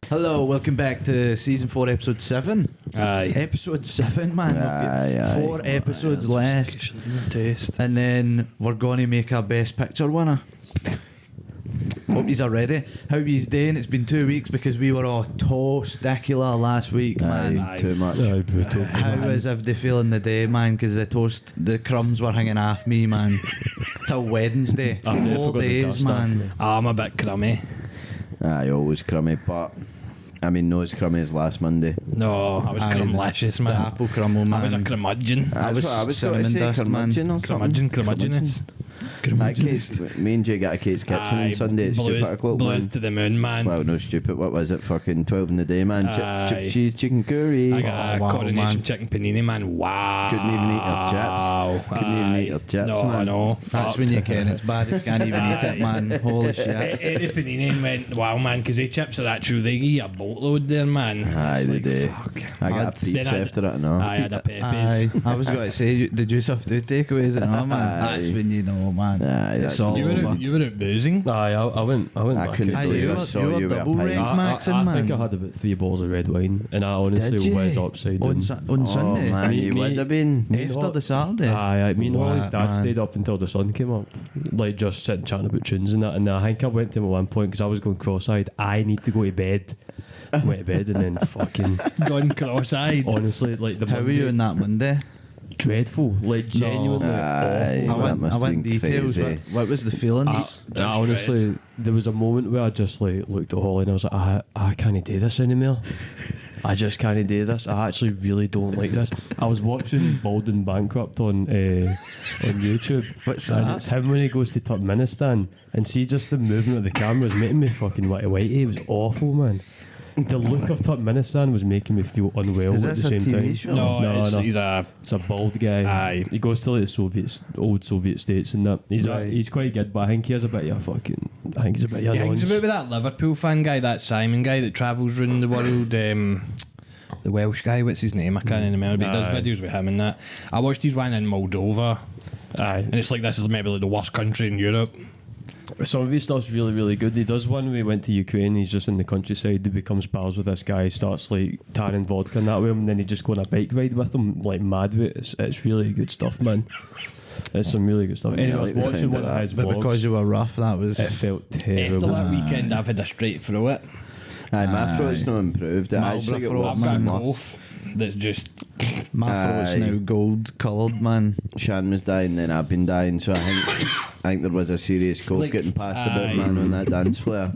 Hello, welcome back to season 4, episode 7. Aye. Episode 7, man. We've got 4 episodes left. And then we're going to make our best picture winner. Hope he's ready. How he's doing? It's been 2 weeks because we were all toast-dicular last week, man. Aye, too much. Aye, brutal. How is everybody feeling the day, man? Because the crumbs were hanging off me, man. Till Wednesday. 4 days, man. I'm a bit crummy. Aye, always crummy, but I mean, no as crummy as last Monday. No, I was crumlicious, man. The apple crumble, man. I was a curmudgeon. I was cinnamon dust, man. Curmudgeoness. That Kate's, me and Jay got a Kate's Kitchen on Sunday. It's stupid o'clock, man. Blues to the moon, man. Well, no stupid. What was it? Fucking 12 in the day, man. Chip cheese, chicken curry. I got a coronation chicken panini, man. Wow. Couldn't even eat your chips. Couldn't even eat your chips, no, man. I know. That's when you can. It's bad if you can't even eat it, man. Holy shit. The panini went, wow, man, because the chips are actually, they give you a boatload there, man. Aye, they do. I got a peeps after it, no. I had a Pepe's. I was going to say, did you have to takeaways? No, man. That's when you know, man. Aye, it's all over. You were out boozing? Aye, I went I back couldn't in. believe you I were- saw you were you with a double pint. ranked, Maxon, I man. think I had about 3 bottles of red wine, and I honestly Did you? was upside down. On Sunday? Oh, man, you Me- would have been. After the Saturday? Aye, me and Holly's dad Man. stayed up until the sun came up, like just sitting chatting about tunes and that. And I think I went to him at one point because I was going cross-eyed. I need to go to bed. Went to bed and then fucking Gone cross-eyed. honestly, like the How were you on that Monday? dreadful, like genuinely Aye, awful. that must I have went been details. crazy. What was the feelings? I honestly, there was a moment where I just like looked at Holly and I was like, I can't do this anymore. I just can't do this. I actually really don't like this. I was watching Bald and Bankrupt on YouTube. What's and that? it's him when he goes to Turkmenistan and see just the movement of the camera was making me fucking whitey. It was awful, man. The look of Turkmenistan was making me feel unwell Is at the this a same TV time. show? No, he's It's a bald guy. Aye. He goes to like the old Soviet states and that. Right. He's quite good, but I think he has a bit of a fucking. I think he's a bit of a Yeah, nonce. he's about with that Liverpool fan guy, that Simon guy that travels around the world. The Welsh guy, what's his name? I can't remember, but he does Aye. videos with him and that. I watched his one in Moldova, Aye. and it's like this is maybe like the worst country in Europe. Some of his stuff's really, really good. He does one where he went to Ukraine, he's just in the countryside, he becomes pals with this guy, starts like tanning vodka and that with him, and then he just go on a bike ride with him, like mad with it. It's really good stuff, man. It's some really good stuff. Anyway, I I like was the watching sound one of of that. his But vlogs. because you were rough, that was... It felt After terrible. that weekend, I've had a straight through it. Aye, my throat's not improved. It Marlborough actually got throat, worse I've got and a worse. cough that's just. My throat's Aye. now gold coloured, man. Shan was dying, then I've been dying, so I think there was a serious cough Like, getting passed aye. about, man, on that dance floor.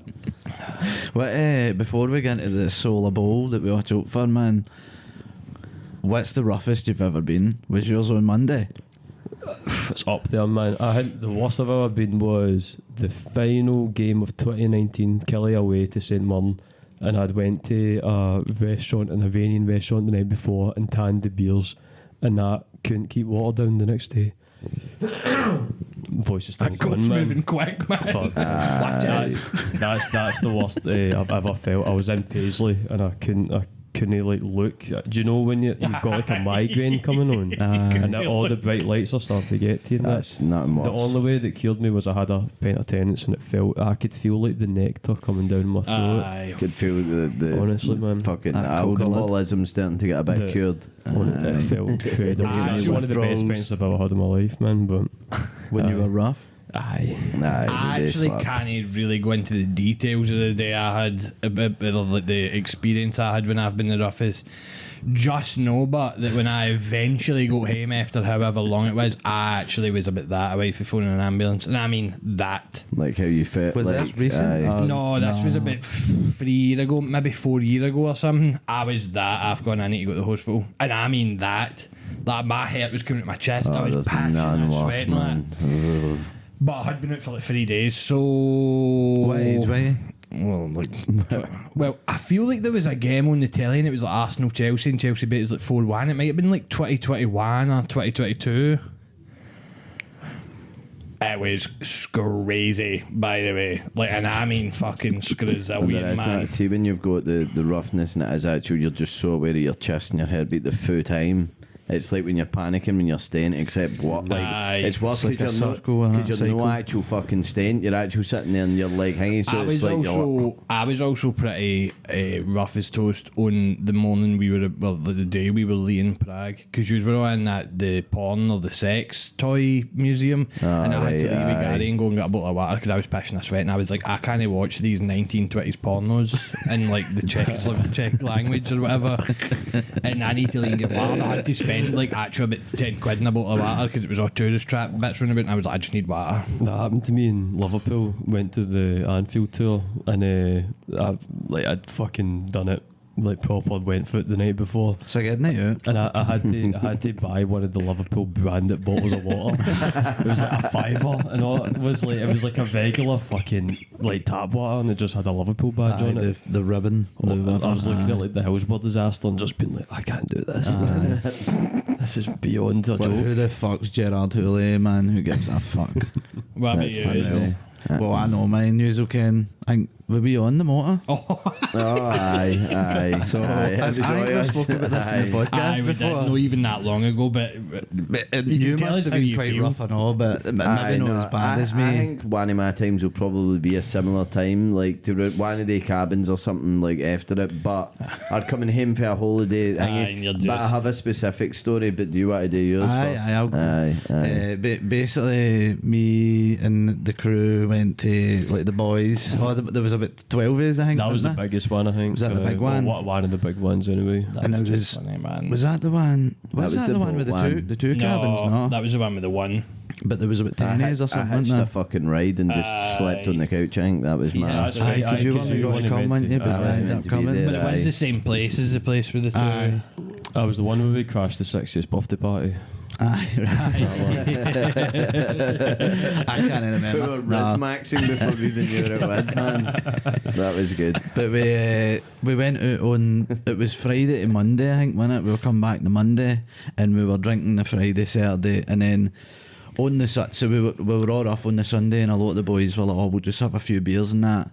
What, before we get into the solar bowl that we watch out for, man, what's the roughest you've ever been? Was yours on Monday? It's up there, man. I think the worst I've ever been was the final game of 2019, Killie away to St Mirren, and I'd went to a restaurant, an Iranian restaurant the night before, and tanned the beers, and that couldn't keep water down the next day. Voice is still That gone, cough's man. moving quick, man. Fuck. Watch it. That's the worst I've ever felt. I was in Paisley and I couldn't like look. Do you know when you've got like a migraine coming on and that all the bright lights are starting to get to you? And That's nothing worse. the only way that cured me was I had a pint of Tennent's and I could feel like the nectar coming down my throat. Aye. Could feel the Honestly, man. fucking That alcoholism starting to get a bit The- cured. It felt incredible. That's one of the best withdrawals. pints I've ever had in my life, man. But When you were rough? aye. Aye, I they actually slap. can't really go into the details of the day I had, about like the experience I had when I've been the roughest. Just know, but that when I eventually got home after however long it was, I actually was about that away for phoning an ambulance, and I mean that. Like how you felt. Was like, this recent? aye. No, this was about 3 years ago, maybe 4 years ago or something. I was that. I've gone. I need to go to the hospital, and I mean that. Like my heart was coming to my chest. I was there's passionate, nothing worse, sweating like man. that. But I had been out for like 3 days, so What age were you? Well, I feel like there was a game on the telly and it was like Arsenal Chelsea and Chelsea beat it was like 4-1. It might have been like 2021 or 2022. It was crazy, by the way. Like, and I mean fucking And there scrazillion, is man. that. See, when you've got the roughness and it is actual, you're just so aware of your chest and your heartbeat the full time. It's like when you're panicking when you're staying, except what, like, Aye. it's worse It's like because a you're, circle and because a you're no cycle. actual fucking staying, you're actually sitting there and you're like hanging, so it's like I was also pretty rough as toast on the morning we were, well, the day we were leaving Prague, because you were all in the porn or the sex toy museum, and I had to leave with Gary and go and get a bottle of water because I was pissing a sweat, and I was like, I can't watch these 1920s pornos in like the Czech language or whatever, and I need to leave and get water. I had to spend like actually about 10 quid in a bottle of water because it was all tourist trap bits round about, and I was like, I just need water. That happened to me in Liverpool. Went to the Anfield tour, and I'd fucking done it like proper went for it the night before. It's a good night out. And I had to buy one of the Liverpool branded bottles of water. It was like a $5, and all it was like a regular fucking like tap water, and it just had a Liverpool badge on it. The ribbon. I was looking at like the Hillsborough disaster and just being like, I can't do this, man. This is beyond a Like, joke. who the fuck's Gerard Houllier, man? Who gives a fuck? What about That's you? funny. Is- Well, I know mine. Yous can. I think we'll be on the motor. aye. So aye. I think we spoke about this in the podcast Aye, we before. didn't know even that long ago, but You tell must us have how been you quite feel. rough and all, but maybe Aye, not no, as bad as I me. think one of my times will probably be a similar time, like to one of the cabins or something like after it. But I'm coming home for a holiday, and you're but I just- have a specific story. But do you want to do yours first? Aye, I'll go. Basically, me and the crew went to like the boys. There was about 12 of us, I think. That was the wasn't there? biggest one, I think. Was that the big one? One of the big ones, anyway. And it was. funny, man. Was that the one? Was was that the the one with boat the two one. the two cabins? No, that was the one with the one. but there was about 10 of us or I something. hitched wasn't a fucking ride and just slept on the couch. I think that was Yeah, my. that's Aye, because you only got to come, weren't you? But I you was ended meant up to be coming. there. But it was Aye. the same place as the place with the two. Aye. I was the one where we crashed the 60th birthday party. Aye, I can't remember. We were No. wrist maxing before we even knew what it was, man. That was good. But we went out on, it was Friday to Monday, I think, wasn't it? We were coming back the Monday and we were drinking the Friday, Saturday, and then on the so we were all off on the Sunday, and a lot of the boys were like, oh, we'll just have a few beers and that.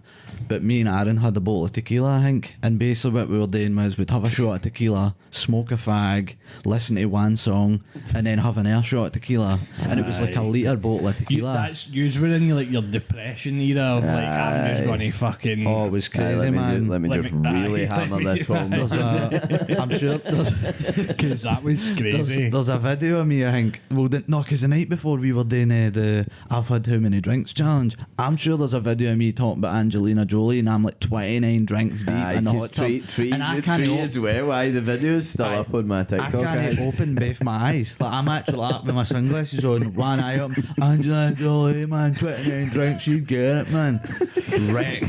But me and Aaron had a bottle of tequila, I think, and basically what we were doing was we'd have a shot of tequila, smoke a fag, listen to one song, and then have an air shot of tequila, and it was like a litre bottle of tequila. That's you were in like your depression era of like, I'm just going to fucking. Oh, it was crazy, Aye, man. let me Let just me- really aye, hammer let me- this home. There's I'm sure Because that was crazy. there's a video of me, I think. Well, no, because the night before we were doing the I've had how many drinks challenge. I'm sure there's a video of me talking about Angelina Jolie, and I'm like 29 drinks deep in the hot tub, and I can't as well. Aye, the video's still up on my I TikTok. can't open both my eyes. Like, I'm actually up with my sunglasses on, one eye up. Angelina Jolie, man, 29 drinks, she'd get it, man. Wreck.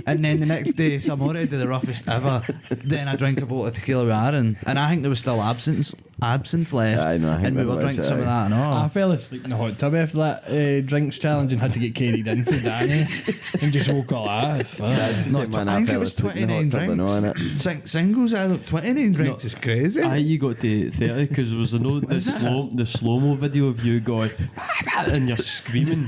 And then the next day, so I'm already the roughest ever. Then I drank a bottle of tequila with Aaron, and I think there was still absinthe left. Aye, no, I think and we there were was, drinking some of aye. that and all. I fell asleep in the hot tub after that drinks challenge and had to get carried in for Danny and just woke all that. Fuck. That's the No, same man I I think it fell was asleep in the 29 hot tub and all, drinks. innit? Singles, I look 29 drinks is crazy. Aye, you got to 30 because there was the slow-mo video of you going and you're screaming,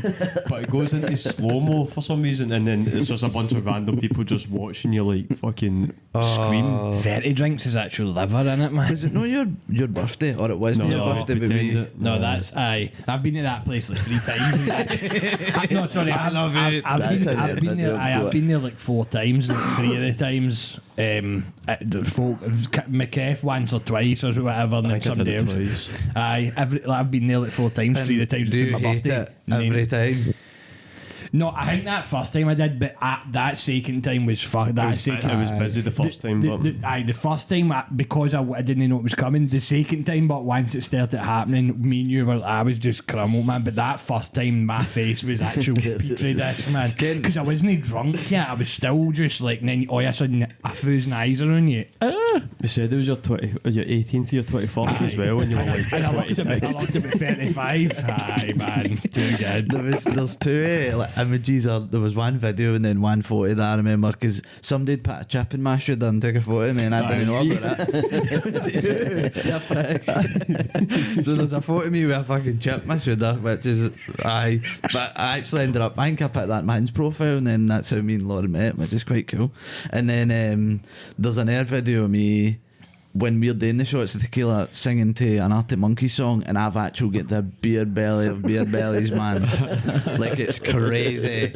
but it goes into slow-mo for some reason, and then it's just a bunch of random people just watching you like fucking scream. 30 drinks is actual liver in it, man. Was it not your birthday, or it was No, your no, birthday? But pretend we, it. No, that's aye. I've been to that place like 3 times. No, sorry, I love it. I've That's been, how I've the been there. video I've go. been there like 4 times, and like 3 of the times, the folk, McKeff once or twice or whatever, and then I think I somebody did it else. twice. Aye, I've been there like 4 times. 3 of the times do it's you been my hate birthday. it And then- every time? No, I think that first time I did, but that second time was fuck. That second I was busy the first time, but the first time because I didn't know it was coming. The second time, but once it started happening, me and you were, I was just crumbled, man. But that first time, my face was actual petri dish, man. Because I wasn't drunk yet. I was still just like, and then all of a sudden, a thousand eyes are on you. You said it was your 18th or your 21st as well, and you were like And I looked at 35. Aye, man, too good. There's two like images. There was one video and then one photo that I remember, because somebody had put a chip in my shoulder and took a photo of me, and I didn't know about it. So there's a photo of me with a fucking chip in my shoulder, which is but I actually ended up, I think I put that in mine's profile, and then that's how me and Laura met, which is quite cool. And then there's an air video of me when we're doing the shots of tequila, singing to an Arctic Monkeys song, and I've actually got the beer belly of beer bellies, man. Like, it's crazy.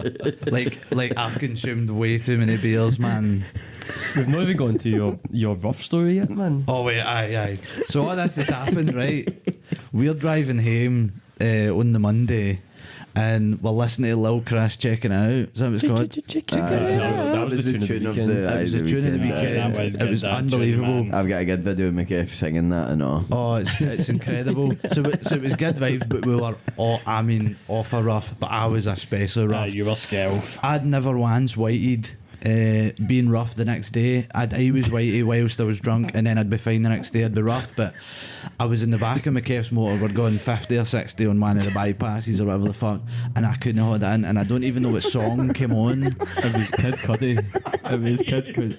Like I've consumed way too many beers, man. We've not even gone to your rough story yet, man. Oh wait, aye. So all this has happened, right? We're driving home on the Monday, and we're listening to Lil Chris, Checking It Out. Is that what it's called? That was the tune of the weekend. That was the tune of the weekend. It was unbelievable. I've got a good video of McKeff singing that and all. Oh, it's incredible. So it was good vibes, but we were off a rough. But I was especially rough. You were skelf. I'd never once whited. Being rough the next day. I was whitey whilst I was drunk, and then I'd be fine the next day. I'd be rough, but I was in the back of McKeff's motor. We're going 50 or 60 on one of the bypasses or whatever the fuck, and I couldn't hold it in, and I don't even know what song came on. It was Kid Cudi.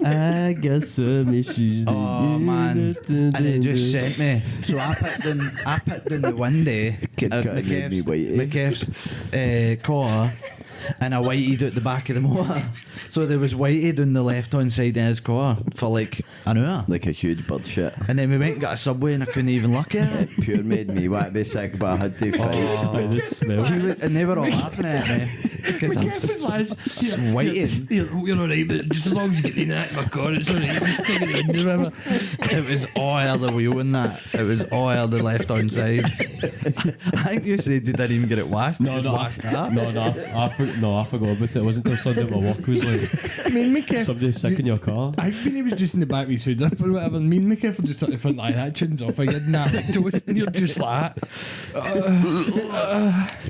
I got some issues. Oh man, and it just sent me. So I picked in the window at McKeff's car, and I whited out the back of the motor. So there was whited on the left hand side of his car for like an hour. Like a huge bird shit. And then we went and got a Subway, and I couldn't even look at it. It pure made me want to be sick, but I had to fight. By the smell. And they were all laughing at me because I'm sweating. You're alright, but just as long as you get in that, my God, it's alright. Just take it in the river. It was all the wheel in that. It was all the left hand side. I think you said you didn't even get it washed. No, I forgot about it. It wasn't until Sunday my walk was like, I mean, McKeff. somebody sick in your car. I mean, he was just in the back with his hood up or whatever. Me and McKeff were just at the front like that, chins off again, nah, like toast, and you're just like that.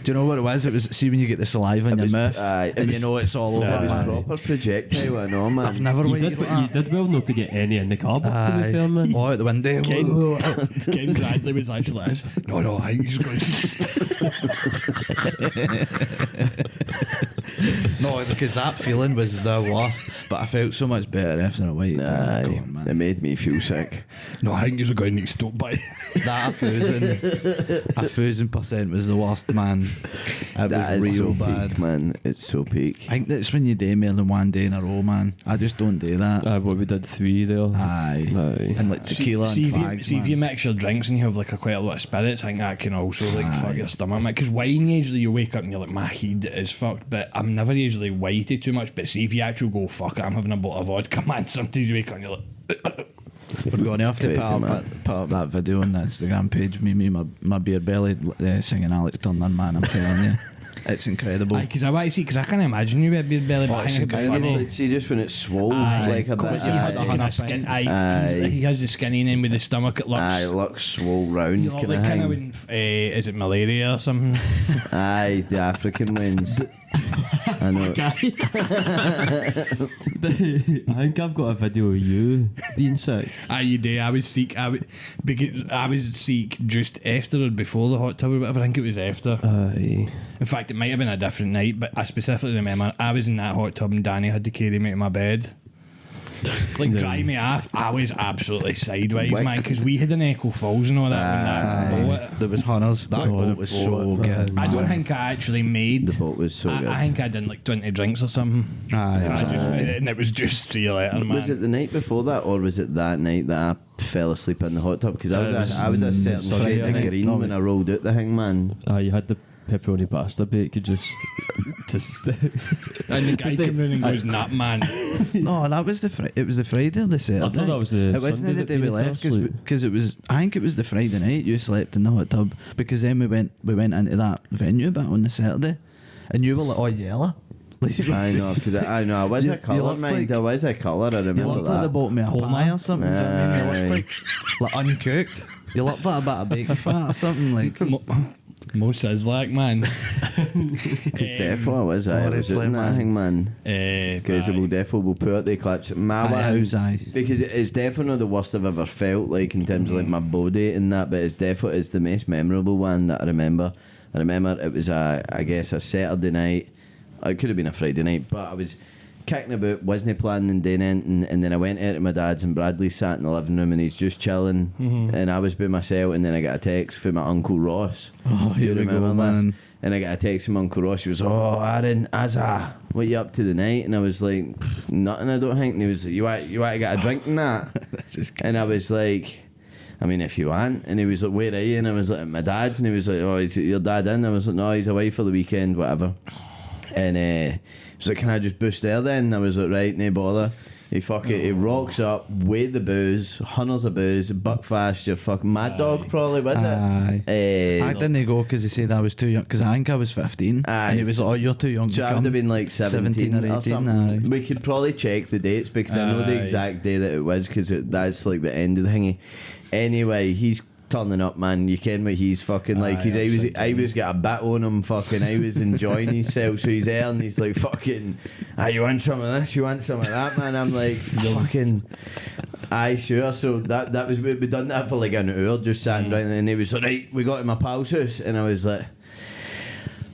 Do you know what it was? It was, see when you get the saliva in your mouth, and you know it's all over. It was Man. proper projectile, I know, man. I've never You waited like that. did well not to get any in the car, but to be fair, man. Oh, out the window. Ken Bradley was actually this. No, I think he's going No, because that feeling was the worst, but I felt so much better after a white. Aye, it made me feel sick. No, I think he's going to need to stop by. That 1,000% was the worst, man. It That was is real so bad. peak, man. It's so peak. I think that's when you do more than one day in a row, man. I just don't do that. What we did 3 there. Aye. And like tequila see and if fags, if you mix your drinks and you have like quite a lot of spirits, I think that can also like fuck your stomach, man. Because wine, usually you wake up and you're like, my head is fucked, but I'm never usually whitey too much. But see if you actually go, fuck it, I'm having a bottle of vodka, man. Sometimes you wake up and you're like, We're going to have to crazy, put up that video on the Instagram page. Me, my beer belly singing Alex Turner, man. I'm telling you, it's incredible. because I want to see, because I can't imagine you with a beer belly, but I think it'd be funny. See, just when it's swole, Aye. like a bit. Because you've had a Aye, hundred Skin, Aye. he has the skinny in with the stomach. It looks. aye, it looks swole round, You know, kind like of kind of thing. when is it malaria or something? Aye, the African ones. I know. I think I've got a video of you being sick. Aye, you do. I was sick. Because I was sick just after or before the hot tub or whatever. I think it was after. Aye. In fact, it might have been a different night, but I specifically remember I was in that hot tub and Danny had to carry me to my bed. Like dry me off. I was absolutely sideways, Wick. man, because we had an Echo Falls and all that. When that boat. There was Hunters. That boat was so good. I don't man. think I actually made. The boat was so good. I think I did like 20 drinks or something. Aye, it was And it was just see you later, man. Was it the night before that, or was it that night that I fell asleep in the hot tub? Because I was a certain Sunday shade of night. green when I rolled out the thing, man. You had the pepperoni pasta bake. You just And the guy came in and goes, "Nah, man." No, that was it was the Friday or the Saturday. I thought that was the It wasn't Sunday the that day we made it left fell asleep. because it was. I think it was the Friday night you slept in the hot tub because then we went into that venue back on the Saturday, and you were like all yellow. I know, because I know I was You- a you colour, looked man. like- I was a colour. I You remember looked like the that. bottom of a pie or something. You know what I mean? You Aye. looked like uncooked. You looked like a bit of bacon fat or something like. Mo says like, man. Because defo I was doing honestly, that thing, man. Because we'll defo will put out the clips. My Aye, one, how's I? because it's definitely the worst I've ever felt, like in terms of like my body and that, but it's definitely is the most memorable one that I remember. I remember it was I guess a Saturday night. It could have been a Friday night, but I was kicking about, wasn't planning on doing anything, and then I went out to my dad's, and Bradley sat in the living room and he's just chilling, and I was by myself, and then I got a text from my Uncle Ross. Oh, here we go, man. And I got a text from Uncle Ross. He was, "Oh, Aaron, what you up to tonight?" And I was like, "Nothing, I don't think." And he was like, "You want to get a drink in that?" And I was like, "I mean, if you want." And he was like, "Where are you?" And I was like, "At my dad's." And he was like, "Oh, is your dad in?" I was like, "No, he's away for the weekend, whatever." And he was like, "Can I just boost there then?" And I was like, "Right, no bother." He rocks up with the booze, hunters of booze, buckfast, your fucking Mad Dog probably, was it? I didn't go because he said I was too young, because I think I was 15. And he was like, "Oh, you're too young to so I come." would have been like 17 or 18. something. We could probably check the dates because I know the exact day that it was, because that's like the end of the thingy. Anyway, he's turning up, man. You ken what he's fucking like. I was got a bit on him, fucking. I was enjoying himself, so he's there and he's like, fucking, you want some of this? You want some of that, man? I'm like, fucking, aye, sure. So that was, we done that for like an hour, just sitting down, and he was like, "Right, we got to my pal's house," and I was like,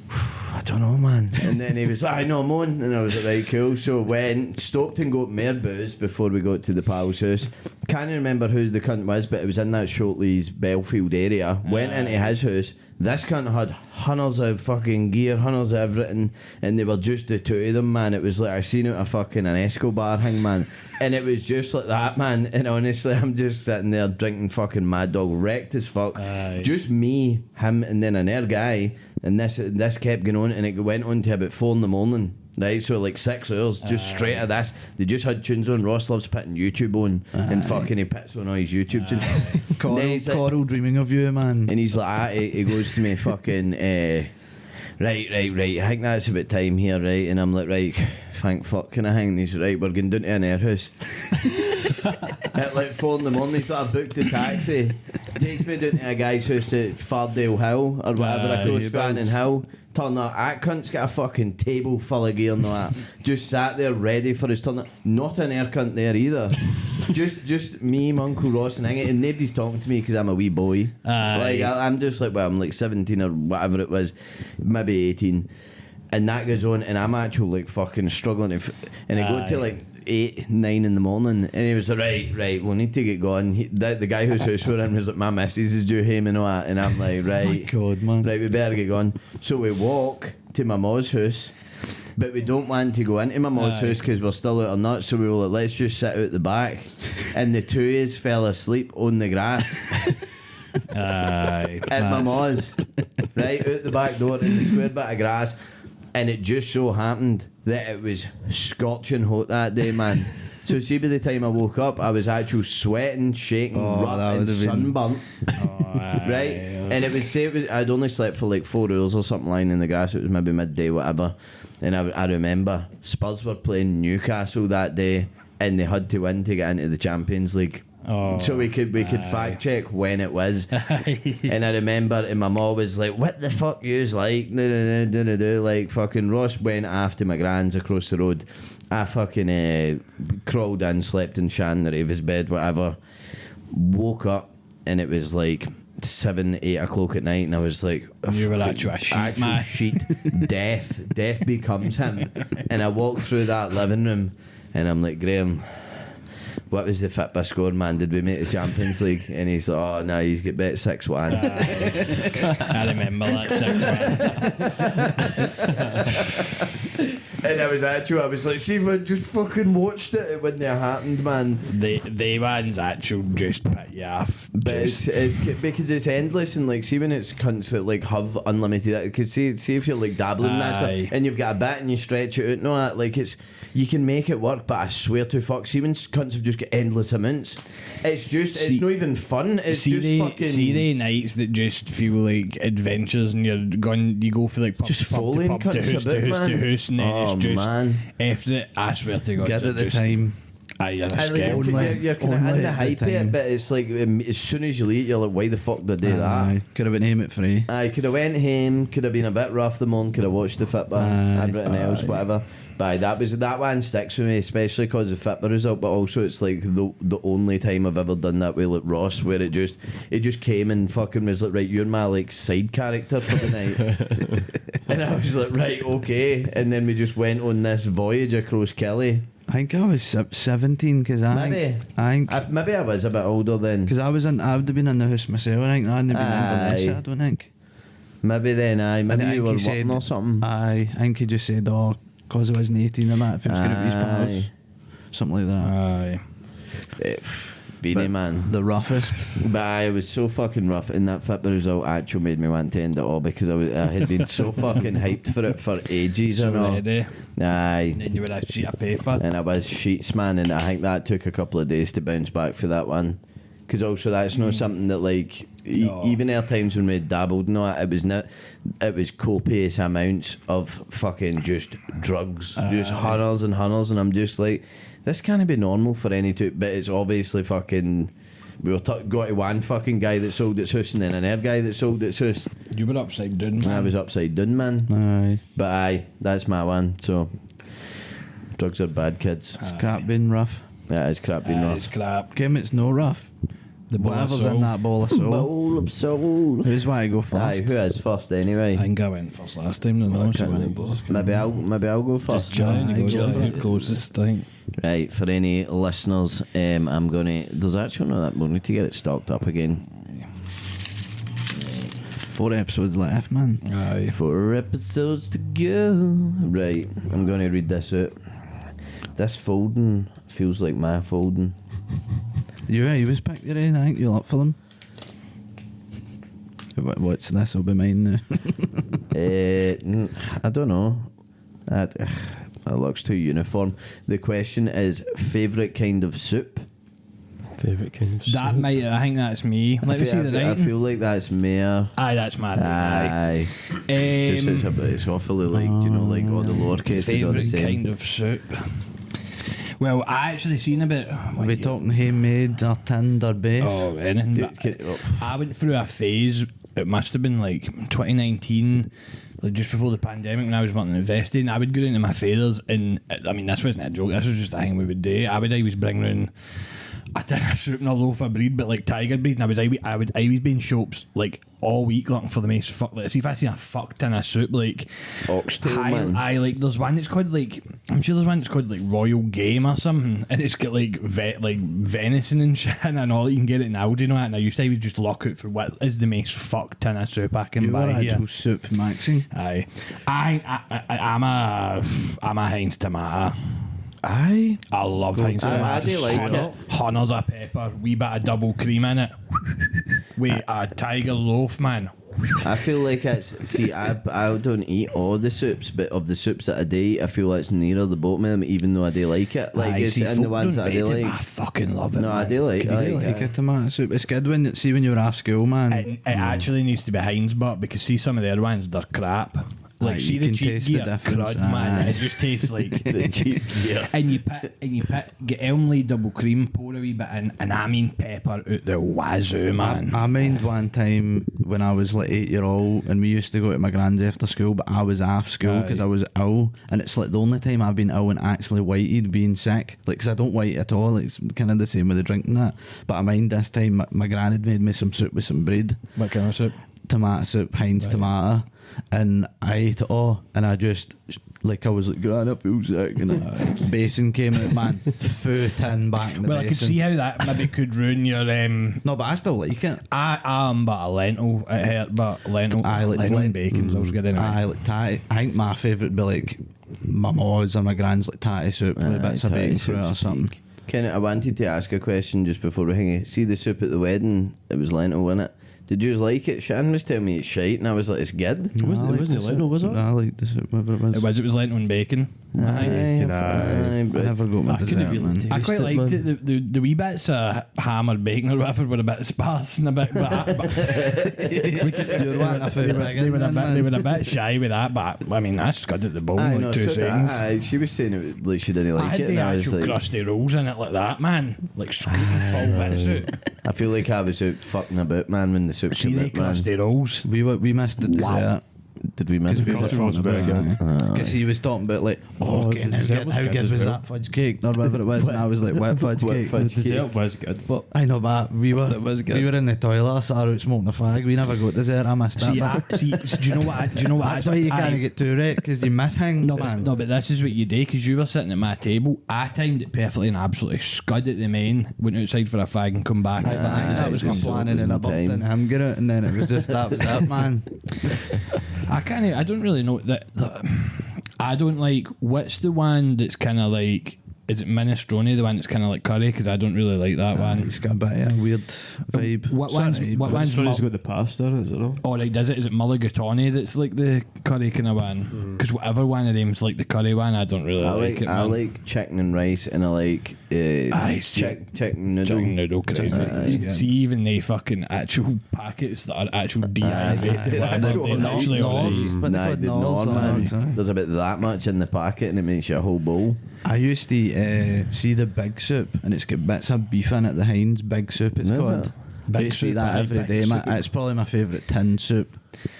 "I don't know, man." And then he was like, "I know, I'm on," and I was like, "Right, cool." So went, stopped and got more booze before we got to the pal's house. Can't remember who the cunt was, but it was in that Shotley's Belfield area. Went into his house. This cunt had hundreds of fucking gear, hundreds of everything, and they were just the two of them, man. It was like I seen out a fucking an Escobar thing, man. And it was just like that, man. And honestly, I'm just sitting there drinking fucking Mad Dog, wrecked as fuck. Just me, him, and then another guy. And this kept going on, and it went on to about 4 a.m. Right, so like 6 hours just straight at this. They just had tunes on. Ross loves putting YouTube on, and fucking he puts on all his YouTube tunes. Coral dreaming of you, man. And he's like, he goes to me, fucking, right, I think that's about time here, right? And I'm like, right, thank fuck, can I hang? And he's right, we're going down to an air house. At like 4 a.m, he's like, I booked a taxi, takes me down to a guy's house at Fardale Hill, or whatever, across Fanning Hill. Turn up, that cunt's got a fucking table full of gear and all that. Just sat there ready for his turn up. Not an air cunt there either. just me, my Uncle Ross, and hanging, and nobody's talking to me because I'm a wee boy. Like I'm just like, well, I'm like 17 or whatever it was, maybe 18, and that goes on, and I'm actually like fucking struggling, and I go to like 8, 9 in the morning, and he was like, right, we'll need to get going. The guy whose house we're in was like, my missus is due home and all that, and I'm like, right, God, man. Right, we better get going. So we walk to my ma's house, but we don't want to go into my ma's house because we're still out of nuts, so we were like, let's just sit out the back, and the two of us fell asleep on the grass. At my ma's, right, out the back door in the square bit of grass. And it just so happened that it was scorching hot that day, man. So see, by the time I woke up, I was actually sweating, shaking, rough and sunburnt. Right? And it would say I'd only slept for like 4 hours or something lying in the grass. It was maybe midday, whatever. And I remember Spurs were playing Newcastle that day, and they had to win to get into the Champions League. So we could fact check when it was. And I remember, and my mom was like, "What the fuck yous like?" Like fucking Ross went after my gran's across the road. I fucking crawled in, slept in Shan, the Raven's bed, whatever. Woke up and it was like 7, 8 o'clock at night, and I was like, you were actually a sheet, man. Sheet. Death becomes him. And I walked through that living room, and I'm like, "Graham, what was the Fitbit score, man? Did we make the Champions League?" And he's like, "Oh no, he's got bet 6-1. I remember that 6-1. And I was like, see if I just fucking watched it when it happened, man. The ones actually just put you off. But it's because it's endless, and like, see when it's cunts that like have unlimited, because see if you're like dabbling in that stuff, and you've got a bit and you stretch it out and all that, like you can make it work, but I swear to fuck, see when cunts have just got endless amounts, it's not even fun. It's just fucking... See the nights that just feel like adventures, and you go for like pub just to falling pub to house to house to house, and then it's just after it, I swear to God, get at the time. You're a you're kind of in the hype of it, but it's like as soon as you leave, you're like, why the fuck did I do that? Could have been home at 3. I could have went home, could have been a bit rough the morning, could have watched the Fitbit, everything else, whatever. But that one sticks with me, especially because of the Fitbit result. But also, it's like the only time I've ever done that with like Ross, where it just came and fucking was like, right, you're my like side character for the night. And I was like, right, okay. And then we just went on this voyage across Kelly. I think I was 17 because Maybe I was a bit older then. Because I would have been in the house myself. I think I hadn't been in for this shit, I don't think. Maybe then, maybe you were working or something. I think he just said, because I wasn't 18 and that, if he was going to be his pals. Something like that. Aye. Beanie man. The roughest. But I was so fucking rough, and that football result actually made me want to end it all because I had been so fucking hyped for it for ages. So and all. ready. Aye. And then you were a sheet of paper. And I was sheets, man, and I think that took a couple of days to bounce back for that one. Because also that's not something that like even there are times when we dabbled in it was copious amounts of fucking just drugs, just hunters, and I'm just like, this can't be normal for any two, but it's obviously fucking. We were got to one fucking guy that sold its house and then another guy that sold its house. You were upside down, man. I was upside down, man. Aye. But aye, that's my one. So drugs are bad, kids. It's crap being rough. Yeah, it's crap being rough. It's crap. Kim, it's no rough. The bowl of Whatever's soul. in that bowl of soul. Bowl of soul. Who's why to go Aye, first? who is first anyway? I think I went first last time. No, so Maybe I'll go first. trying to Aye, go go for to closest thing. Right, for any listeners, I'm gonna. There's actually no that we need to get it stocked up again. 4 episodes left, man. Aye. 4 episodes to go. Right, I'm gonna read this out. This folding feels like my folding. You was picked your I think you're up for them. What's this? Will be mine now. I don't know. That looks too uniform. The question is favourite kind of soup. Favourite kind of That soup? might. I think that's me. Let me see the I writing. feel like that's mere. Aye, that's my Aye. Just it's awfully like, you know, like all the lower cases are the favourite same. kind of soup. Well, I actually seen a bit. Are we talking handmade or tinned or beef? Oh, anything. Dude, I went through a phase. It must have been like 2019, like just before the pandemic, when I was wanting to invest in. I would go into my father's, and I mean, this wasn't a joke. This was just a thing we would do. I would always bring round a tin of soup and a loaf of bread, but like tiger bread, and I would always be in shops like all week looking for the most fuck. Like, see if I seen a fuck tin of soup, like Oxtail, man. I like. There's one that's called like. I'm sure there's one that's called like Royal Game or something, and it's got like venison and shit and all. You can get it in Aldi and all that. And I used to always just look out for what is the most fuck tin of soup I can You buy were here. actual soup maxing. Aye, I'm a Heinz tomato. Aye. I love Heinz I tomatoes. do like it. Hunters of pepper, wee bit of double cream in it. With a tiger loaf, man. I feel like it's. See, I don't eat all the soups, but of the soups that I do eat, I feel like it's nearer the bottom of them, even though I do like it. Like, Aye, it's see, in the folk ones don't that I do rate it, like. I fucking love it. No, I man. do like. I do like a tomato soup. It's good when when you were off school, man. It actually needs to be Heinz, but because see some of the other ones, they're crap. Like Aye, see you the can cheap taste the gear, difference. crud, man. Aye. It just tastes like The cheap gear. And you get Elmley double cream, pour a wee bit in, and I mean pepper out the wazoo, man. I mind one time when I was like 8-year-old and we used to go to my grand's after school, but I was off school because I was ill, and it's like the only time I've been ill and actually whited being sick, like, because I don't white at all. It's kind of the same with the drinking that, but I mind this time my gran had made me some soup with some bread, What kind of soup? tomato soup, Heinz tomato, and I ate it all, and I just like I was like, Gran, I feel sick, and the basin came out, man, full tin back in the Well, basin. I could see how that maybe could ruin your. No, but I still like it. I am but a lentil. It hurt, but lentil. I like lentil and bacon's always good anyway. I like tatty. I think my favourite would be like my ma's or my gran's like tatty soup with bits of Tatty bacon through it or soup's something. peak. Ken, I wanted to ask a question just before we hang it. See the soup at the wedding? It was lentil, wasn't it? Did you like it? Shannon was telling me it's shite, and I was like, it's good. It wasn't the lentil, was it? I like the soup, whatever it was. It was lentil and bacon. I think. Aye, I but never got my I couldn't dessert, really man. taste I quite it, liked man. it. The wee bits of ham or bacon or whatever were a bit sparse and a bit. You're wanting a food bag in then, They were man. a bit shy with that, but I mean that's good at the bowl Aye, like no, 2 so seconds. aye, she was saying it, like she didn't I like had it, the and I was actual like, crusty rolls in it like that, man. Like screaming full bits out. I feel like I was out fucking about, man, when the soup See came they out, man. crusty rolls. We missed the dessert. Did we miss Because we were it? talking very good. about Because he was talking about like, Oh, okay, the dessert was how good good as was well. that fudge cake or whatever it was, and I was like, wet fudge Wet cake. fudge The dessert was good, but I know, but we were It was good. in the toilet. I sat out smoking a fag. We never got dessert. I missed that. See, do you know what? Do you know what? That's why you can't get too right, because you miss hang. No, man. but this is what you do, because you were sitting at my table. I timed it perfectly and absolutely scud at the main. Went outside for a fag and come back. That was my planning, and I bumped into him, get it, and then it was just that was it, man. I don't really know that. I don't like. What's the one that's kind of like? Is it minestrone, the one that's kind of like curry? Because I don't really like that one. It's got a bit of a weird vibe. What Sorry, one's? but- What one's? it's got the pasta, is it not? Oh, right, does it? Is it mulligatawny that's like the curry kind of one? Because whatever one of them's like the curry one, I don't really like it. I Man. like chicken and rice, and I like chicken noodle. Chicken noodle crazy. See, even the fucking actual packets that are actual dehydrated, whatever, they're actually alright. But Nah, they the put Knorrs Knorr, on it, man. aye. There's about that much in the packet, and it makes you a whole bowl. I used to see the big soup, and it's got bits of beef in it. The Heinz big soup, it's Is called. it? I used to eat that every day. It's probably my favourite tin soup.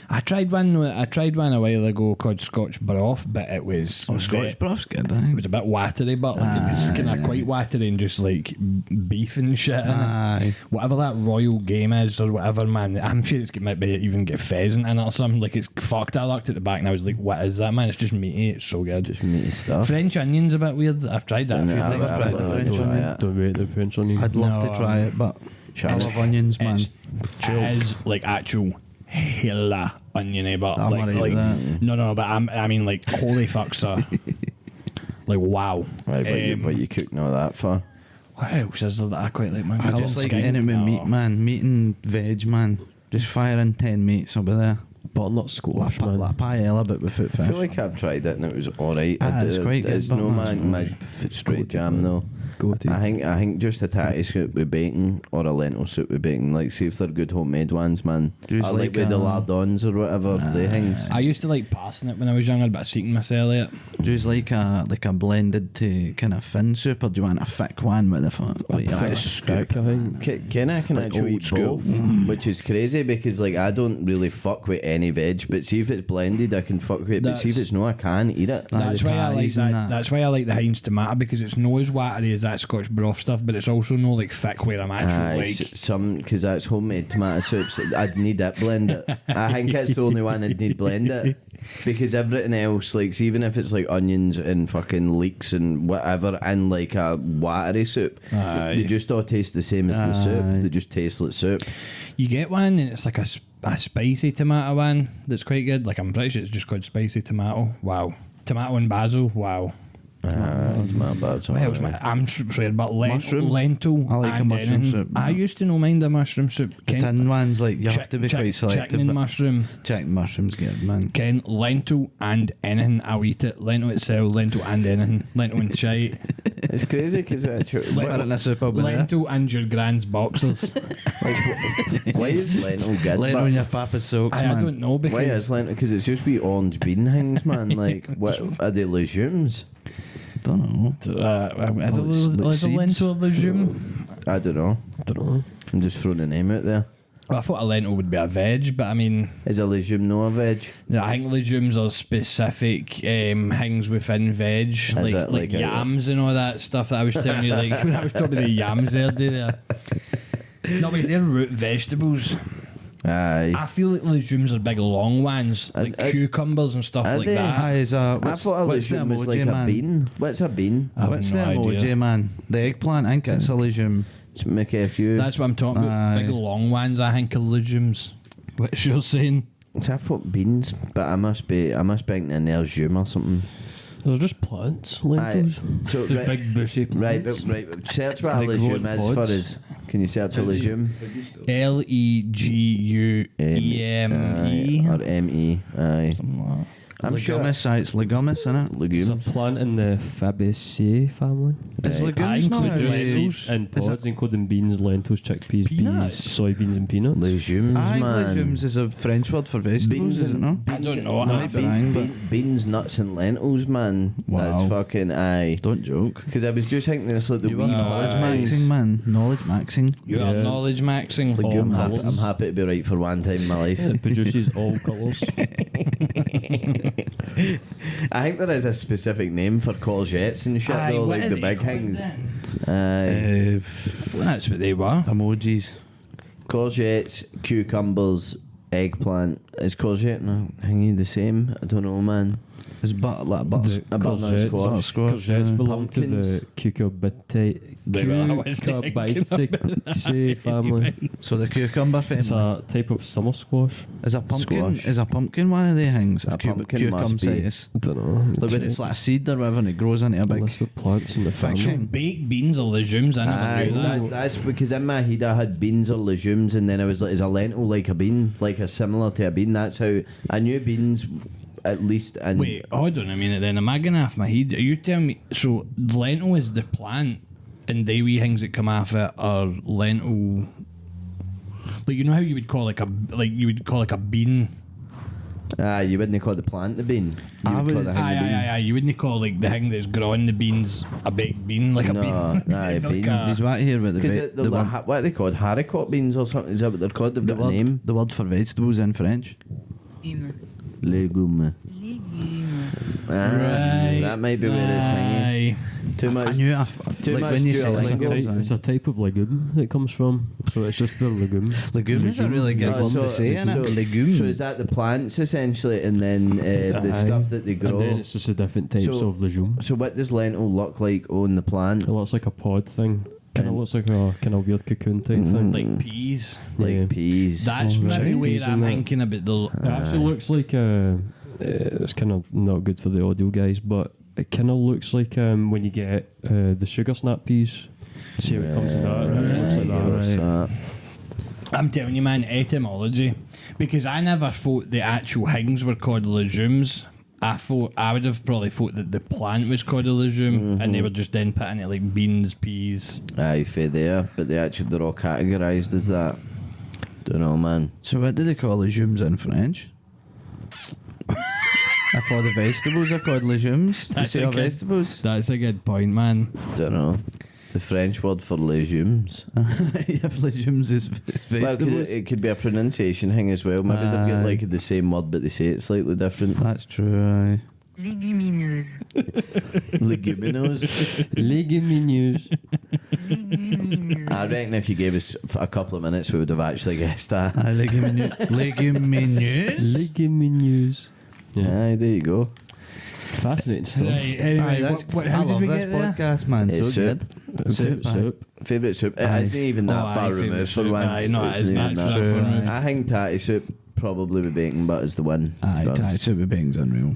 I tried one a while ago called Scotch broth, but it was Scotch broth's good, It was a bit watery, but like it was kind of quite watery and just like beef and shit in it. Whatever that royal game is or whatever, man. I'm sure it's might be even get pheasant in it or something. Like it's fucked. I looked at the back and I was like, "What is that, man?" It's just meaty. It's so good. Just meaty stuff. French onions a bit weird. I've tried that a few times. I've tried the French onion. Don't rate the French onion. I'd love to try it, but I love onions, man. It is like actual hella oniony, but I'm like, alright with that. no, but I mean like holy fuck, sir. Like wow. Right, but you cooked all that for. What else is there that I quite like, man? I just like anything with meat, man. Meat and veg, man. Just fire in 10 meats, I'll be there. Butternut squash, Like man. paella, but with foot I fish. feel like I've tried it and it was alright. It's quite good, It's but no not my so straight jam though. Go to. I think just a tatty soup with bacon or a lentil soup with bacon. Like, see if they're good homemade ones, man. Just I like like, with the lardons or whatever. The things. I used to like parsnip when I was younger, but I seen myself it. Do you like a blended to kind of thin soup, or do you want a thick one with like you have to scoop? Thick, I think. Can I Like actually old eat school. both, which is crazy because like I don't really fuck with any veg, but see if it's blended, I can fuck with it. But see if it's no, I can't eat it. That's the why I like patties and that. that. That's why I like the Heinz tomato, because it's no as watery as that Scotch broth stuff, but it's also no like thick where I'm actually like. Some because that's homemade tomato soups. I'd need that blend it. I think it's the only one I'd need blend it because everything else, like even if it's like onions and fucking leeks and whatever, and like a watery soup, they just all taste the same as the soup. They just taste like soup. You get one and it's like a spicy tomato one that's quite good. Like I'm pretty sure it's just called spicy tomato. Wow, tomato and basil. Wow. It's my bad. What else, man? I'm swear, but Mushroom. lentil. I like a and mushroom anything. soup. I used to know mind a mushroom soup. The tin ones, like you have to be quite selective. Chicken and but mushroom. chicken mushroom's good, man. Ken, lentil and anything, I'll eat it. Lentil itself, lentil and anything. Lentil and shite. It's crazy because Put it in a soup, I'll be there. Lentil and your grand's boxers. why is lentil good? Lentil in your papa's socks, I man. don't know Why is because lentil? Because it's just wee orange bean things, man. Like, what are they legumes? Don't know. is Oh, it's a seeds? lentil a legume? I don't know. I'm just throwing a name out there. Well, I thought a lentil would be a veg, but I mean, Is a legume no a veg? I think legumes are specific things within veg, it like like a- yams and all that stuff that I was telling you, like when I was talking the yams there. No, wait, they're root vegetables. Aye. I feel like legumes are big long ones, like cucumbers and stuff Are like they? that. I I thought a legume was like a bean. What's a bean? What's the no emoji, idea. man? The eggplant, I think it's a legume. Just make a few. That's what I'm talking about. Big long ones, I think, are legumes. What you're saying? I thought beans, but I must be thinking a legume or something. They're just plants, Aye. lentils. So They're big bushy plants. right. Search what a They grow legume in is for pods. us. Can you search a legume? Legume. Or M-E. Aye. I'm sure. Legumes, it's legumes, isn't it? It's a Legumes. plant in the Fabaceae family. Is legumes not include a- lentils. And pods, including beans, lentils, chickpeas, Peanuts? peas, soybeans, and peanuts. Legumes, Aye, man. legumes is a French word for vegetables, Beans is it and- not? I don't know. Might be wrong, but Beans, nuts, and lentils, man. Wow. That's fucking aye. don't joke. Because I was just thinking this like the You wee are knowledge beans. maxing, man. Knowledge maxing. You are Yeah. knowledge maxing. All I'm happy, colours. I'm happy to be right for one time in my life. It produces all colours. I think there is a specific name for courgettes and shit, Aye, though, what like are the they big called things. then? Aye. That's what they were. Emojis. Courgettes, cucumbers, eggplant. Is courgette and thingy the same? I don't know, man. It's like butter. A butternut squash. Courgettes belong to Pumpkins. the Cucurbitaceae family. So the cucumber It's family. a type of summer squash. Is a pumpkin? Squash. Is a pumpkin one of the things? A pumpkin must be. Cucumcitis. I don't know. Like when it's like a seed or whatever and it grows into a a big. list of plants in the Fiction. family. Baked beans or legumes. I never Aye, knew that. that's because in my head I had beans or legumes, and then I was like, is a lentil like a bean, like a similar to a bean? That's how I knew beans, at least. And Wait, hold on a minute then. Am I going to have my head? Are you telling me? So, lentil is the plant, and the wee things that come off it are lentil. Like, you know how you would call like a bean? you wouldn't call the plant the bean. You I would call was- the thing the bean. Aye. You wouldn't call like the thing that's growing the beans a big bean, like a No, bean. aye, Like bean. a- He's right here with the, Because the, word, what are they called? Haricot beans or something? Is that what they're called? They've the, got a name. word, the word for vegetables in French. Legume. Right. That might be where it's hanging. Aye. Too I much. knew it. Too Like much when you Duolingo. said It's a, Legume. it's a type of legume that it comes from. So it's just the legume. legume is a really good Oh, one to say, isn't it? Legume. So is that the plants essentially, and then the Aye. stuff that they And grow? then it's just the different types So- of legume. So what does lentil look like on the plant? It looks like a pod thing. Kind of And- looks like a kind of weird cocoon type thing. Like peas. Like Yeah. peas. That's Oh, maybe right. where Peas I'm in that. thinking about the. It actually looks like it's kind of not good for the audio guys, but it kind of looks like when you get the sugar snap peas. See how it comes in that? It looks like that. What's that? I'm telling you, man, etymology. Because I never thought the actual things were called legumes. I would have probably thought that the plant was called a legume, and they were just then putting it like beans, peas. Aye, fair there, but they're all categorised as that. Don't know, man. So what do they call legumes in French? I thought the vegetables are called legumes. You That's say okay. vegetables? That's a good point, man. Don't know. The French word for legumes. If legumes is Well, 'cause vegetables. it could be a pronunciation thing as well. Maybe they've got Aye. like the same word, but they say it slightly different. That's true, aye. Légumineuse. Leguminous. Leguminous. Légumineuse. I reckon if you gave us a couple of minutes, we would have actually guessed that. Aye, leguminous. Leguminous. Yeah. Aye, there you go. Fascinating stuff. Right, anyway, Aye, that's, how I did love we this get there? podcast, man. It's So soup. good. Favourite aye. soup. Favourite soup. It Aye. isn't even that Oh, aye, far favourite removed for soup. one. Aye, no, it Isn't is even not that. far removed. I think tatty soup probably with bacon butter's the one. to Aye, be honest. Thai soup with bacon's unreal.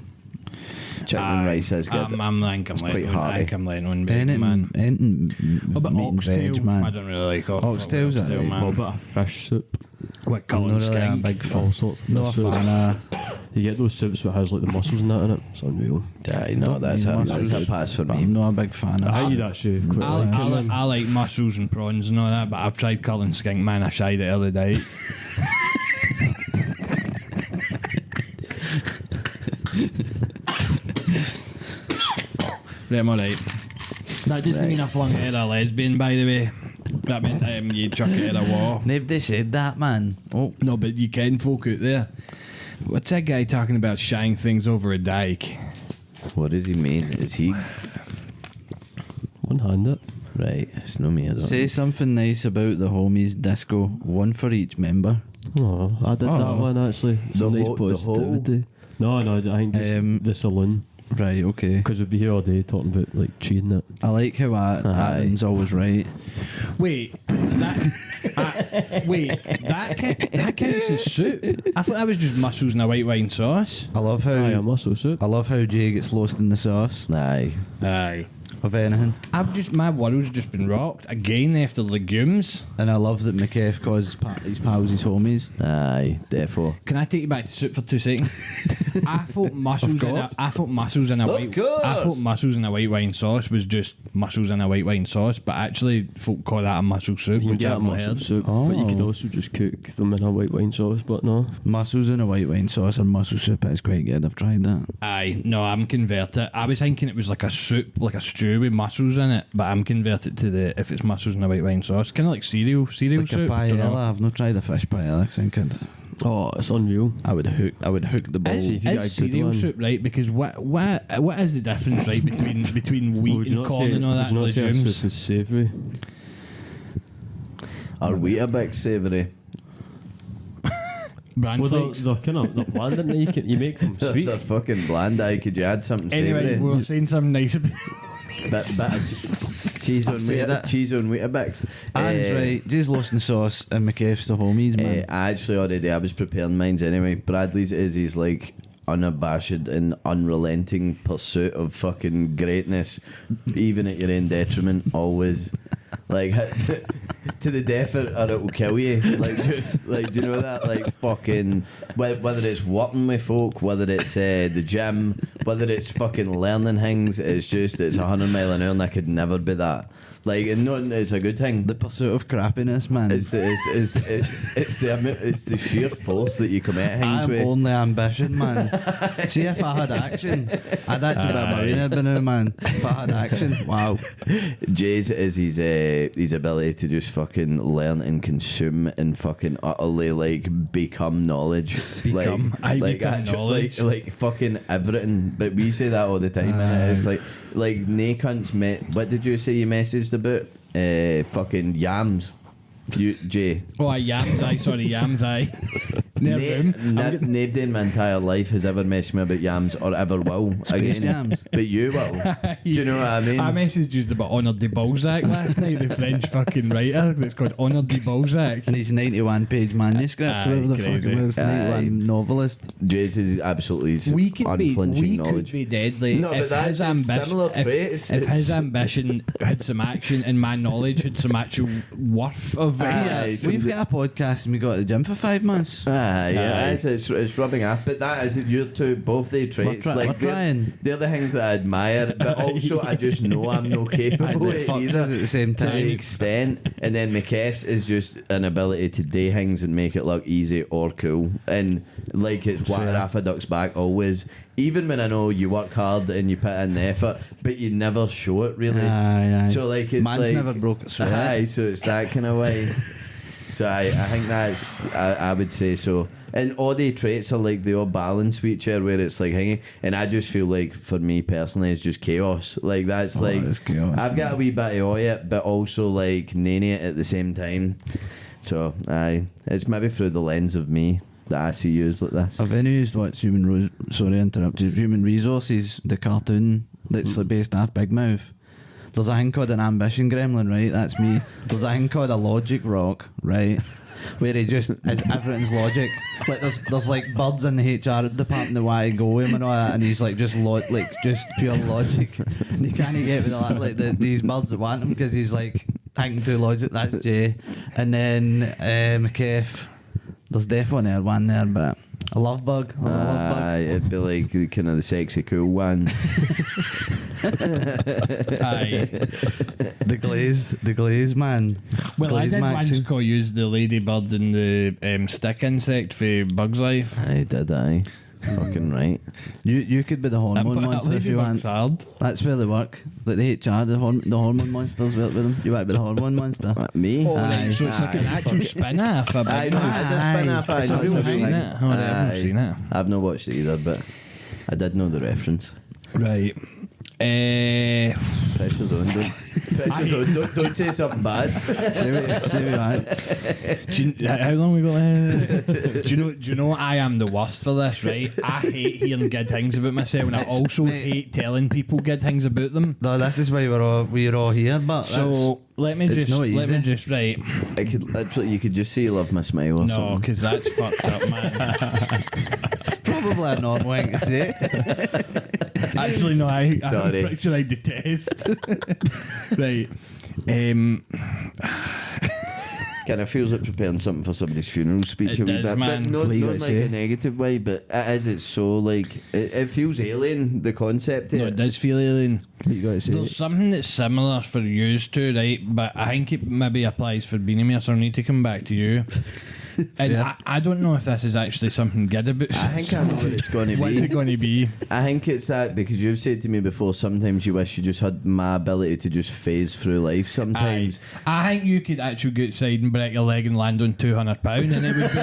Chicken and rice is good. I'm like, It's I'm quite letting on, I hearty. think I'm letting on bacon, man. Anything What about meat and oxtail? veg, man. I don't really like Oxtail's oxtail, alright. man. What about a fish soup? What I'm colour not really a skink? big All fan. sorts of No fish soups. fan. You get those soups that has like the mussels and that in it. It's unreal. Aye, no, that's a pass for But me. I'm not a big fan of I it. eat actually quite I like like, it. I like mussels and prawns and all that, but I've tried culling skink, man. I shied it the other day. Right, I'm alright. That doesn't mean I flung it at a lesbian, by the way. That meant you chuck it at a wall. Nobody said that, man. Oh, No, but you can folk out there. What's that guy talking about shying things over a dike? What does he mean? Is he One hand it. right? It's no me. I don't. say something nice about the homies disco. One for each member. Oh, I did that one actually. Some The nice whole- the whole- positivity. No, I think just the saloon. Right, okay. Because we'd be here all day talking about like tree and that. I like how Adam's always right. Wait, that counts as soup. I thought that was just mussels and a white wine sauce. I love how Aye, a mussel soup. I love how Jay gets lost in the sauce. Aye. Aye. of anything. My world's just been rocked again after legumes. And I love that McKeff calls his pals his homies. Aye, defo. Can I take you back to soup for 2 seconds? I thought mussels in a white wine sauce was just mussels in a white wine sauce, but actually folk call that a mussel soup, You can which get a I've not mussel heard. soup, but you could also just cook them in a white wine sauce, but no. Mussels in a white wine sauce or mussel soup is quite good. I've tried that. Aye, no, I'm converted. I was thinking it was like a soup, like a stew with mussels in it, but I'm converted to if it's mussels in a white wine sauce. Kind of like cereal Like soup. a paella. I've not tried a fish paella. I think Oh, it's unreal. I would hook the balls. Is If you get a good cereal one. soup right? Because what is the difference, right, between wheat and corn and all that Would you not say a legumes? soup is savoury? Are Weetabix savoury? Bran Well, flakes. they're kind of bland, aren't they? You make them sweet. They're fucking bland. Aye, could you add something Anyway, savoury? we were saying something nice about Bit of cheese on I've said that. cheese on Weetabix. And right, Jay's lost in sauce and McKeff's the homies, man. I was preparing mines anyway. Bradley's is his like unabashed and unrelenting pursuit of fucking greatness, even at your own detriment, always. Like to the death or it will kill you. Like just like, do you know that? Like fucking whether it's working with folk, whether it's the gym, whether it's fucking learning things, it's 100 mile an hour and I could never be that. Like, and no, it's a good thing. The pursuit of crappiness, man. It's the sheer force that you come at things I'm with. only ambition, man. See, if I had action, I'd actually be a marina by now, man. If I had action, wow. Jay's is his ability to just fucking learn and consume and fucking utterly like become knowledge. Become knowledge. Like fucking everything. But we say that all the time, and it's like nae cunts met. What did you say you messaged about? Fucking yams. Jay. Oh, yams, aye. Sorry, yams, aye. Nobody in my entire life has ever messaged me about yams or ever will. Space yams. But you will. Do you know what I mean? I messaged you about Honor de Balzac last night, the French fucking writer that's called Honor de Balzac. And his 91-page manuscript, Aye, whatever the fuck crazy. it was, 91 novelist. Jay's is absolutely We could unflinching knowledge. be deadly No, but if that's his just ambition, similar traits. if his ambition had some action and my knowledge had some actual worth of it. so We've got a podcast and we got to the gym for 5 months. Yeah, it's rubbing off. But that is you two, both the traits. We're Like trying. they're the things that I admire, but also I just know I'm no capable It of fucks either us at the same to the time. extent. And then McKeff's is just an ability to do things and make it look easy or cool, and like it's water off a duck's back always. Even when I know you work hard and you put in the effort, but you never show it really. Aye. So like it's Man's like never broke a sweat. Aye, so it's that kind of way. So I think that's I would say so. And all the traits are like they all balance with each other where it's like hanging. And I just feel like for me personally it's just chaos. Like that's like it's chaos, I've got a wee bit of it, but also like nanny it at the same time. So it's maybe through the lens of me that I see yous like this. Have any used what's Human Resources, the cartoon that's like based off Big Mouth? There's a thing called an ambition gremlin, right? That's me. There's a thing called a logic rock, right? Where he just is everything's logic. Like there's like birds in the HR department that want to go with him and all that, and he's like just just pure logic. And he can't get with all that, like these birds that want him because he's like thinking too logic. That's Jay. And then McKeff. There's definitely one there, but a love bug. There's a love bug. It'd be like the kind of the sexy cool one. Aye. The glaze man. Well, glaze I did once Maxine. call use the ladybird and the stick insect for Bug's Life. I did. Fucking right. You could be the hormone monster if you want. Hard. That's where they work. Like the HR, the hormone monsters work with them. You want to be the hormone monster? Me? Oh, right, so it's like an actual spin-off. I know, it's a spin-off. It's a real thing. I've never seen it. I've not watched it either, but I did know the reference. Right. Pressure's on, don't say something bad. Say what you want. How long we got? Do you know I am the worst for this, right? I hate hearing good things about myself, and I also hate telling people good things about them. No, this is why we're all here. But So let me it's just not easy. right. I could literally, you could just say you love my smile or No, something. because that's fucked up, man. probably a non-wing to say. Actually, no, I'm Sorry. pretty sure I detest. Right. Kind of feels like preparing something for somebody's funeral speech It a wee does, bit, man. but not What you like gotta a say? negative way. But it's so like it feels alien. The concept. No, it does feel alien. What you gotta say? There's something that's similar for yous too, right? But I think it maybe applies for Beanie Me, so I need to come back to you. And I don't know if this is actually something good about. I think I know what it's going to What's be. it going to be? I think it's that because you've said to me before. Sometimes you wish you just had my ability to just phase through life. Sometimes. I think you could actually go outside and break your leg and land on £200, and it would be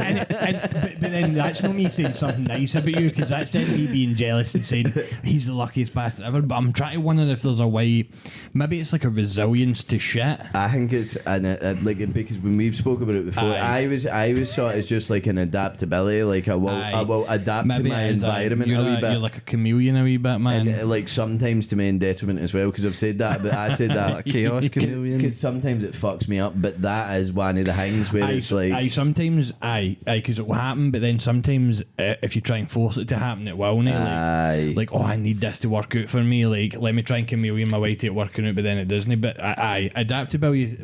like. But then that's not me saying something nice about you, because that's then me being jealous and saying he's the luckiest bastard ever. But I'm trying to wonder if there's a way. Maybe it's like a resilience to shit. I think it's like because when we've spoke about it before, Aye. I was saw it as just like an adaptability, like I will adapt Maybe to my it is environment you're a wee bit. You're like a chameleon a wee bit, man. And like sometimes to my own detriment as well, because I've said that, but I said that Chaos chameleon. because sometimes it fucks me up. But that is one of the things where it's like sometimes because it will happen, but then sometimes if you try and force it to happen, it will. Aye. Like oh, I need this to work out for me. Like let me try and chameleon my way to it working out, but then it doesn't. But adaptability.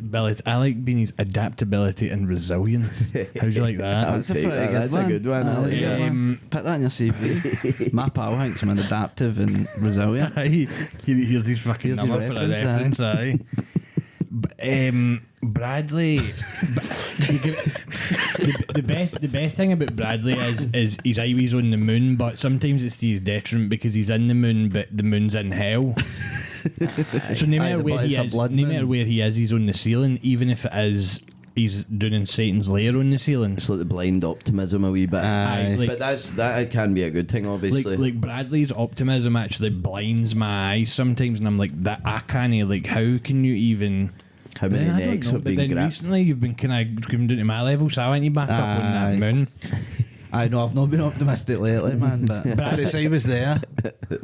I like Beanie's adaptability and resilience. How'd you like that? I'll take that. That's a good one. I like that. Put that in your CV. My pal thinks I'm adaptive and resilient. Here's his fucking Here's his number for a reference, reference. Bradley. The best thing about Bradley is he's always on the moon, but sometimes it's to his detriment because he's in the moon, but the moon's in hell. So no matter where he is, no matter where he is, he's on the ceiling, even if it is. He's doing in Satan's lair on the ceiling. It's like the blind optimism a wee bit. Like, but that can be a good thing, obviously. Like Bradley's optimism actually blinds my eyes sometimes, and I'm like, that I can't. Like, how can you even? How many I don't necks know, have but been then grabbed? recently you've been kind of coming down to my level, so I want you back up on that moon. I know I've not been optimistic lately, man, but I was there.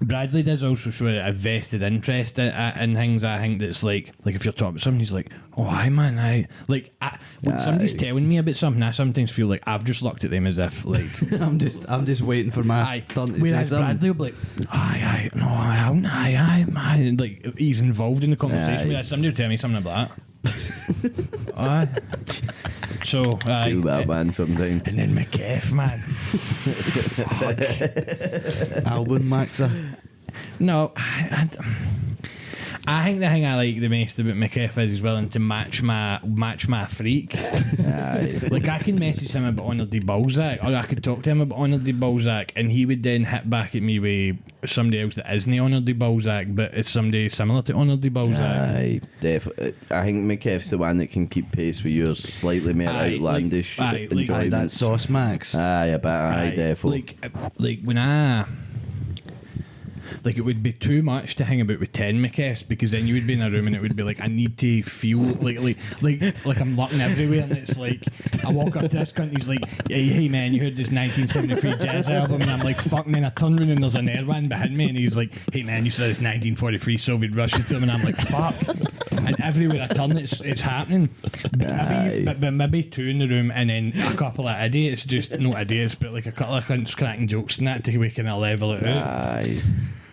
Bradley does also show a vested interest in things. I think that's like if you're talking about something, he's like, oh, aye, man, when somebody's telling me about something, I sometimes feel like I've just looked at them as if like I'm just waiting for my turn to say whereas something. Bradley will be like, aye, no, I haven't, aye, man. Like he's involved in the conversation. Whereas somebody will tell me something about that. Aye. So Feel that, man, sometimes. And then McKeff, man. Album maxer. No, I think the thing I like the most about McKeff is he's willing to match my freak. Like I can message him about Arnold D. Balzac, or I could talk to him about Arnold D. Balzac, and he would then hit back at me with somebody else that isn't Arnold D. Balzac, but it's somebody similar to Arnold D. Balzac. Aye, definitely. I think McKeff's the one that can keep pace with yours slightly more outlandish enjoyments. That sauce max. Aye, definitely. Like when like it would be too much to hang about with 10 McKeffs, because then you would be in a room and it would be like I need to feel like I'm looking everywhere, and it's like I walk up to this cunt and he's like, hey man, you heard this 1973 jazz album? And I'm like, fuck, and then I turn around and there's an air one behind me and he's like, hey man, you saw this 1943 Soviet Russian film? And I'm like, fuck. And everywhere I turn it's happening. Maybe two in the room and then a couple of idiots, just not idiots, but like a couple of cunts cracking jokes and that to we can level it out. Aye.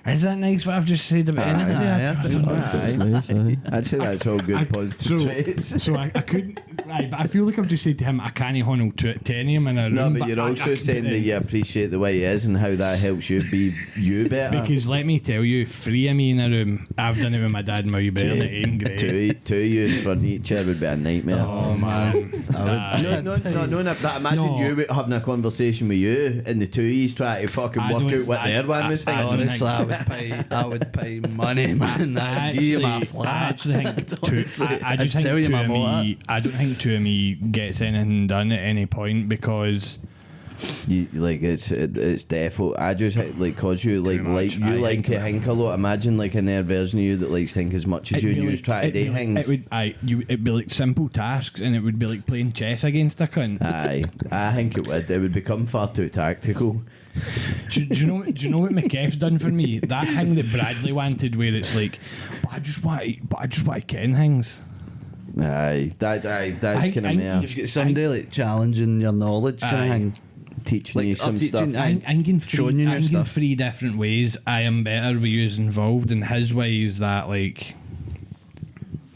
Is that nice what I've just said about anybody? That's nice, aye. I'd say that's all good positive traits. So I couldn't, but I feel like I've just said to him, I can't handle 10 of him in a room. No, but you're also saying that you appreciate the way he is and how that helps you be you better. Because let me tell you, 3 of me in a room, I've done it with my dad and my wee bear, and it ain't great. Two of you in front of each other would be a nightmare. Oh man. No, but imagine you having a conversation with you and the two of you trying to fucking work out what their one was thinking. Honestly, I would pay money, man. I'd give you my flat. I actually think I just sell think you two my of me. motor. I don't think two of me gets anything done at any point, because You, like it's defo. I just like cause you like you like to think a lot. Imagine like an air version of you that likes think as much as you, and you just try to do things. It'd be like simple tasks, and it would be like playing chess against a cunt. Aye, I think it would. It would become far too tactical. do you know what McKeff's done for me? That thing that Bradley wanted, where it's like, but I just want to ken things. Aye, that's kind of me. You've got somebody like challenging your knowledge kind of thing. teaching you some teaching- stuff. I think in Showing you new in stuff. 3 different ways I am better with you involved, in his ways that like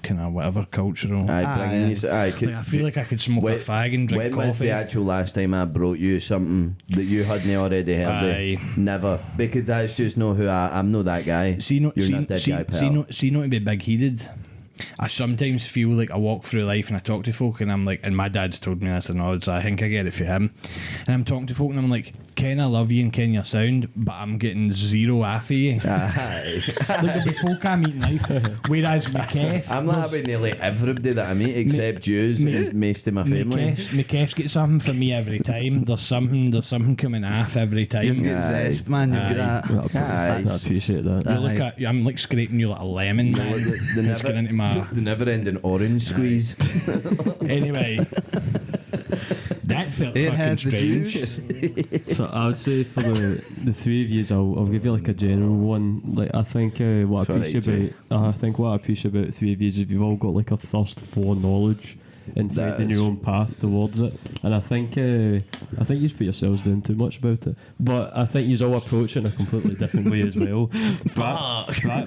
kind of whatever cultural. Bringing you, Like, I feel like I could smoke a fag and drink when coffee. was the actual last time I brought you something that you hadn't already heard Aye. of? Never, because that's just not who I'm not that guy. You're not that guy, pal. not to be big headed. I sometimes feel like I walk through life and I talk to folk and I'm like, and my dad's told me this and all, so I think I get it for him. And I'm talking to folk and I'm like, Ken, I love you and Ken, you're sound, but I'm getting zero off of you. Aye. Like there'll be folk I meet in life, whereas my Kev, I'm like with nearly everybody that I meet except Jews and most of my family. my Kev's get something for me every time. There's something coming off every time. You've got Aye. zest, man. You've got that. Aye. I appreciate that. You look at, I'm like scraping you like a lemon, man. It's getting into my. The never-ending orange squeeze. Anyway, that felt It fucking has the strange. juice. So I would say for the 3 of you, I'll give you like a general one. Like I think what I Sorry, appreciate about I think what I appreciate about the 3 of you is if you've all got like a thirst for knowledge and finding your own path towards it. And I think you put yourselves down too much about it. But I think you all approach it in a completely different way as well.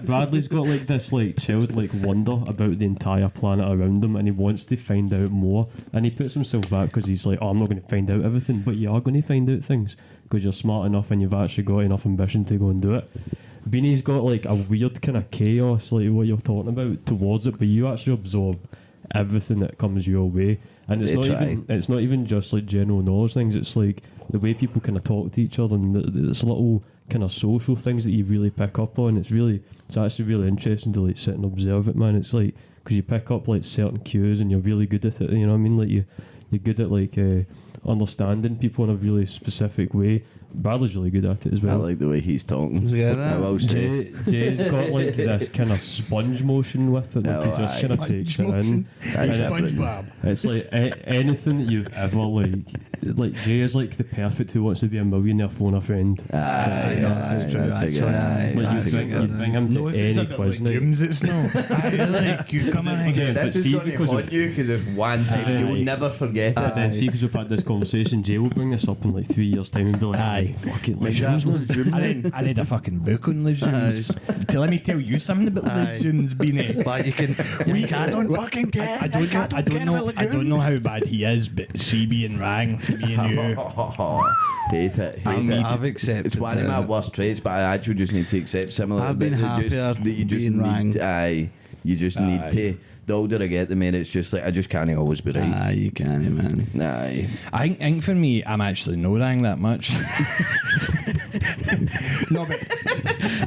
Bradley's got like this like childlike wonder about the entire planet around him, and he wants to find out more. And he puts himself back because he's like, oh, I'm not going to find out everything, but you are going to find out things because you're smart enough and you've actually got enough ambition to go and do it. Beanie's got like a weird kind of chaos, like what you're talking about, towards it, but you actually absorb everything that comes your way, and it's not even just like general knowledge things. It's like the way people kind of talk to each other, and it's little kind of social things that you really pick up on. It's actually really interesting to like sit and observe it, man. It's like because you pick up like certain cues and you're really good at it. You know what I mean? Like you're good at like understanding people in a really specific way. Bradley's really good at it as I well. like the way he's talking. Yeah, that. I will say. Jay's got like this kind of sponge motion with it, like he just kind of takes it in. It's like anything that you've ever like Jay is like the perfect who wants to be a millionaire phone a friend. Aye, that's true, that's a actually. good- Aye. Like that's a you good- bring him to any quiz night. legumes, it's no. I like cucumber. Yeah, but This is see, going to because haunt you because of one time you'll never forget But it. then see, because we've had this conversation, Jay will bring this up in like 3 years' time and be like, Aye. fucking Like, legumes, that's man. not Zoom. I read a fucking book on legumes. Let me tell you something about legumes, Beanie. But you can. I don't fucking care. I don't know how bad he is, but CB and Rang, me and you. Hate it. I've accepted It's one of my it. worst traits, but I actually just need to accept similar. I've been happier being need. Aye, you just need to. The older I get, the more it's just like I just can't always be right. Aye, you can't, man. Aye. I think for me, I'm actually no Rang that much. No,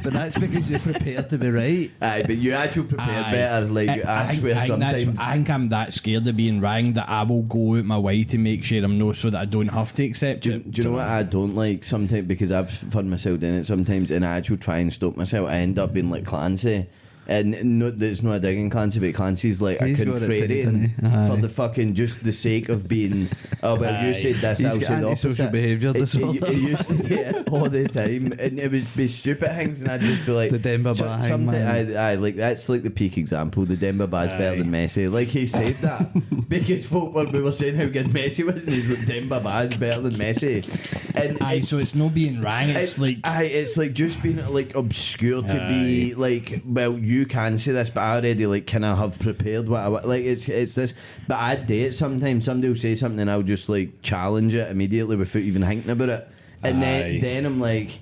But that's because you're prepared to be right. Aye, but you actually prepare better. Like I swear, sometimes. I think I'm that scared of being rang that I will go out my way to make sure I'm no, so that I don't have to accept Do it. you know what I don't like sometimes, because I've found myself doing it sometimes, and I actually try and stop myself. I end up being like Clancy. And no, it's not a digging Clancy, but Clancy's like He's a got it contrarian too, for the fucking just the sake of being. Oh well, you Aye. said this, He's I'll got say the antisocial opposite. behaviour disorder. It used to do it all the time, and it would be stupid things, and I'd just be like, The Demba Ba hangman. I like that's like the peak example. The Demba Ba's better than Messi. Like he said that because folk we were saying how good Messi was, and he's like Demba Ba's better than Messi. And Aye, so it's no being rang. It's like it's like just being like obscure to be like, well, you can say this, but I already like kind of have prepared what I like. It's this, but I date sometimes. Somebody will say something, and I'll just like challenge it immediately without even thinking about it, and Aye. then I'm like,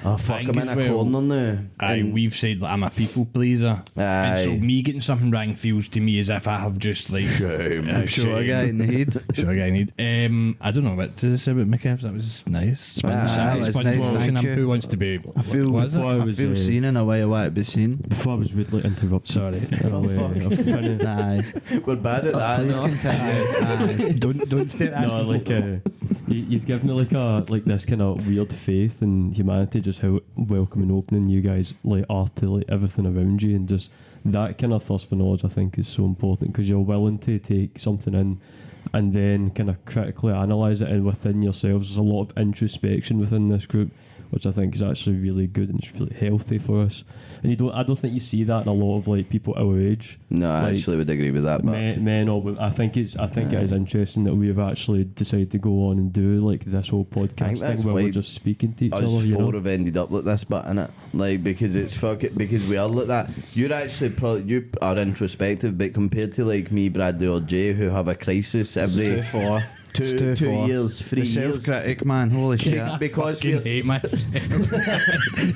oh fuck, think I'm in as a well, corner now. Aye, And- we've said that I'm a people pleaser, and so Aye. me getting something rang feels to me as if I have just like Shame. Show a guy in the head. Sure, guy need. I don't know what to say about McCaffs. That was nice. Sponge, that was sponge nice, washing thank him. you. Who wants to be? I feel, was it? I feel seen in a way I want to be seen. Before I was rudely interrupted. Sorry. Aye. We're bad at that. Please no? continue. Aye. Don't stay at No, like he's given me like this kind of weird faith in humanity, just how welcoming and opening you guys like are to like everything around you, and just that kind of thirst for knowledge I think is so important, because you're willing to take something in and then kind of critically analyse it, and within yourselves there's a lot of introspection within this group which I think is actually really good and it's really healthy for us. And I don't think you see that in a lot of like people our age. No, I Like, actually would agree with that. But men or women. I think it is interesting that we've actually decided to go on and do like this whole podcast that's thing where why we're just speaking to each other. us You four know? have ended up like this, but innit? Like because it's because we are like that. You're actually you are introspective, but compared to like me, Bradley or Jay, who have a crisis every 2 years, 3 The years. self-critic, man. Holy shit. Because Fucking hate myself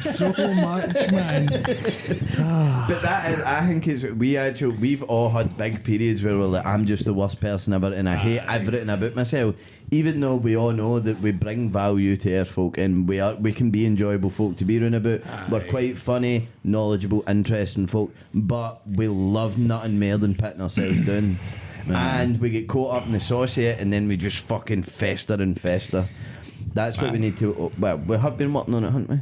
so much, man. But that is, I think is we've all had big periods where we're like, I'm just the worst person ever, and I hate everything about myself. Even though we all know that we bring value to our folk, and we can be enjoyable folk to be around about. We're quite funny, knowledgeable, interesting folk, but we love nothing more than putting ourselves down. And we get caught up in the saucier, and then we just fucking fester and fester. That's what we need to. Well, we have been working on it, haven't we?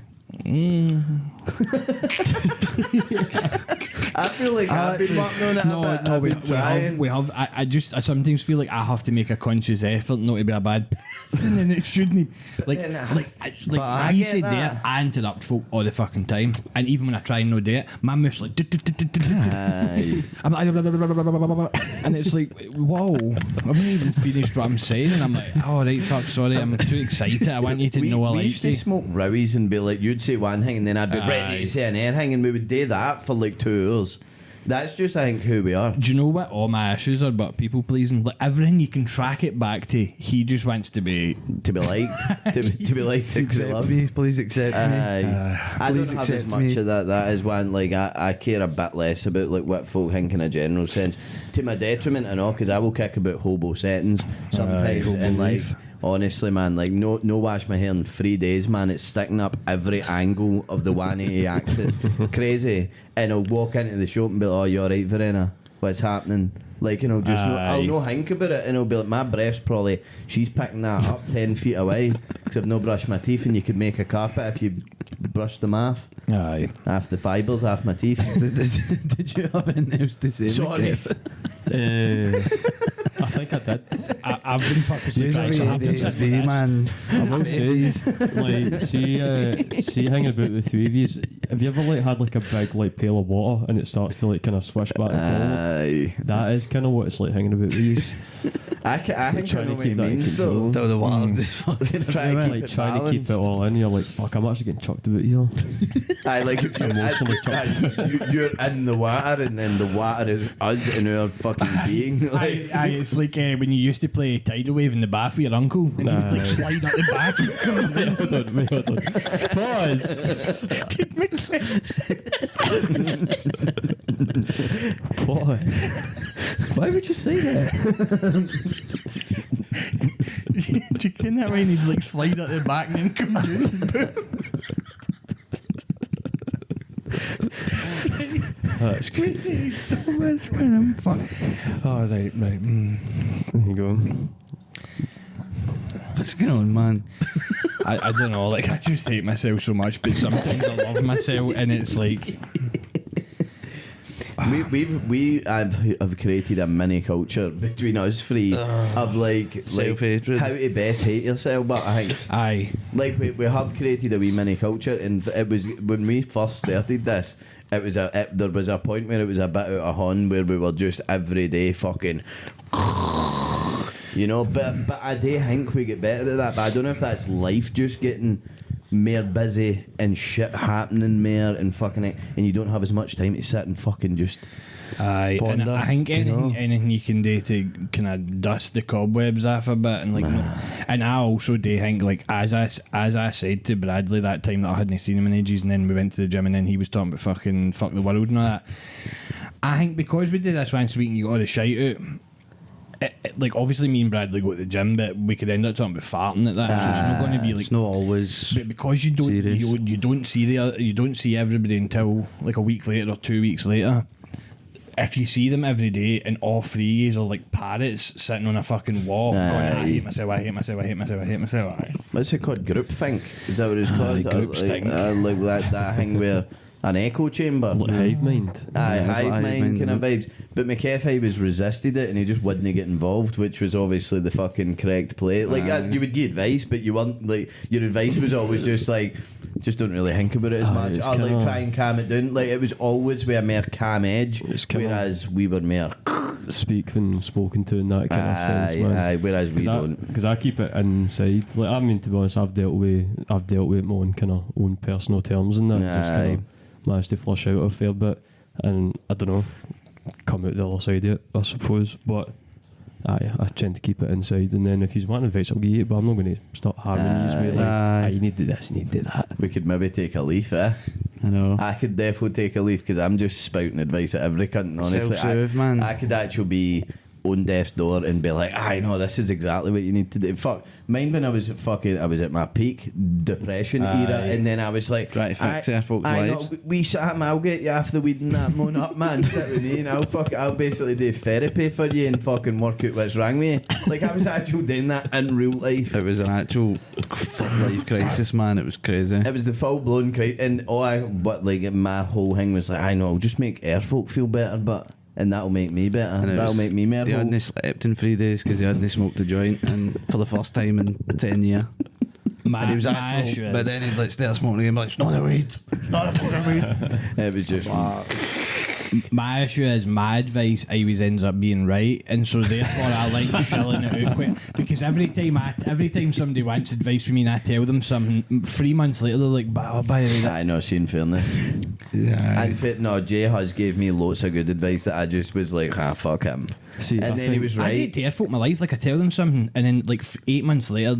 I feel like I've been working on it a bit. We have. I sometimes feel like I have to make a conscious effort not to be a bad person, and it shouldn't. Like I you get said that. there, I interrupt folk all the fucking time, and even when I try and not do it, my mouth's like. I'm like, and it's like, whoa, I haven't even finished what I'm saying, and I'm like, oh right, fuck, sorry, I'm too excited. I want you to know I we like used to you. smoke rowies and be like, you'd say one thing and then I'd be ready to say another thing, and we would do that for like 2 hours. That's just, I think, who we are. Do you know what all my issues are? But people pleasing, like everything you can track it back to. He just wants to be liked, to be liked, to be Accept loved. me, please accept me. I don't Please have as accept much me. of that. That is one, like I care a bit less about like what folk think in a general sense, to my detriment and all, because I will kick about hobo settings sometimes, and like honestly, man, like no wash my hair in 3 days, man. It's sticking up every angle of the 180 axis, crazy. And I'll walk into the shop and be like, "Oh, you alright, Verena? What's happening?" Like, and I'll just I'll no think about it, and I'll be like, my breath's probably, she's picking that up 10 feet away, because I've no brushed my teeth, and you could make a carpet if you brushed them off. aye. Half the fibres off my teeth. Did you have anything else to say? Sorry. I think I did. I've been purposely Use trying to happen ADHD, man. I will say, like, see hanging about the three of you. Have you ever like had like a big like pail of water and it starts to like kind of swish back and forth? That is kind of what it's like hanging about these. I think I know what it that in means though. control. Till the water's just fucking Trying to keep it Trying to keep it balanced. all in. You're like, fuck, I'm actually getting chucked about here. I like if Emotionally you're in the water, and then the water is us and our fucking being. Like, Aye, it's like when you used to play tidal wave in the bath with your uncle, and you'd like slide up the back. Wait, hold on. Pause. Pause. Why would you say that? Do you ken that when he'd like slide up the back and then come down? That's great. Oh, right. There you go. What's going on, man? I don't know, like I just hate myself so much, but sometimes I love myself, and it's like we have created a mini culture between us three of like self-hatred. How to best hate yourself. But I think aye, like we have created a wee mini culture, and it was when we first started this. There was a point where it was a bit out of hand, where we were just every day fucking, you know. But I do think we get better at that. But I don't know if that's life just getting more busy and shit happening more and fucking it, and you don't have as much time to sit and fucking just. aye. And Ponder, I think do you know? anything you can do to kind of dust the cobwebs off a bit, and like, and I also do think like as I said to Bradley that time that I hadn't seen him in ages, and then we went to the gym, and then he was talking about fucking fuck the world and all that. I think because we did this once a week and you got all the shite out. Like obviously me and Bradley go to the gym, but we could end up talking about farting at that. So it's not going to be like. It's not always. But because you don't serious. you don't see everybody until like a week later or 2 weeks later. If you see them every day and all three of you are like parrots sitting on a fucking wall going, I hate myself, I hate myself, I hate myself, I hate myself. Aye. What's it called? Groupthink? Is that what it's called? group stink. Like that thing where an echo chamber. Like hive mind. Aye, Yeah, it's hive like mind kind of vibes. But McAfee was resisted it and he just wouldn't get involved, which was obviously the fucking correct play. Like, you would give advice, but you weren't, like, your advice was always just like, just don't really think about it as much. it's Or like kinda- try and calm it down. Like, it was always with a more calm edge, It's kinda- whereas we were more. Speak when spoken to in that kind of sense, man. Aye, whereas we don't. Because I keep it inside. Like, I mean, to be honest, I've dealt with it my own kind of own personal terms and that. Just Aye. kind of managed to flush out a fair bit, and I don't know, come out the other side of it, I suppose. But aye, I tend to keep it inside, and then if you want advice, I'll give you it. But I'm not going to start harming you with like, Aye. you need to do this, you need to do that. We could maybe take a leaf, eh? I know. I could definitely take a leaf because I'm just spouting advice at every cunt. Honestly, Self-serve, man. I could actually be on death's door and be like, I know this is exactly what you need to do. Fuck, mind when I was at my peak depression era, and then I was like, Try to fix our folks' lives. know, we Sam, I'll get you after the weed and that moan up, man. Sit with me and I'll basically do therapy for you and fucking work out what's wrong with you. Like, I was actually doing that in real life. It was an actual full life crisis, man. It was crazy. It was the full blown crisis, and my whole thing was like, I know, I'll just make air folk feel better, and that'll make me better. And it That'll was- make me more. He hadn't slept in 3 days because he hadn't smoked a joint, and for the first time in 10 years. My, And he was my actual, issue but is- then he'd like start smoking again, like, it's not a weed, it's not a fucking weed. It was just. My issue is my advice always ends up being right, and so therefore I like shelling it out quick, because every time somebody wants advice from me and I tell them something, 3 months later they're like, by the way, I know, see, in fairness. Yeah. No, Jay has gave me lots of good advice that I just was like, fuck him. See, and I then he think- was I right. did dare folk my life, like I tell them something, and then like 8 months later,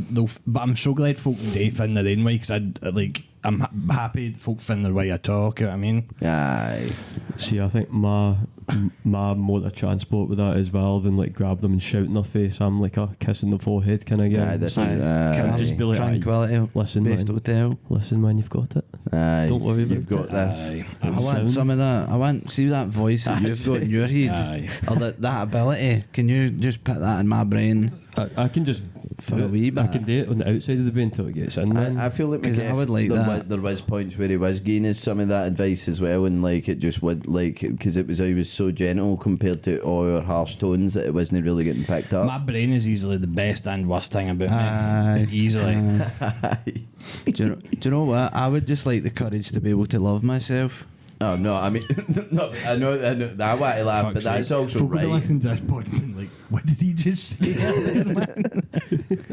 but I'm so glad folk do find their own way, because I'm happy folk find their way I talk, you know what I mean? Aye. See, I think my mode of transport with that is rather than like grab them and shout in their face, I'm like a kiss in the forehead kind of guy. Aye, this So, is- can I just be like, Tranquility, listen, best man. hotel. listen, man, you've got it. Aye. Don't worry about You've got it. this. I want Sound. some of that. I want see that voice that you've got in your head, or that ability. Can you just put that in my brain? I can just For a wee bit. I can do it on the outside of the brain until it gets in. Man. I feel like 'Cause I would like there was points where he was giving us some of that advice as well, and like it just would like because it was always so gentle compared to all our harsh tones that it wasn't really getting picked up. My brain is easily the best and worst thing about Aye. me. Easily. Do you know what? I would just like the courage to be able to love myself. Oh no, I mean, no, I know, I want to laugh, but Fuck's that's sake. also Folk will be right. listening to this pod and being like, what did he just say?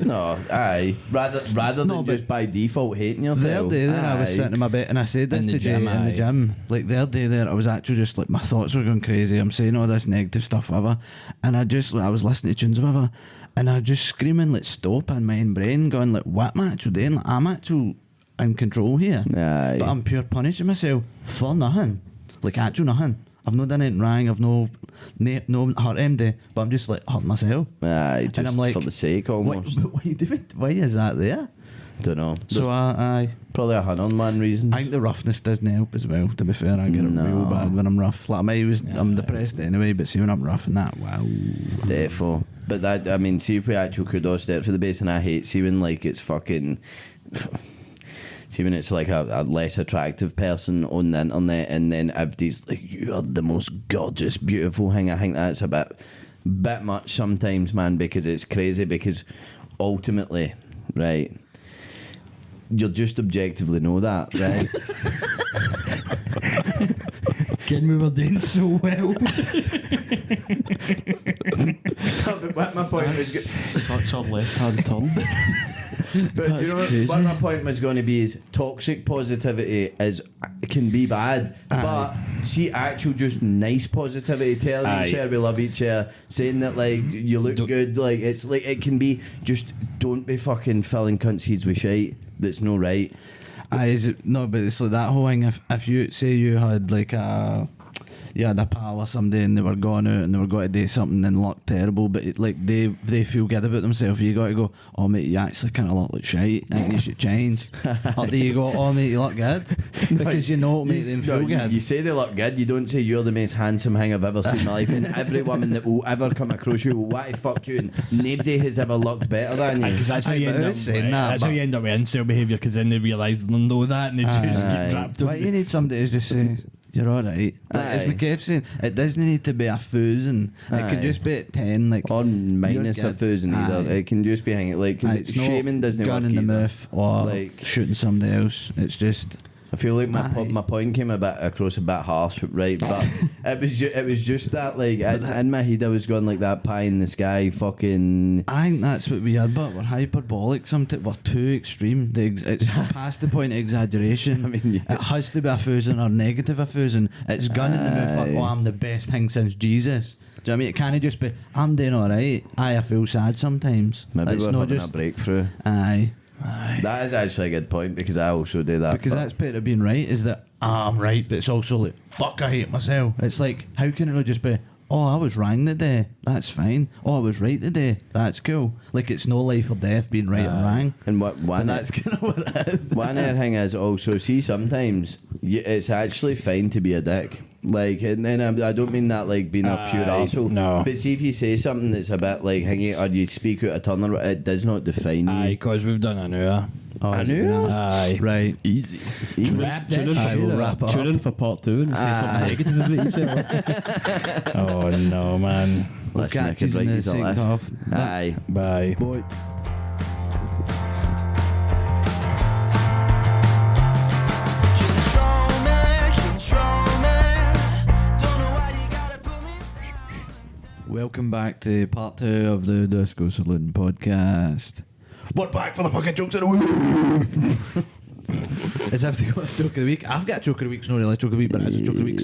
No, aye. Rather No, than but just by default hating The yourself. other day there, I was Aye. sitting in my bed and I said this In the to Jay gym, in the aye. gym. Like the other day there, I was actually just like my thoughts were going crazy. I'm saying all this negative stuff, whatever, and I was listening to tunes, whatever, and I just screaming like stop in my own brain, going like, what am I actually doing? Like, I'm actually in control here, Aye. but I'm pure punishing myself for nothing. Like actual nothing. I've not done anything wrong. I've no hurt MD, but I'm just like hurting myself. Aye, just and I'm like, for the sake almost. What are you doing? Why is that there? Don't know. So There's probably 100 reasons. I think the roughness doesn't help as well. To be fair, I get it real bad when I'm rough. Like I'm depressed anyway, but see when I'm rough and that, wow. Defo. But that, I mean, see if we actually kudos there for the bass, and I hate see when like it's fucking. See when it's like a less attractive person on the internet, and then everybody's like, "You are the most gorgeous, beautiful thing." I think that's a bit much sometimes, man, because it's crazy. Because ultimately, right, you'll just objectively know that, right? Ken, we were doing so well. But what my point was. Such a left-hand turn. But you know crazy. what my point was going to be is toxic positivity can be bad, but see actual just nice positivity, telling each Aye. other we love each other, saying that like you look good, like it's like it can be just don't be fucking filling cunts' heads with shite that's no right. Is it no? But it's like that whole thing. If you say you had like you had a pal or somebody and they were going out and they were going to do something and look terrible, but they feel good about themselves. You got to go, oh mate, you actually kind of look like shite. I think you should change. Or do you go, oh mate, you look good? Because you know it'll make them feel good. You say they look good. You don't say you're the most handsome thing I've ever seen in my life. And every woman that will ever come across you will want to fuck you, and nobody has ever looked better than you. Because that's how you end up saying that, that's how you end up with incel behaviour, because then they realise they know that and they just get trapped. Why you need somebody to just say you're alright. Like, as McKev saying, it doesn't need to be 1,000. It can just be at 10, like, or minus 1,000 either. It can just be hanging like, because shaming doesn't gun work in the either. mouth or like shooting somebody else. It's just. I feel like my point came a bit across a bit harsh, right? But it was just that, like, in my head I was going like that pie in the sky fucking. I think that's what we had, but we're hyperbolic. Sometimes we're too extreme. It's past the point of exaggeration. I mean, yeah. It has to be 1,000 or negative 1,000. It's gun in the mouth. Like, oh, I'm the best thing since Jesus. Do you know what I mean? It can't just be I'm doing alright. I feel sad sometimes. Maybe it's we're not having just a breakthrough. Aye. That is actually a good point, because I also do that. Because that's part of being right, is that I'm right, but it's also like, fuck, I hate myself. It's like, how can it not just be, oh, I was wrong today, that's fine. Oh, I was right today, that's cool. Like, it's no life or death being right or wrong. And one That's kind of what it is. one other thing is also, see, sometimes it's actually fine to be a dick. Like, and then I don't mean that like being a pure arsehole. No. But see, if you say something that's a bit like hingy, or you speak out of turn, or it does not define Aye, you. because we've done an hour. Oh, I is it knew. now? Aye. Right. Easy. Wrap that Tune in, shit I will up. wrap up. tune in for part 2 and say something negative about yourself. Oh no, man. Listen, I catch could us write in you the a second list. half. Aye. Bye. Boy. Welcome back to part 2 of the Disco Saloon podcast. We're back for the fucking jokes of the week. As if they got a joke of the week. I've got a joke of the week. It's not really a joke of the week, but it's a joke of the week.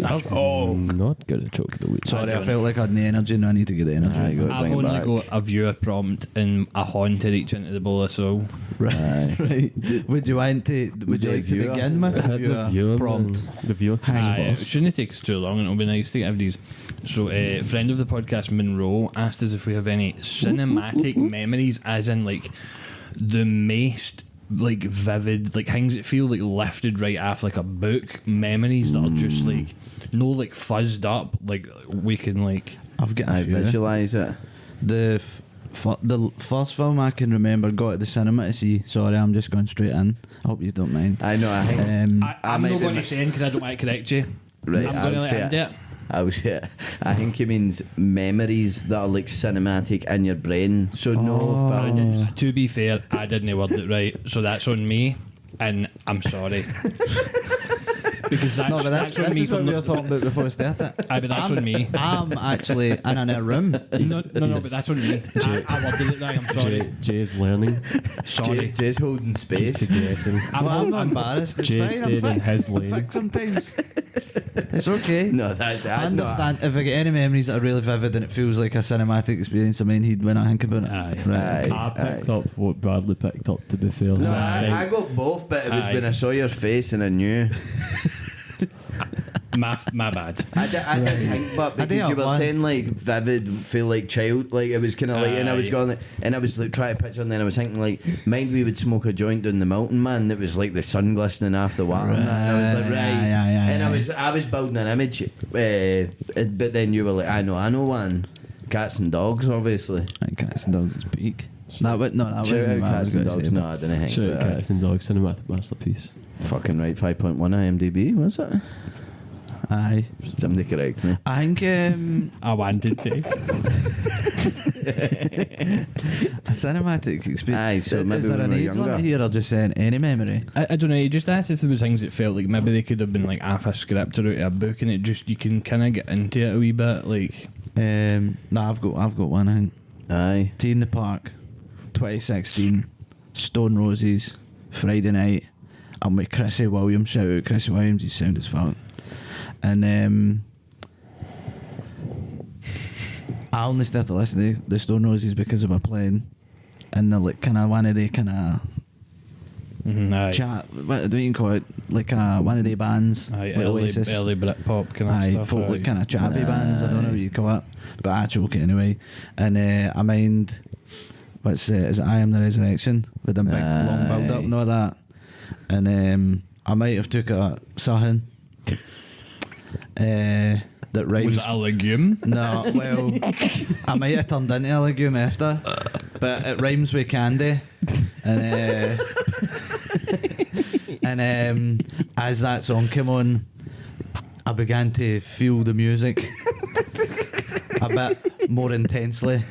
Not good at joke of the week. Sorry, I felt like I had no energy. Now I need to get the energy. Aye, go. I've Bring it only back. got a viewer prompt and a horn to reach into the bowl of soul. Right, right. Would you like to viewer? begin with the viewer prompt? The viewer comes Aye, it first. shouldn't take us too long, and it'll be nice to get these. So, friend of the podcast, Monroe, asked us if we have any cinematic memories, as in like the most like vivid, like things that feel like lifted right off like a book, memories that are just like no like fuzzed up, like we can like. I've got I a few. visualise it. The first film I can remember got to the cinema to see. Sorry, I'm just going straight in. I hope you don't mind. I know. I think. I'm might not be going mi- to say it because I don't want to correct you. Right, I'm I'll going to let say him it. do it. I was I think he means memories that are like cinematic in your brain. So no films. To be fair, I didn't word it right, so that's on me, and I'm sorry. Because that's, No, but that's on this me is what for we were not. talking about before we started. Aye, but that's on me. I'm actually in a room. No, but that's on me. I worded it right. I'm sorry. Jay's learning. Sorry. Jay's holding space. Progressing. I'm not embarrassed. It's Jay's fine. staying in his I'm lane. thick sometimes. It's okay. No, that's I understand if I get any memories that are really vivid and it feels like a cinematic experience in my head when I think about it. Aye. Right. Aye. I picked up what Bradley picked up, to be fair. No, So I got both, but it was Aye. when I saw your face and I knew. My bad. I didn't think, but I do because you have were one. saying like vivid, feel like child, like it was kind of like, and I was Aye. going, like, and I was like trying to picture, and then I was thinking like, mind we would smoke a joint down the mountain, man. That was like the sun glistening off the water, and that. And I was like, right, Aye, and I was building an image, but then you were like, I know one, cats and dogs, obviously. And Cats and Dogs is peak. That wasn't what I was Shout out going Cats and to Dogs. say. No, I didn't think. shout out but, Cats and Dogs, cinematic masterpiece. fucking right, 5.1 IMDb, was it? Aye. Somebody correct me. I think I wanted to. a cinematic experience. Aye, so maybe is there when an we were age limit younger. here or just saying any memory? I don't know. You just asked if there was things that felt like maybe they could have been like half a script or out of a book, and it just you can kind of get into it a wee bit. Like No, I've got one. I think Aye. Tea in the Park, 2016, Stone Roses, Friday night. I'm with Chrissy Williams. Shout out Chrissy Williams. He's sound as fuck. And I only started to listen to the Stone Roses because of a playing, and they're like kind of one of the kind of chat. What do you call it? Like one of the bands, like Oasis. early Britpop kind of stuff. Folk, like kind of chatty bands. I don't know what you call it, but I choke it anyway. And I mind, is it I Am the Resurrection with the big long build up and all that. And I might have took a something that rhymes. Was it a legume? No, well, I might have turned into a legume after, but it rhymes with candy, and as that song came on, I began to feel the music a bit more intensely,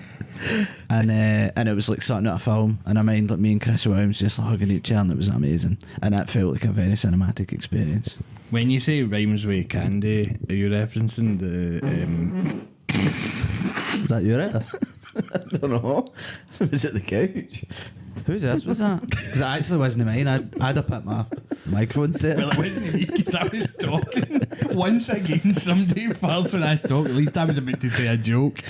and it was like something out of a film, and I mind like me and Chris Williams just like hugging each other, and it was amazing, and that felt like a very cinematic experience. When you say rhymes with candy, are you referencing the? Is that yours? I don't know. Was it the couch? Whose else was that? Because it actually wasn't mine. I'd have put my microphone to it. Well, it wasn't me because I was talking. Once again, somebody first when I talk. At least I was about to say a joke.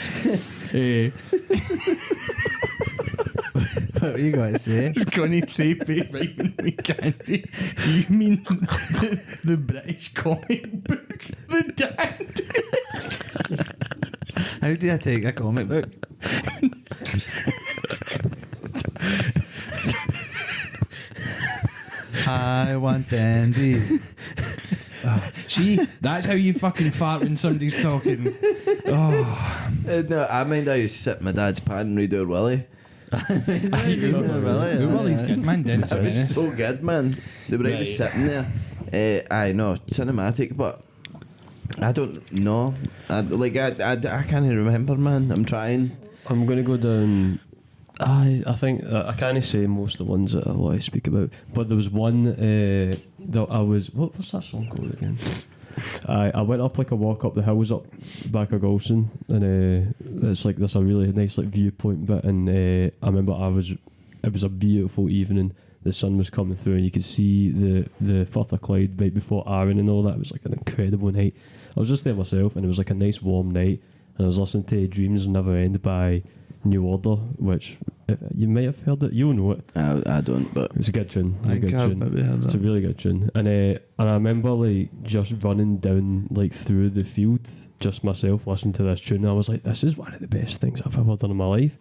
What were you going to say? I was going to say rhyming with candy. Do you mean the British comic book? The Dandy? How do I take a comic book? I want dandy. See, that's how you fucking fart when somebody's talking. No, I mind I used to sit in my dad's pan and read Our Willie. Willie's good, man. Dennis It was Menace. so good, man. They were Right. sitting there. I know, cinematic, but I don't know. I can't even remember, man. I'm trying. I'm going to go down. I think I can't say most of the ones that I want to speak about, but there was one that I was. What was that song called again? I went up like a walk up the hills up back of Wholesome, and it's like there's a really nice like viewpoint bit, and I remember it was a beautiful evening. The sun was coming through, and you could see the Firth of Clyde right before Arran and all that. It was like an incredible night. I was just there myself, and it was like a nice warm night, and I was listening to Dreams Will Never End by New Order, which you might have heard it. You'll know it. I don't, but It's a good tune. I think I've maybe heard It's a that. really good tune. And I remember like just running down like through the field, just myself listening to this tune. And I was like, this is one of the best things I've ever done in my life.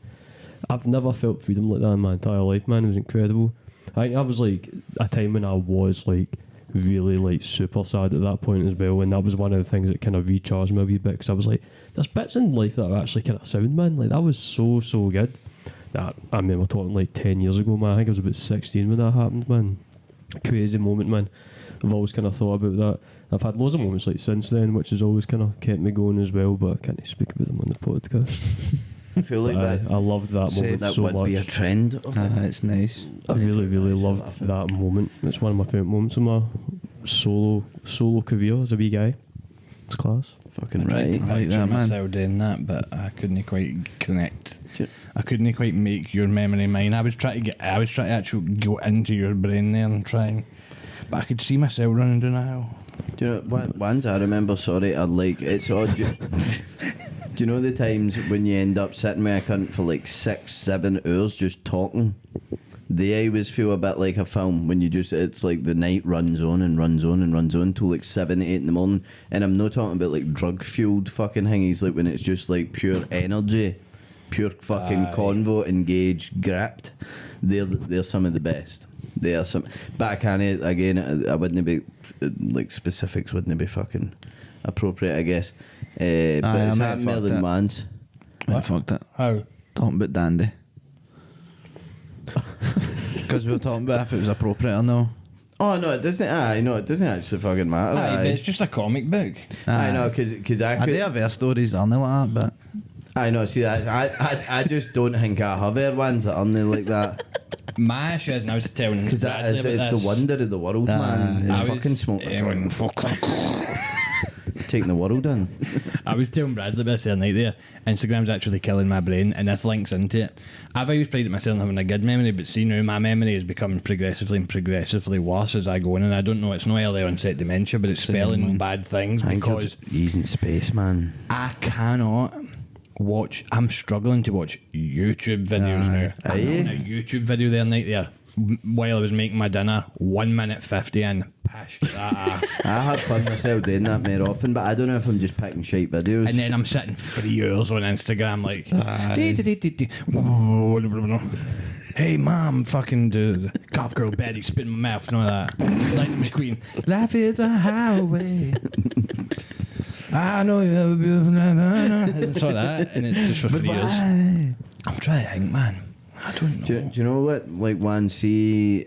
I've never felt freedom like that in my entire life, man. It was incredible. I think that was like a time when I was like really like super sad at that point as well, and that was one of the things that kind of recharged me a wee bit, because I was like, there's bits in life that are actually kind of sound, man. Like that was so good. That I remember talking like 10 years ago, man. I think I was about 16 when that happened, man. Crazy moment, man. I've always kind of thought about that. I've had loads of moments like since then, which has always kind of kept me going as well, but I can't speak about them on the podcast. I feel like I loved that moment that so would much. be a trend of it. It's nice. I really loved that moment. It's one of my favourite moments of my solo career as a wee guy. It's class. Fucking Tried right. to like picture that, man. myself doing that, but I couldn't quite connect. I couldn't quite make your memory mine. I was trying to actually go into your brain there and try, but I could see myself running down a hill. Do you know what ones I remember? Sorry, I like it's odd. Do you know the times when you end up sitting with a cunt for like 6-7 hours just talking? They always feel a bit like a film when you just, it's like the night runs on and runs on and runs on till like 7-8 in the morning. And I'm not talking about like drug fueled fucking thingies, like when it's just like pure energy, pure fucking convo, engage, grabbed. They're some of the best. They are some, but I can't, again, I wouldn't be, like specifics wouldn't be fucking appropriate, I guess. But it's happened more than once. I fucked it. How? Talking about dandy. Because we were talking about if it was appropriate or no. Oh no, it doesn't. It doesn't actually fucking matter. But it's just a comic book. I know, because I I do could. have air stories on like that, but I know. See that? I just don't think I have air ones that are like that. My issue is, and I was telling Because that is, it's the wonder of the world, man. I It's was, fucking smoke a joint. Taking the world in. I was telling Bradley this the other night there. Instagram's actually killing my brain, and this links into it. I've always prided myself on having a good memory, but see now my memory is becoming progressively worse as I go on, and I don't know, it's no early onset dementia, but it's spelling bad things because he's in space, man. I cannot watch. I'm struggling to watch YouTube videos now. Are you? A YouTube video the other night there. while I was making my dinner, 1 minute 50 in, pish, get that off. I have fun myself doing that more often, but I don't know if I'm just picking shite videos. And then I'm sitting 3 hours on Instagram like, hey mom, fucking golf girl Betty spin my mouth and all that. Lightning McQueen, life is a highway. I know you have a beautiful night. It's like that, and it's just for 3 years. I'm trying to think, man. I don't know. Do you know what? Like, one, see,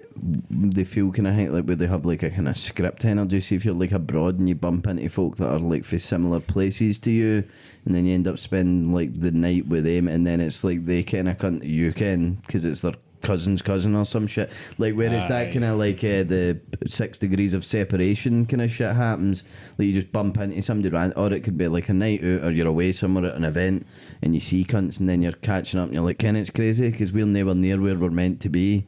they feel kind of like where they have like a kind of script energy. See, if you're like abroad and you bump into folk that are like for similar places to you, and then you end up spending like the night with them, and then it's like they kind of come to you because it's their cousin's cousin or some shit. Like, where it's that kind of like the 6 degrees of separation kind of shit happens. Like, you just bump into somebody, or it could be like a night out, or you're away somewhere at an event and you see cunts, and then you're catching up and you're like, Ken, it's crazy because we're nowhere near where we're meant to be,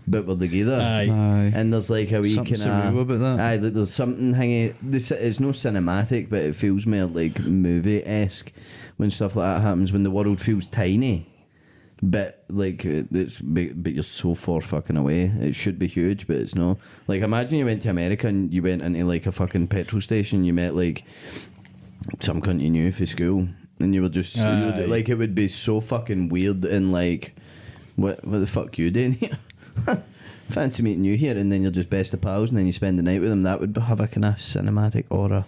but we're together. Aye. And there's like a wee Something kind surreal about that. Aye, like there's something hanging. It's no cinematic, but it feels more like movie-esque when stuff like that happens, when the world feels tiny. But like but you're so far fucking away. It should be huge, but it's not. Like, imagine you went to America and you went into like a fucking petrol station. You met like some cunt you knew for school, and you were just like, it would be so fucking weird. And like, what the fuck you doing here? Fancy meeting you here, and then you're just best of pals, and then you spend the night with them. That would have a kind of cinematic aura.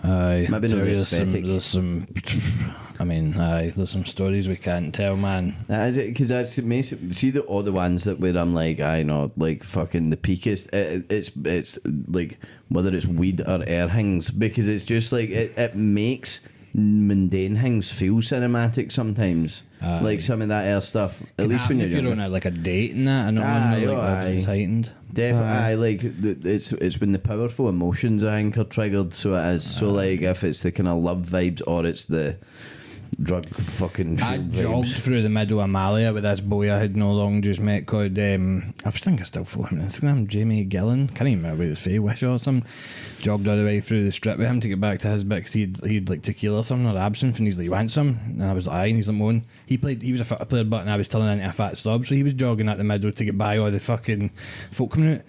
Aye, Maybe not aesthetic. there's some there's some stories we can't tell, man. Is it? Because that's see all the ones that where I'm like, I know, like fucking the peakest. It's like whether it's weed or air things, because it's just like it makes mundane things feel cinematic sometimes. Like some of that air stuff. At least when you're on like a date and that, and it's heightened. Definitely, like it's when the powerful emotions I think are triggered. So it is. So like if it's the kind of love vibes or it's the drug fucking. I jogged through the middle of Malia with this boy I had no long just met called I think I still follow him on Instagram, Jamie Gillen. Can't even remember his face, Wish or something. Jogged all the way through the strip with him to get back to his bit, because he'd like tequila or something, or absinthe, and he's like, you want some? And I was like, aye. And he's like, moan. He was a football player, but I was turning into a fat slob, so he was jogging at the middle to get by all the fucking folk coming out.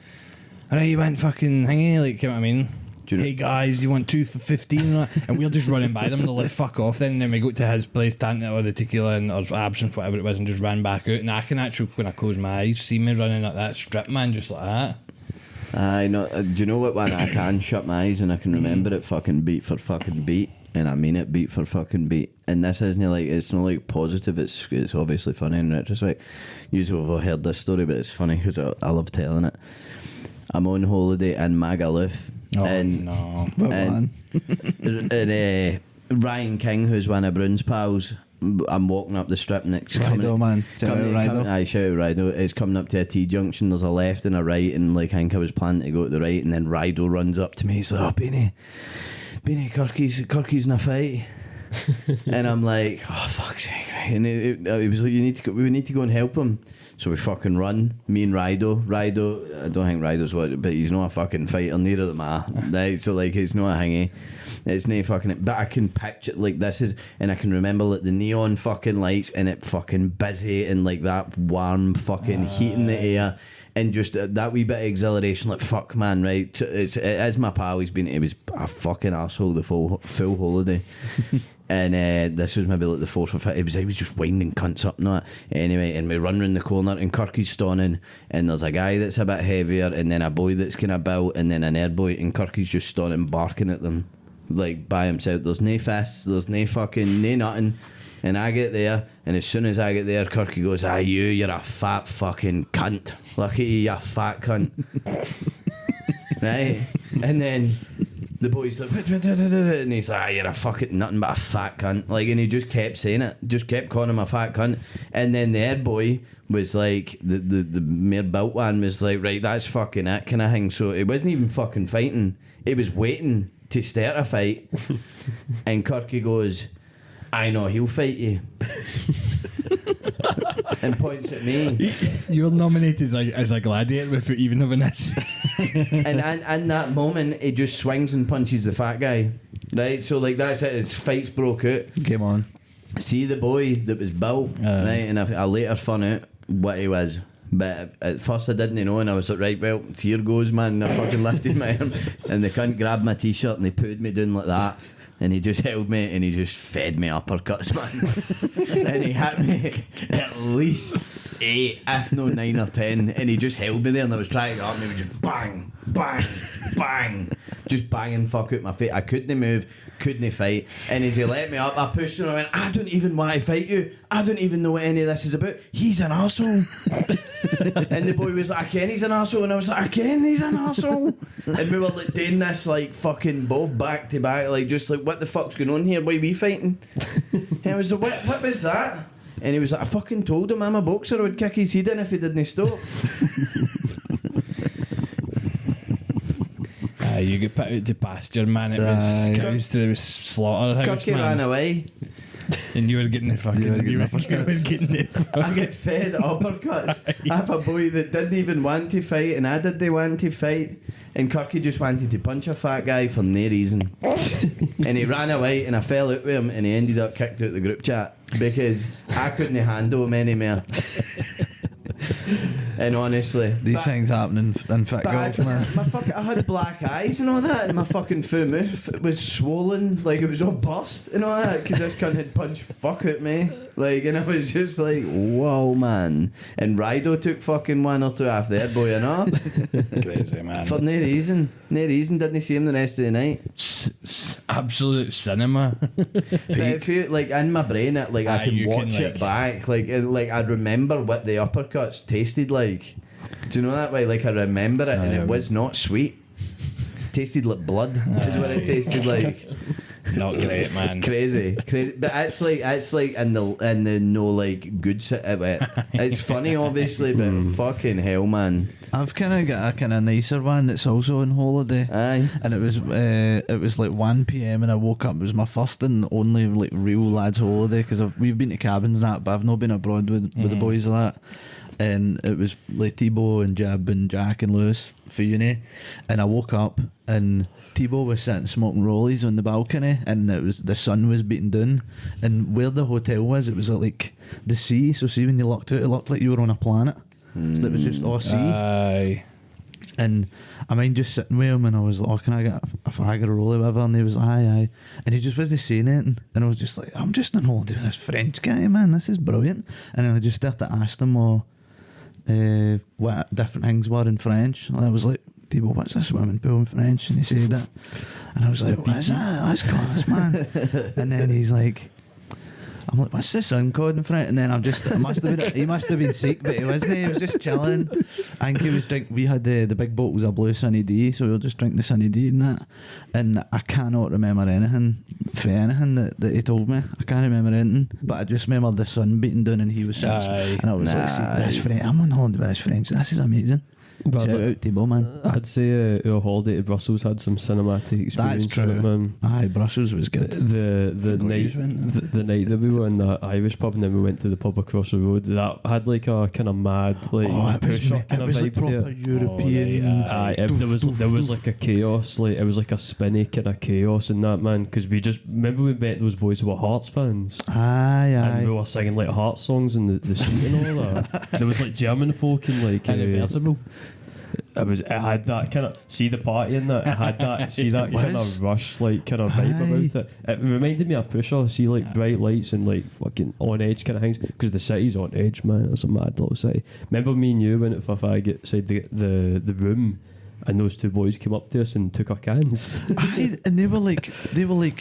Alright, you went fucking hingy, like, you know what I mean? Hey guys, you want 2 for 15? And we're just running by them, and they're like, fuck off then. And then we go to his place, tanting or the tequila and or absinthe, whatever it was, and just ran back out. And I can actually, when I close my eyes, see me running at that strip, man, just like that. I know. Do you know what one I can shut my eyes and I can remember it fucking beat for fucking beat, and I mean it beat for fucking beat. And this isn't like, it's not like positive. It's obviously funny in retrospect. Usually I've heard this story, but it's funny because I love telling it. I'm on holiday in Magaluf. And Ryan King, who's one of Brun's pals, I'm walking up the strip and it's Rido, man. Shout out Rido. Shout out Rido. It's coming up to a T-junction. There's a left and a right, and like I think I was planning to go to the right, and then Rido runs up to me. He's like, oh, Beanie, Kirky's in a fight. And I'm like, oh, fuck's sake. And he was like, we need to go and help him. So we fucking run, me and Rido, I don't think Rido's but he's not a fucking fighter, neither am I. Right? So like, it's not a hangy. It's no fucking, but I can picture like this is, and I can remember like the neon fucking lights and it fucking busy and like that warm fucking heat in the air. And just that wee bit of exhilaration, like fuck, man, right? It is my pal. He was a fucking asshole the full holiday, and this was maybe like the 4th or 5th. He was just winding cunts up and that. Anyway, and we run round the corner, and Kirky's stonning, and there's a guy that's a bit heavier, and then a boy that's kind of built, and then an air boy, and Kirky's just stonning, barking at them, like by himself. There's no fists, there's no fucking no nothing. And I get there, and as soon as I get there, Kirky goes, you're a fat fucking cunt. Look at you fat cunt. Right? And then the boy's like, and he's like, you're a fucking nothing but a fat cunt. Like, and he just kept saying it, just kept calling him a fat cunt. And then the head boy was like, the mere built one was like, right, that's fucking it kind of thing. So it wasn't even fucking fighting. It was waiting to start a fight. And Kirky goes, I know he'll fight you. And points at me. You're nominated as a gladiator without even having this. And in that moment, he just swings and punches the fat guy. Right? So, like, that's it. His fights broke out. Game on. See the boy that was built, right? And I later found out what he was. But at first I didn't know, and I was like, right, well, here goes, man. And I fucking lifted my arm, and the cunt grabbed my t-shirt and they put me down like that. And he just held me and he just fed me uppercuts, man. And he hit me at least 8, if no 9 or 10. And he just held me there, and I was trying to get up, and he was just bang, bang, bang, just banging fuck out my face. I couldn't move, couldn't fight. And as he let me up, I pushed him and I went, I don't even want to fight you. I don't even know what any of this is about. He's an arsehole. And the boy was like, I ken he's an arsehole. And I was like, I ken he's an arsehole. And we were like doing this like fucking both back to back, like just like, what the fuck's going on here? Why are we fighting? And I was like, what was that? And he was like, I fucking told him I'm a boxer, I would kick his head in if he didn't stop. You get put out to pasture, man. It was slaughterhouse, Kirky man. ran away. And you were getting the fucking... You were getting uppercuts. I get fed uppercuts. I have a boy that didn't even want to fight, and I didn't want to fight. And Kirky just wanted to punch a fat guy for no reason. And he ran away, and I fell out with him, and he ended up kicked out the group chat because I couldn't handle him anymore. And honestly, these things happen in fit golf, man. I had black eyes and all that, and my fucking full mouth was swollen, like it was all burst and all that, because this cunt had punched fuck at me, like, and I was just like, whoa, man. And Rido took fucking 1 or 2 off there, boy, you know. Crazy, man. For no reason, didn't see him the rest of the night. Absolute cinema. But if you, like, in my brain, it, like, I can watch it back, like I'd remember what the uppercuts tasted like. Do you know that way? Like, I remember it, and it was not sweet. Tasted like blood. Is what it tasted like. Not great, man. Crazy. But it's like in the no like good. It's funny, obviously, but fucking hell, man. I've kind of got a kind of nicer one that's also on holiday. Aye. And it was like 1 p.m. and I woke up. It was my first and only like real lads holiday, because we've been to cabins and that, but I've not been abroad with the boys like that. And it was like Tebow and Jib and Jack and Lewis for uni. And I woke up and Tebow was sitting smoking rollies on the balcony, and the sun was beating down. And where the hotel was, it was like the sea. So see, when you looked out, it looked like you were on a planet that was just all sea. Aye. And I mind just sitting with him, and I was like, oh, can I get a fag or a rollie, whatever? And he was like, aye. And he just wasn't saying anything. And I was just like, I'm just on holiday with this French guy, man. This is brilliant. And then I just started to ask them what different things were in French. And I was like, Tebow, what's this swimming pool in French? And he said it. And I was like, what is that? That's class, man. And then he's like, I'm like, what's the sun called in French? And then he must have been sick, but he wasn't. He was just chilling. I think he was drinking. We had the big bottles of blue Sunny D, so we were just drinking the Sunny D and that. And I cannot remember anything that he told me. I can't remember anything, but I just remember the sun beating down, and he was sitting, and I was like, see, this French. I'm on holiday with this French. This is amazing. Shout out Tebow, man. I'd say our holiday to Brussels had some cinematic experience. That's true. In it, man. Aye, Brussels was good. The night that we were in that Irish pub, and then we went to the pub across the road, that had like a kind of mad like push-up kind of was like vibe to proper it. European. There was like a chaos, like it was like a spinny kind of chaos in that, man. Because we just remember we met those boys who were Hearts fans. Aye. And we were singing like Hearts songs in the street and all that. There was like German folk and like Irreversible. It had that kind of the party in that. It had that kind of rush like kind of vibe about it. It reminded me of Pusher. See like bright lights and like fucking on edge kind of things, because the city's on edge, man. It was a mad little city. Remember me and you went at fag outside the room, and those 2 boys came up to us and took our cans. Aye, and they were like, What do you mean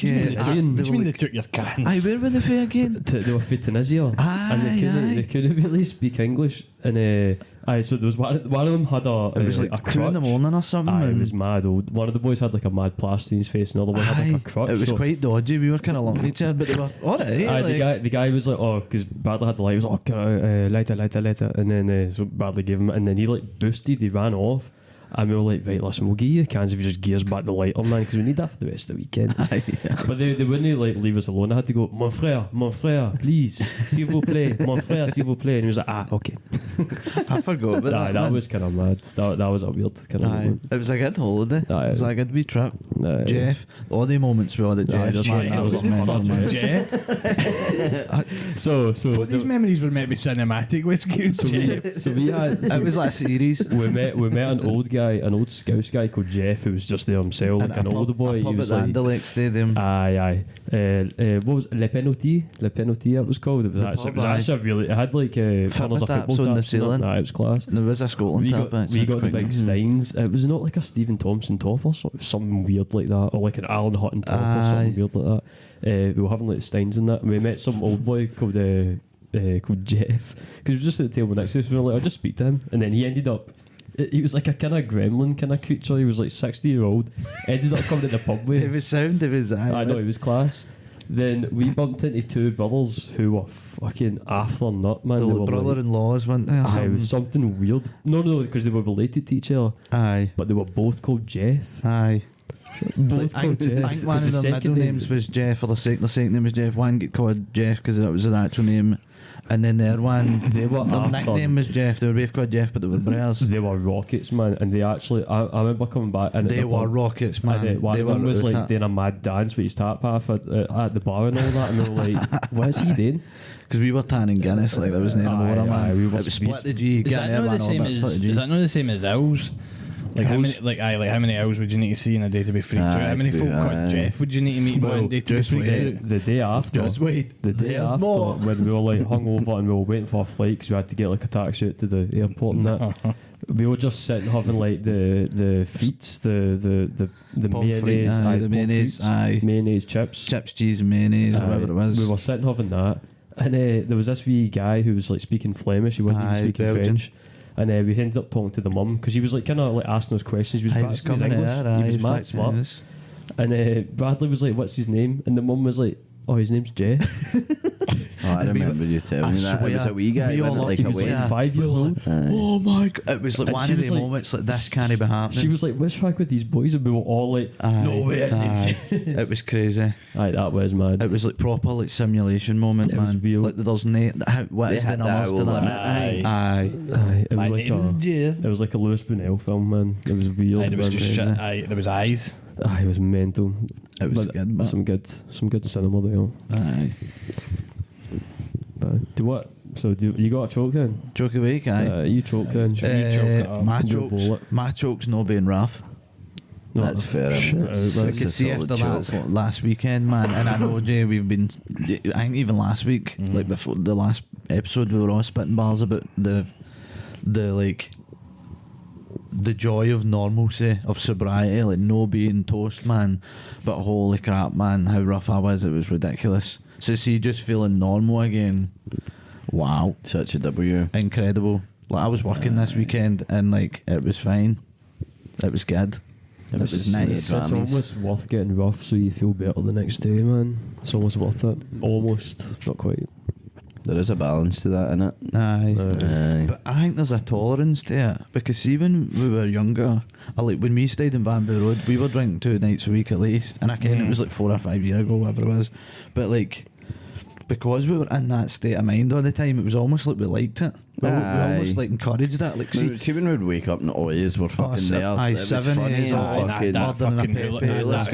they took your cans? aye, where were they from again? They were from Tunisia, and they couldn't really speak English. And so there was one of them had It was like a 2 in the crutch. morning or something. Aye, it and was mad. One of the boys had like a mad plaster in his face, and the other one had like a crutch. It was so quite dodgy. We were kind of looking at each other, but they were alright. Aye, the guy was like, oh, because Bradley had the light. He was like, oh, later. And then so Bradley gave him, and then he like boosted. He ran off. And we were like, right, listen, we'll give you the cans if you just gear us back the lighter, man, because we need that for the rest of the weekend. But they wouldn't like leave us alone. I had to go, mon frère, please, s'il vous plaît, mon frère, s'il vous plaît. And he was like, okay. I forgot about that. That was kind of mad. That was a weird kind of moment. It was a good holiday. It was a good wee trip. Jeff, all the moments we had at Jeff's, man, that was mental, man. Jeff. So But these memories were meant to be cinematic with Jeff. So we had. It was like a series. We met an old Scouse guy called Jeff, who was just there himself, like an older boy. He was at like, the Lake Stadium. aye. What was it? Le Penalty? It was called. It was actually really. It had like corners of taps football on the taps. ceiling. It was class. There was a Scotland We tap. got the big steins. It was not like a Stephen Thompson top or something weird like that, or like an Alan Hutton top or something weird like that. We were having like the steins in that. And we met some old boy called Jeff, because he was just at the table next to us. We were like, I'll just speak to him, and then he ended up. He was like a kind of gremlin kind of creature. He was like 60-year-old. Ended up coming to the pub with us. It was sound. It was. I know, it was class. Then we bumped into two brothers who were fucking after nut, man. The They were brother-in-laws, weren't they? it was something weird. No, because they were related to each other. Aye. But they were both called Jeff. Aye. Both I called Jeff. think one of The their second middle name- names was Jeff, or the second name was Jeff. One get called Jeff because that was their actual name, and then their one, They were their after- nickname was Jeff. They were both called Jeff, but they were brothers. They were rockets, man, and they actually. I remember coming back, and They were rockets, man. And one They of them were was out like at- doing a mad dance with his tap half at the bar and all that, and they were like, "What is he doing?" Because we were tanning Guinness, like there was no more, Aye, man. we It were was split the G. Is Get that an not the L1 same all that, split as? the G. Is that not the same as L's? Like how many? Hours? How many hours would you need to see in a day to be freaked out? How many to be- folk called Jeff would you need to meet one day to be just freaked wait. out? The day after. wait. The day There's after, more. when we were like hungover and we were waiting for a flight because we had to get like a taxi out to the airport and that, we were just sitting having like the feats, the Pommes frites, mayonnaise, aye, the pommes mayonnaise, frites, aye. mayonnaise chips, Chips, cheese, and mayonnaise, or Aye. whatever it was. We were sitting having that, and there was this wee guy who was like speaking Flemish. He wasn't even Aye, speaking Belgian. French. And we ended up talking to the mum because he was like kind of like asking us questions. He was Aye, he was practicing his coming English. there, He was aye, mad practicing smart. his. And Bradley was like, "What's his name?" And the mum was like, "Oh, his name's Jeff." Oh, I remember you telling me that. It was a wee guy, we all wasn't it, like he a was wee. like 5 years old. Oh my god! It was like And one she of was the like- moments like this can't be happening. She was like, "What's wrong with these boys?" And we were all like, Aye, "No way, his name's aye. Jeff." It was crazy. Aye, that was mad. It was like proper like simulation moment, It man. was real. Like there's what They is the had that numbers to whole that? limit, Aye. Aye. Aye, it My was like name's Jeff. it was like a Lewis Brunel film, man. It was real. Aye, there was man. just shit. Aye, there was eyes. Aye, it was mental. It was But good, but- some good cinema there. Aye. But do what? So you got a choke then? Joke a week, aye. You choke then. Choke it up. My You'll chokes, bowl it. my chokes not being rough. No, That's fair shit enough. out, man. I could see solid after choke. that last weekend, man, and I know Jay, we've been. I think even last week, like before the last episode, we were all spitting bars about the like the joy of normalcy, of sobriety, like no being toast, man. But holy crap, man, how rough I was! It was ridiculous. So see, just feeling normal again. Wow, Such a W. incredible. Like I was working this weekend, and like it was fine. It was good. It was nice. It's almost worth getting rough so you feel better the next day, man. It's almost worth it. Almost, not quite. There is a balance to that, innit? Aye. Aye. But I think there's a tolerance to it because see when we were younger, like when we stayed in Bamboo Road, we were drinking 2 nights a week at least, and I ken it was like 4 or 5 years ago, whatever it was. But like because we were in that state of mind all the time, it was almost like we liked it. We almost like encouraged that. Like See, when we'd wake up and always were fucking there. aye, it was 7 funny, years and old. fucking- that Murder and a fucking Pepe, hula skirt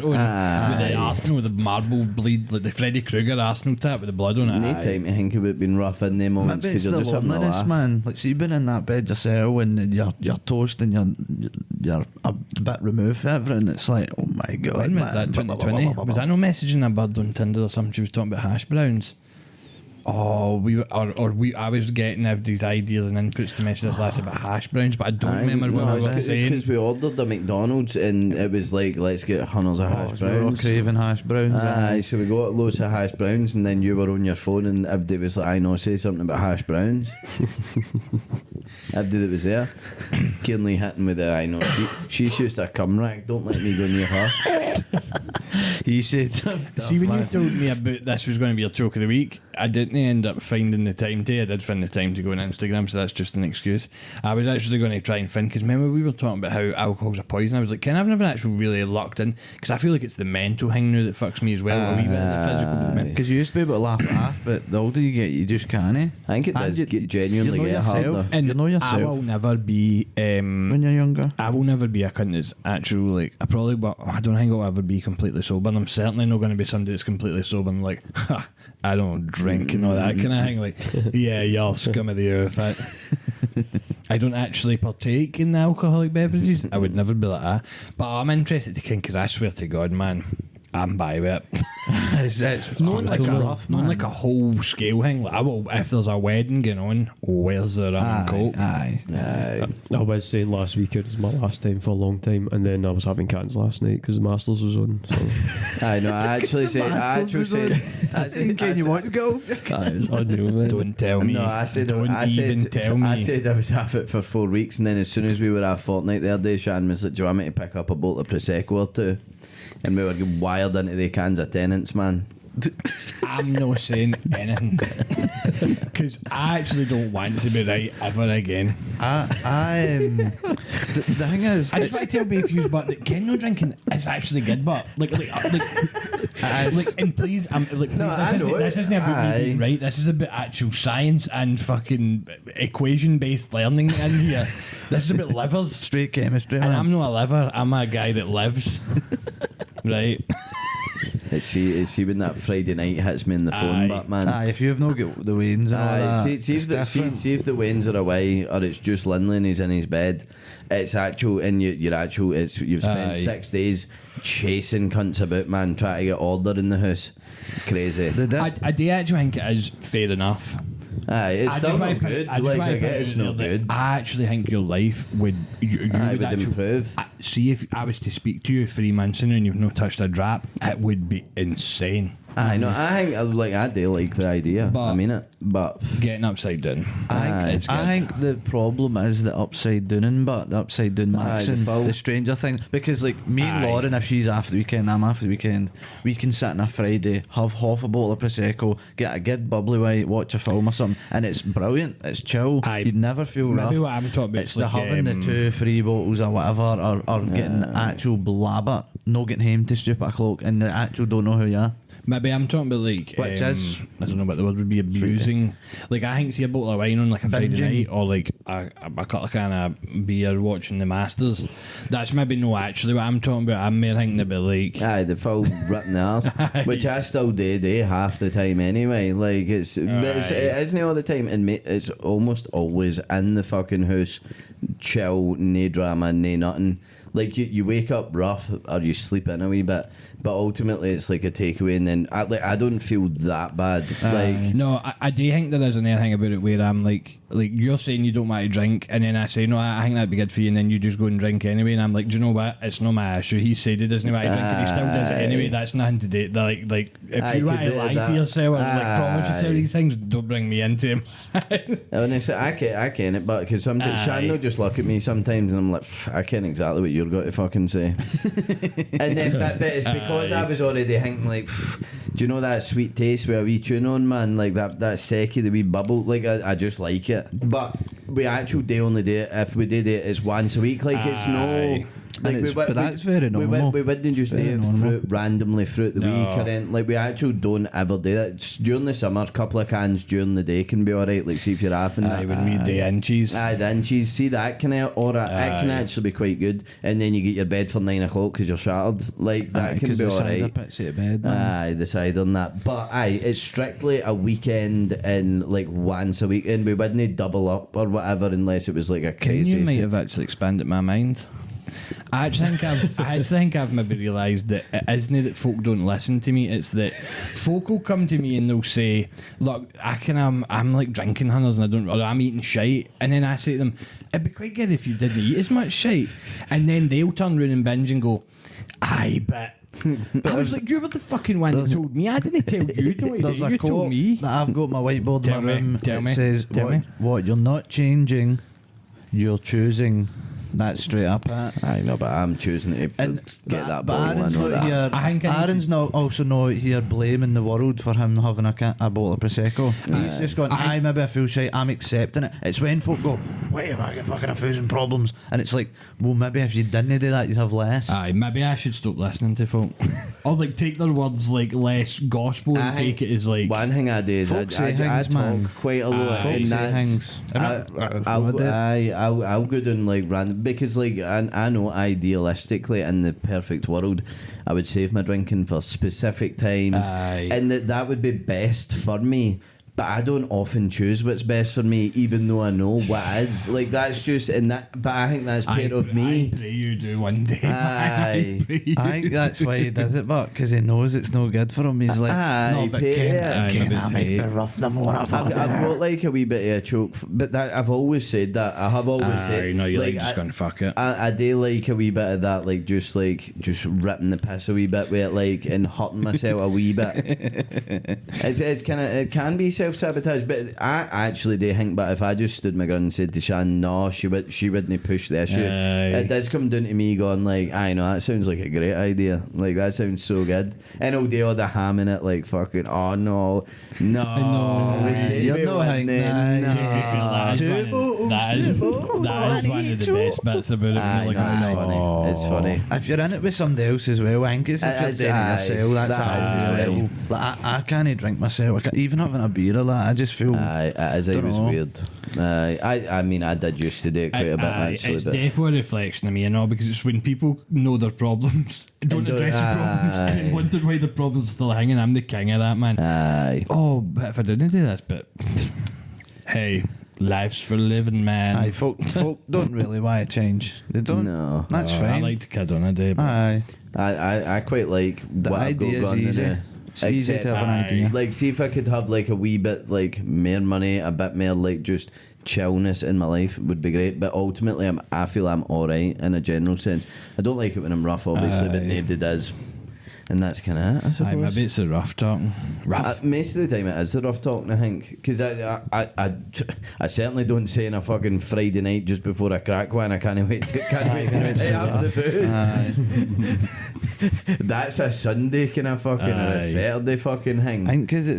on Aye. with the Arsenal with the marble bleed, like the Freddy Krueger Arsenal tap with the blood on it. No Aye. time to think about being rough in them moments maybe it's because the you're just having a loneliness, laugh. man. Like see, being in that bed yourself and you're toast and you're a bit removed from everything. It's like, oh my god, When was man. that? 2020? Was I no messaging a bird on Tinder or something? She was talking about hash browns. Oh, I was getting these ideas and inputs to message this last about hash browns, but I don't remember what I was It's saying. because we ordered the McDonald's and it was like, let's get hundreds of hash We were all browns. craving hash browns. Aye, so we got loads of hash browns, and then you were on your phone, and everybody was like, "I know, say something about hash browns." Everybody that was there, Kierley hitting with the "I know." She's just a cum rag. Don't let me go near her. He said, See, when you told me about this was going to be your joke of the week, I didn't end up finding the time to. I did find the time to go on Instagram, so that's just an excuse. I was actually going to try and find, because remember we were talking about how alcohol's a poison. I was like, I've never actually really locked in, because I feel like it's the mental thing now that fucks me as well, a wee bit of the physical. because you used to be able to laugh it off, but the older you get, you just can't. I think it does genuinely you know get harder. yourself. And You know yourself. I will never be When you're younger, I will never be a cunt that's actual, like, I don't think I'll ever be completely sober, and I'm certainly not going to be somebody that's completely sober and like, I don't drink and all that kind of thing, like, yeah, you're scum of the earth. I don't actually partake in the alcoholic beverages. I would never be like that, but I'm interested to king, because I swear to God, man, I'm by with it. it's Not like rough, not man. like a whole scale thing. Like, I will, if there's a wedding going on, where's the rum and coke? Aye. I was saying last week it was my last time for a long time, and then I was having cans last night because the Masters was on. So I know. I actually said. Can you watch golf? it's unreal, man. Don't tell me. No, I said. Don't I even said, tell me. I said I was half it for 4 weeks, and then as soon as we were at fortnight the other day, Shannon was like, "Do you want me to pick up a bottle of Prosecco or two?" And we were getting wired into the cans of Tenants, man. I'm not saying anything, because I actually don't want to be right ever again. The thing is, I just want to tell Bayfuse, but that Ken no drinking is actually good, but like, and please, this isn't about me being right. This is about actual science and fucking equation-based learning in here. This is about livers, straight chemistry, and man. I'm not a liver. I'm a guy that lives. Right. See when that Friday night hits me in the phone, but man. Aye, if you've not got the wains and all that, see if the wains are away, or it's just Lindley and he's in his bed. It's actual, and you've spent 6 days chasing cunts about, man, trying to get order in the house. Crazy. I do actually think it is fair enough. Aye, it's still not good. I get it's not good. I actually think your life would would improve. See, if I was to speak to you 3 months in and you've not touched a drop, it would be insane. I know. I think I do like the idea. But I mean it, but getting upside down. I think the problem is the upside downing, but the upside down maxing, the Stranger Thing. Because like me and Lauren, if she's after the weekend, I'm after the weekend, we can sit on a Friday, have half a bottle of Prosecco, get a good bubbly white, watch a film or something, and it's brilliant. It's chill. You'd never feel maybe rough. what I'm talking about It's like, the having the 2-3 bottles or whatever, or getting the actual blabber, not getting home to stupid o'clock, and the actual don't know who you are. Maybe I'm talking about like Which is I don't know what the word would be, abusing. Like I think see a bottle of wine on like a Friday night, or like a couple of can of beer watching the Masters. That's maybe not actually what I'm talking about. I'm more thinking about like the full ripping the arse, which I still do half the time anyway. Like it isn't all the time, and it's almost always in the fucking house, chill, no drama, no nothing. Like you wake up rough or you sleep in a wee bit, but ultimately it's like a takeaway, and then I don't feel that bad. no, I do think there is an air thing about it where I'm like you're saying you don't want to drink, and then I say no, I think that'd be good for you, and then you just go and drink anyway, and I'm like, do you know what? It's not my issue. He said he doesn't want to drink, and he still does it anyway. That's nothing to do. Like if you want to lie to yourself or like promise yourself these things, don't bring me into him. Honestly, I can it, but because sometimes Shannon will just look at me sometimes, and I'm like, I can't exactly what you're going to fucking say. And then but it's because I was already thinking like, do you know that sweet taste with a wee tune on, man? Like that secchi, the wee bubble. Like I just like it. But we actually do only do it if we did it. It's once a week. Like it's no. Like but that's very normal. We wouldn't just do fruit randomly throughout the week or anything. Like we actually don't ever do that. Just during the summer, a couple of cans during the day can be alright. Like see if you're having that. When we do inches. The inches. See that can it can actually be quite good. And then you get your bed for 9 o'clock because you're shattered. Like that can be alright. The cider and that. But it's strictly a weekend and like once a week, and we wouldn't double up or whatever unless it was like a crazy. You might have actually expanded my mind. I actually think I've maybe realised that it isn't that folk don't listen to me. It's that folk will come to me and they'll say, "Look, I'm like drinking hunters and I'm eating shite," and then I say to them, "It'd be quite good if you didn't eat as much shite," and then they'll turn round and binge and go, "Aye, but." I was like, you were the fucking one that told me. I didn't tell you. You told me. That I've got my whiteboard in my room. Tell me. It says, what you're not changing, you're choosing. That's straight up it. I know, but I'm choosing to get that bottle. Aaron's I know not that. here. I think I need Aaron's not also not here blaming the world for him having a bottle of prosecco. He's just going, "Aye, maybe I feel shite. I'm accepting it." It's when folk go, "Wait, have I got fucking 1,000 problems?" And it's like, well, maybe if you didn't do that, you'd have less. Aye, maybe I should stop listening to folk. Or like take their words like less gospel and take it as like. One thing I do is Folk I say things, talk man. quite a lot, Folk and say that's things. I'll go down like random because like I know idealistically in the perfect world I would save my drinking for specific times, and that would be best for me. But I don't often choose what's best for me, even though I know what is. Like, that's just, and that, but I think that's part of me. I pray you do one day. Aye. I think that's why he does it, but because he knows it's no good for him. He's like, no, but can I make the rough the more I've got like a wee bit of a choke, but that I've always said that. I have always said. No, you're like, just going to fuck it. I do like a wee bit of that, like just ripping the piss a wee bit with it, like, and hurting myself a wee bit. It's kind of, it can be self-sabotage, but I actually do think, but if I just stood my ground and said to Shan, no, she wouldn't push the issue, it does come down to me going like, I know, that sounds like a great idea, like that sounds so good, and I'll do all the ham in it, like fucking, oh no, we said you're we not wouldn't, That is one of the best bits about it. It's funny. If you're in it with somebody else as well, I think it's if you're doing it yourself, that's as well. Like, I can't drink myself. Even having a beer or that, I just feel. As I was weird. I mean, I did used to do it quite a bit actually. It's definitely a reflection of me, because it's when people know their problems, don't address the problems, and then wonder why the problems are still hanging. I'm the king of that, man. Oh, but if I didn't do this, but hey. Life's for living, man. Aye, folk don't really want to change. They don't. No, that's fine. I like to kid on a day. Aye, I quite like the what idea is easy. It's easy to have an idea. Like, see if I could have like a wee bit like more money, a bit more like just chillness in my life would be great. But ultimately, I feel I'm all right in a general sense. I don't like it when I'm rough, obviously, but nobody does. And that's kind of it, I suppose. Maybe it's the rough talking. Most of the time it is the rough talking, I think. Because I certainly don't say on a fucking Friday night just before I crack one, I can't wait to stay after the booze. That's a Sunday kind of fucking or a Saturday fucking thing. I think because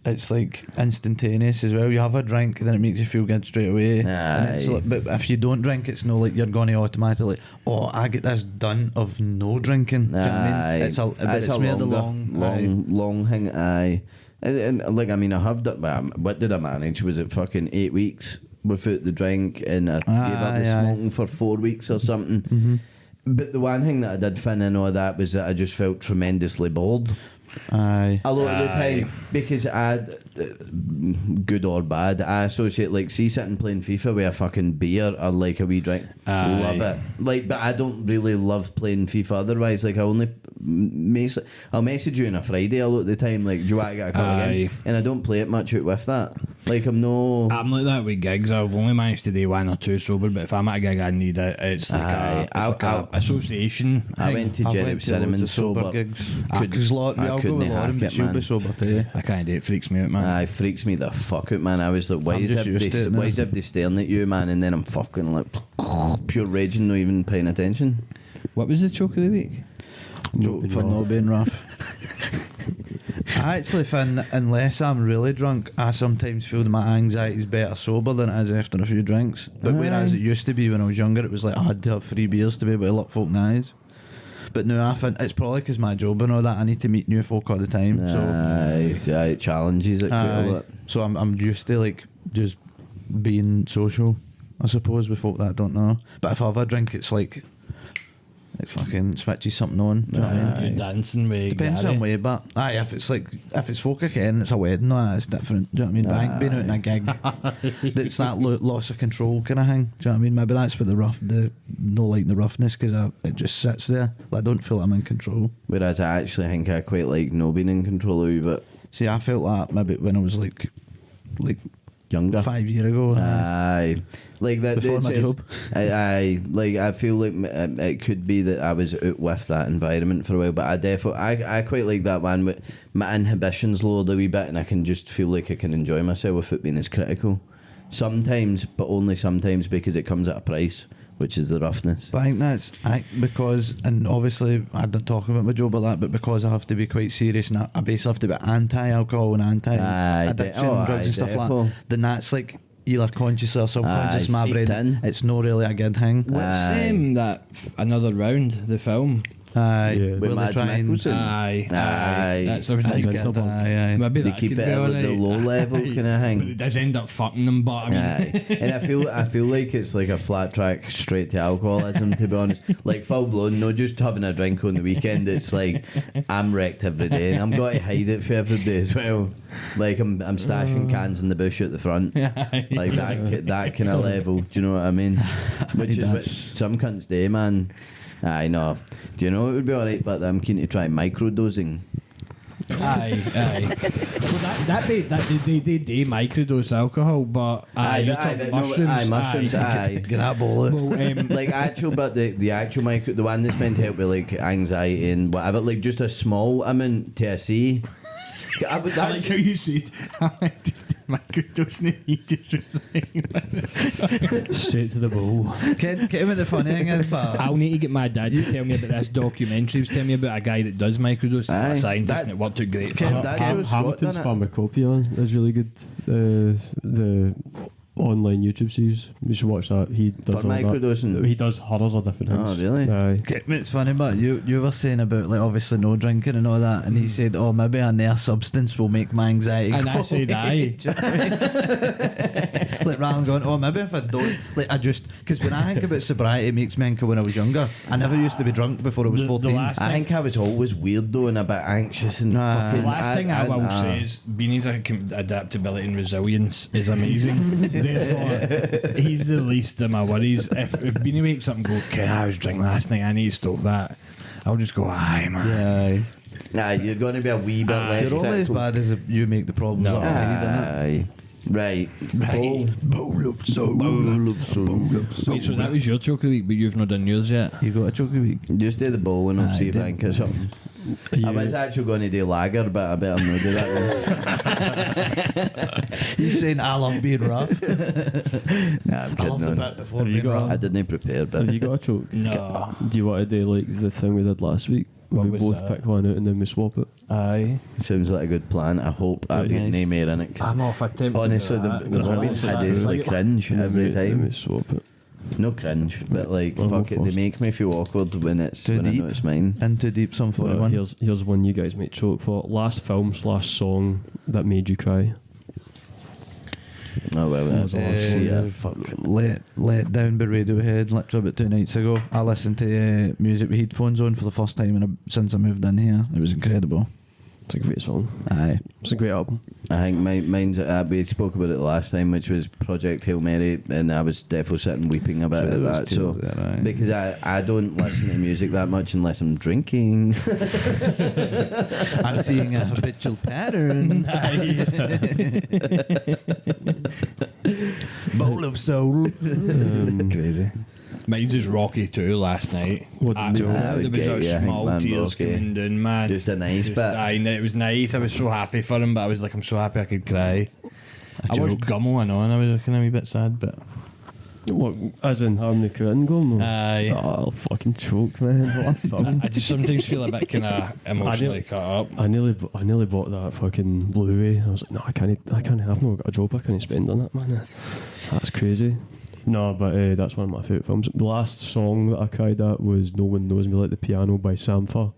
it's like instantaneous as well. You have a drink, then it makes you feel good straight away. And it's like, but if you don't drink, it's no like you're going to automatically. Oh, I get this done of no drinking. Do you know what I mean? It's a long thing. And like, I mean, I have done. What did I manage? Was it fucking 8 weeks without the drink, and I gave up the smoking for 4 weeks or something. Mm-hmm. But the one thing that I did fin in all that was that I just felt tremendously bored. A lot of the time, because good or bad, I associate like sitting playing FIFA with a fucking beer or like a wee drink. Love it. Like, but I don't really love playing FIFA otherwise. Like, I'll message you on a Friday a lot of the time, like, do you want to get a couple of games? And I don't play it much out with that. Like, I'm like that with gigs. I've only managed to do 1 or 2 sober, but if I'm at a gig I need it, it's like a association. I went to Jerry Cinnamon sober gigs because I'll go with Lauren, but she'll be sober too. I can't do it. Freaks me out, man. It freaks me the fuck out, man. I was like, why is everybody staring at you, man? And then I'm fucking like pure raging, not even paying attention. What was the choke of the week? Joke for not being rough. I actually find, unless I'm really drunk, I sometimes feel that my anxiety's better sober than it is after a few drinks. But whereas it used to be when I was younger, it was like I had to have 3 beers to be able to look folk in the eyes. But now I find it's probably because my job and all that, I need to meet new folk all the time. It challenges it quite a lot. So I'm used to like just being social, I suppose, with folk that I don't know. But if I have a drink, it's like it fucking switches something on. Do you know what I mean? You're dancing with depends Gary. on way, but if it's folk again, it's a wedding. No, it's different. Do you know what I mean? But being out in a gig, it's that loss of control kind of thing. Do you know what I mean? Maybe that's what no like the roughness, because it just sits there. Like, I don't feel like I'm in control. Whereas I actually think I quite like no being in control a wee bit. See, I felt like maybe when I was like younger, 5 years ago. Like that before my job. I feel like it could be that I was out with that environment for a while, but I quite like that one. But my inhibitions lowered a wee bit, and I can just feel like I can enjoy myself without being as critical. Sometimes, but only sometimes, because it comes at a price. which is the roughness. But I think that's because, and obviously I don't talk about my job about that, but because I have to be quite serious and I basically have to be anti-alcohol and anti-addiction drugs and stuff like that, then that's like either conscious or subconscious in my brain. It's not really a good thing. What's that Another Round, the film? Aye, with Mads Mikkelsen. Aye. That's a ridiculous. Aye. Maybe They that keep could it be at alright. the low level kind of But it thing. does end up fucking them. But I mean, And I feel like it's like a flat track straight to alcoholism, to be honest. Like full blown, not just having a drink on the weekend. It's like I'm wrecked every day, and I'm going to hide it for everybody as well. Like I'm stashing cans in the bush at the front, like that kind of level. Do you know what I mean? Which is what some cunts do, man. I know. Do you know it would be alright? But I'm keen to try microdosing. aye. Well, they do microdose alcohol, but mushrooms. Get that ball out. Well, Like actual, but the actual the one that's meant to help with like anxiety and whatever, like just a small amount to a C. I like how you said microdosing and he just Straight to the bowl. Get him with the funny thing is, but I'll need to get my dad to tell me about this documentary. He was telling me about a guy that does microdose. He's a scientist and it worked out great for him. Hamilton's Pharmacopoeia is really good. The online YouTube series, you should watch that. He does For all microdosing? that. He does hundreds of different things. Oh, really? Aye. it's funny, but you were saying about like obviously no drinking and all that, and he said, "Oh, maybe a near substance will make my anxiety." And go I said, away." Like rather than going, "Oh, maybe if I don't," like I just because when I think about sobriety, it makes me think of when I was younger. I never used to be drunk before I was 14. last I think I was always weird though and a bit anxious and fucking. The last thing I will say is Beanie's adaptability and resilience is amazing. Therefore, he's the least of my worries. If Beanie wakes up and goes, "Okay, I was drinking last night, I need to stop that," I'll just go, "Aye, man." Yeah, Nah, you're going to be a wee bit less. you're only as critical. bad as you make the problems up. Aye. Right. Bowl of soul. Wait, so that was your chocolate week, but you've not done yours yet? You got a chocolate week. Just do the bowl and I'll see if I can get something. I was actually going to do lager, but I better not do that one. He's saying I love being rough. Nah, I'm I love the kidding. bit before Have you being got- rough. I didn't prepare, but Have you got a choke? No. Do you want to do like the thing we did last week? What We was both that? pick one out and then we swap it. Aye. sounds like a good plan. I hope I've got no more in it. 'Cause I'm off attempt. honestly, the one I do is like cringe every Then we time. swap it. No cringe, but like I'll fuck go it, they first. make me feel awkward when I know it's mine. In too deep, some Well, 41. here's one you guys might choke for. Last film/song that made you cry. Oh well, was the last see one? ya, fuck. Let Down by Radiohead, literally about 2 nights ago. I listened to music with headphones on for the first time since I moved in here. It was incredible. It's a great song. Aye. It's a great album. I think mine's we spoke about it last time, which was Project Hail Mary, and I was definitely sitting weeping a bit Sure, at there was that. So tears there, aye. because I don't listen to music that much unless I'm drinking. I'm seeing a habitual pattern. Bowl of soul. Crazy. Mine's is Rocky 2 last night. What did you- I would There was get a you, I think, small man, tears Rocky. coming down, man. Just a nice bit. Aye, it was nice. I was so happy for him, but I was like, I'm so happy I could cry. I watched Gummel, I know, and I was looking a wee bit sad, but What, as in having the curtain going? aye. Oh, I'll fucking choke, man. What a film. I just sometimes feel a bit kind of emotionally cut up. I nearly bought that fucking Blu-ray. I was like, no, I can't. I've not got a job. I can't spend on it, man. That's crazy. No, but that's one of my favourite films. The last song that I cried at was "No One Knows Me Like the Piano" by Sampha.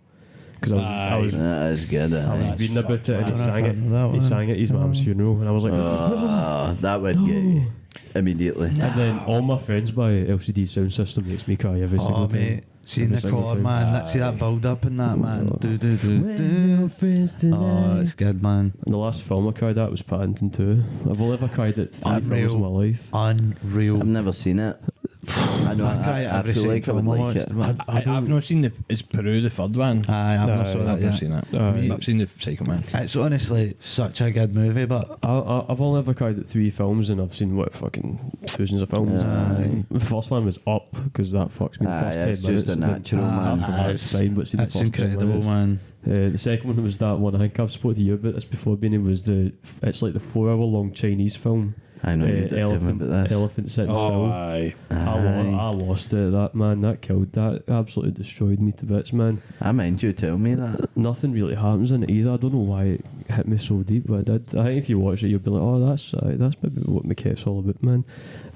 Because I was That is good. aye. reading about it and he I sang don't know if I know that it. He one. sang it at his mum's funeral, and I was like, Oh, that would get you immediately. and then All My Friends by LCD Sound System makes me cry every single Oh, time. mate. Seeing Every the single chord, time. man. See that build up in that, man. Do, do, do, do. Oh, it's good, man. And the last film I cried at was Paddington 2. I've only ever cried at 3 films Unreal. in my life. Unreal. I've never seen it. I know. I cry at I every feel single like I would film I like watched, it. man. I've not seen it's Peru, the third one. Aye, I've No, not saw that I've not yet. seen it. Aye. I've seen the second one. It's honestly such a good movie, but I've only ever cried at 3 films and I've seen fucking thousands of films. The first one was Up because that fucks me the first 10 It's minutes. just a and then natural man. after that it's fine, but see the it's first 10 incredible, minutes. man. The second one was that one. I think I've spoken to you about this before, Beanie. Was it's like the 4 hour long Chinese film. I know you did tell me about this. Elephant sitting Oh, still. aye. I lost it. That man, that killed. That absolutely destroyed me to bits, man. I mind you tell me that. Nothing really happens in it either. I don't know why it hit me so deep, but it did. I think if you watch it, you'll be like, oh, that's maybe what McKeff's all about, man.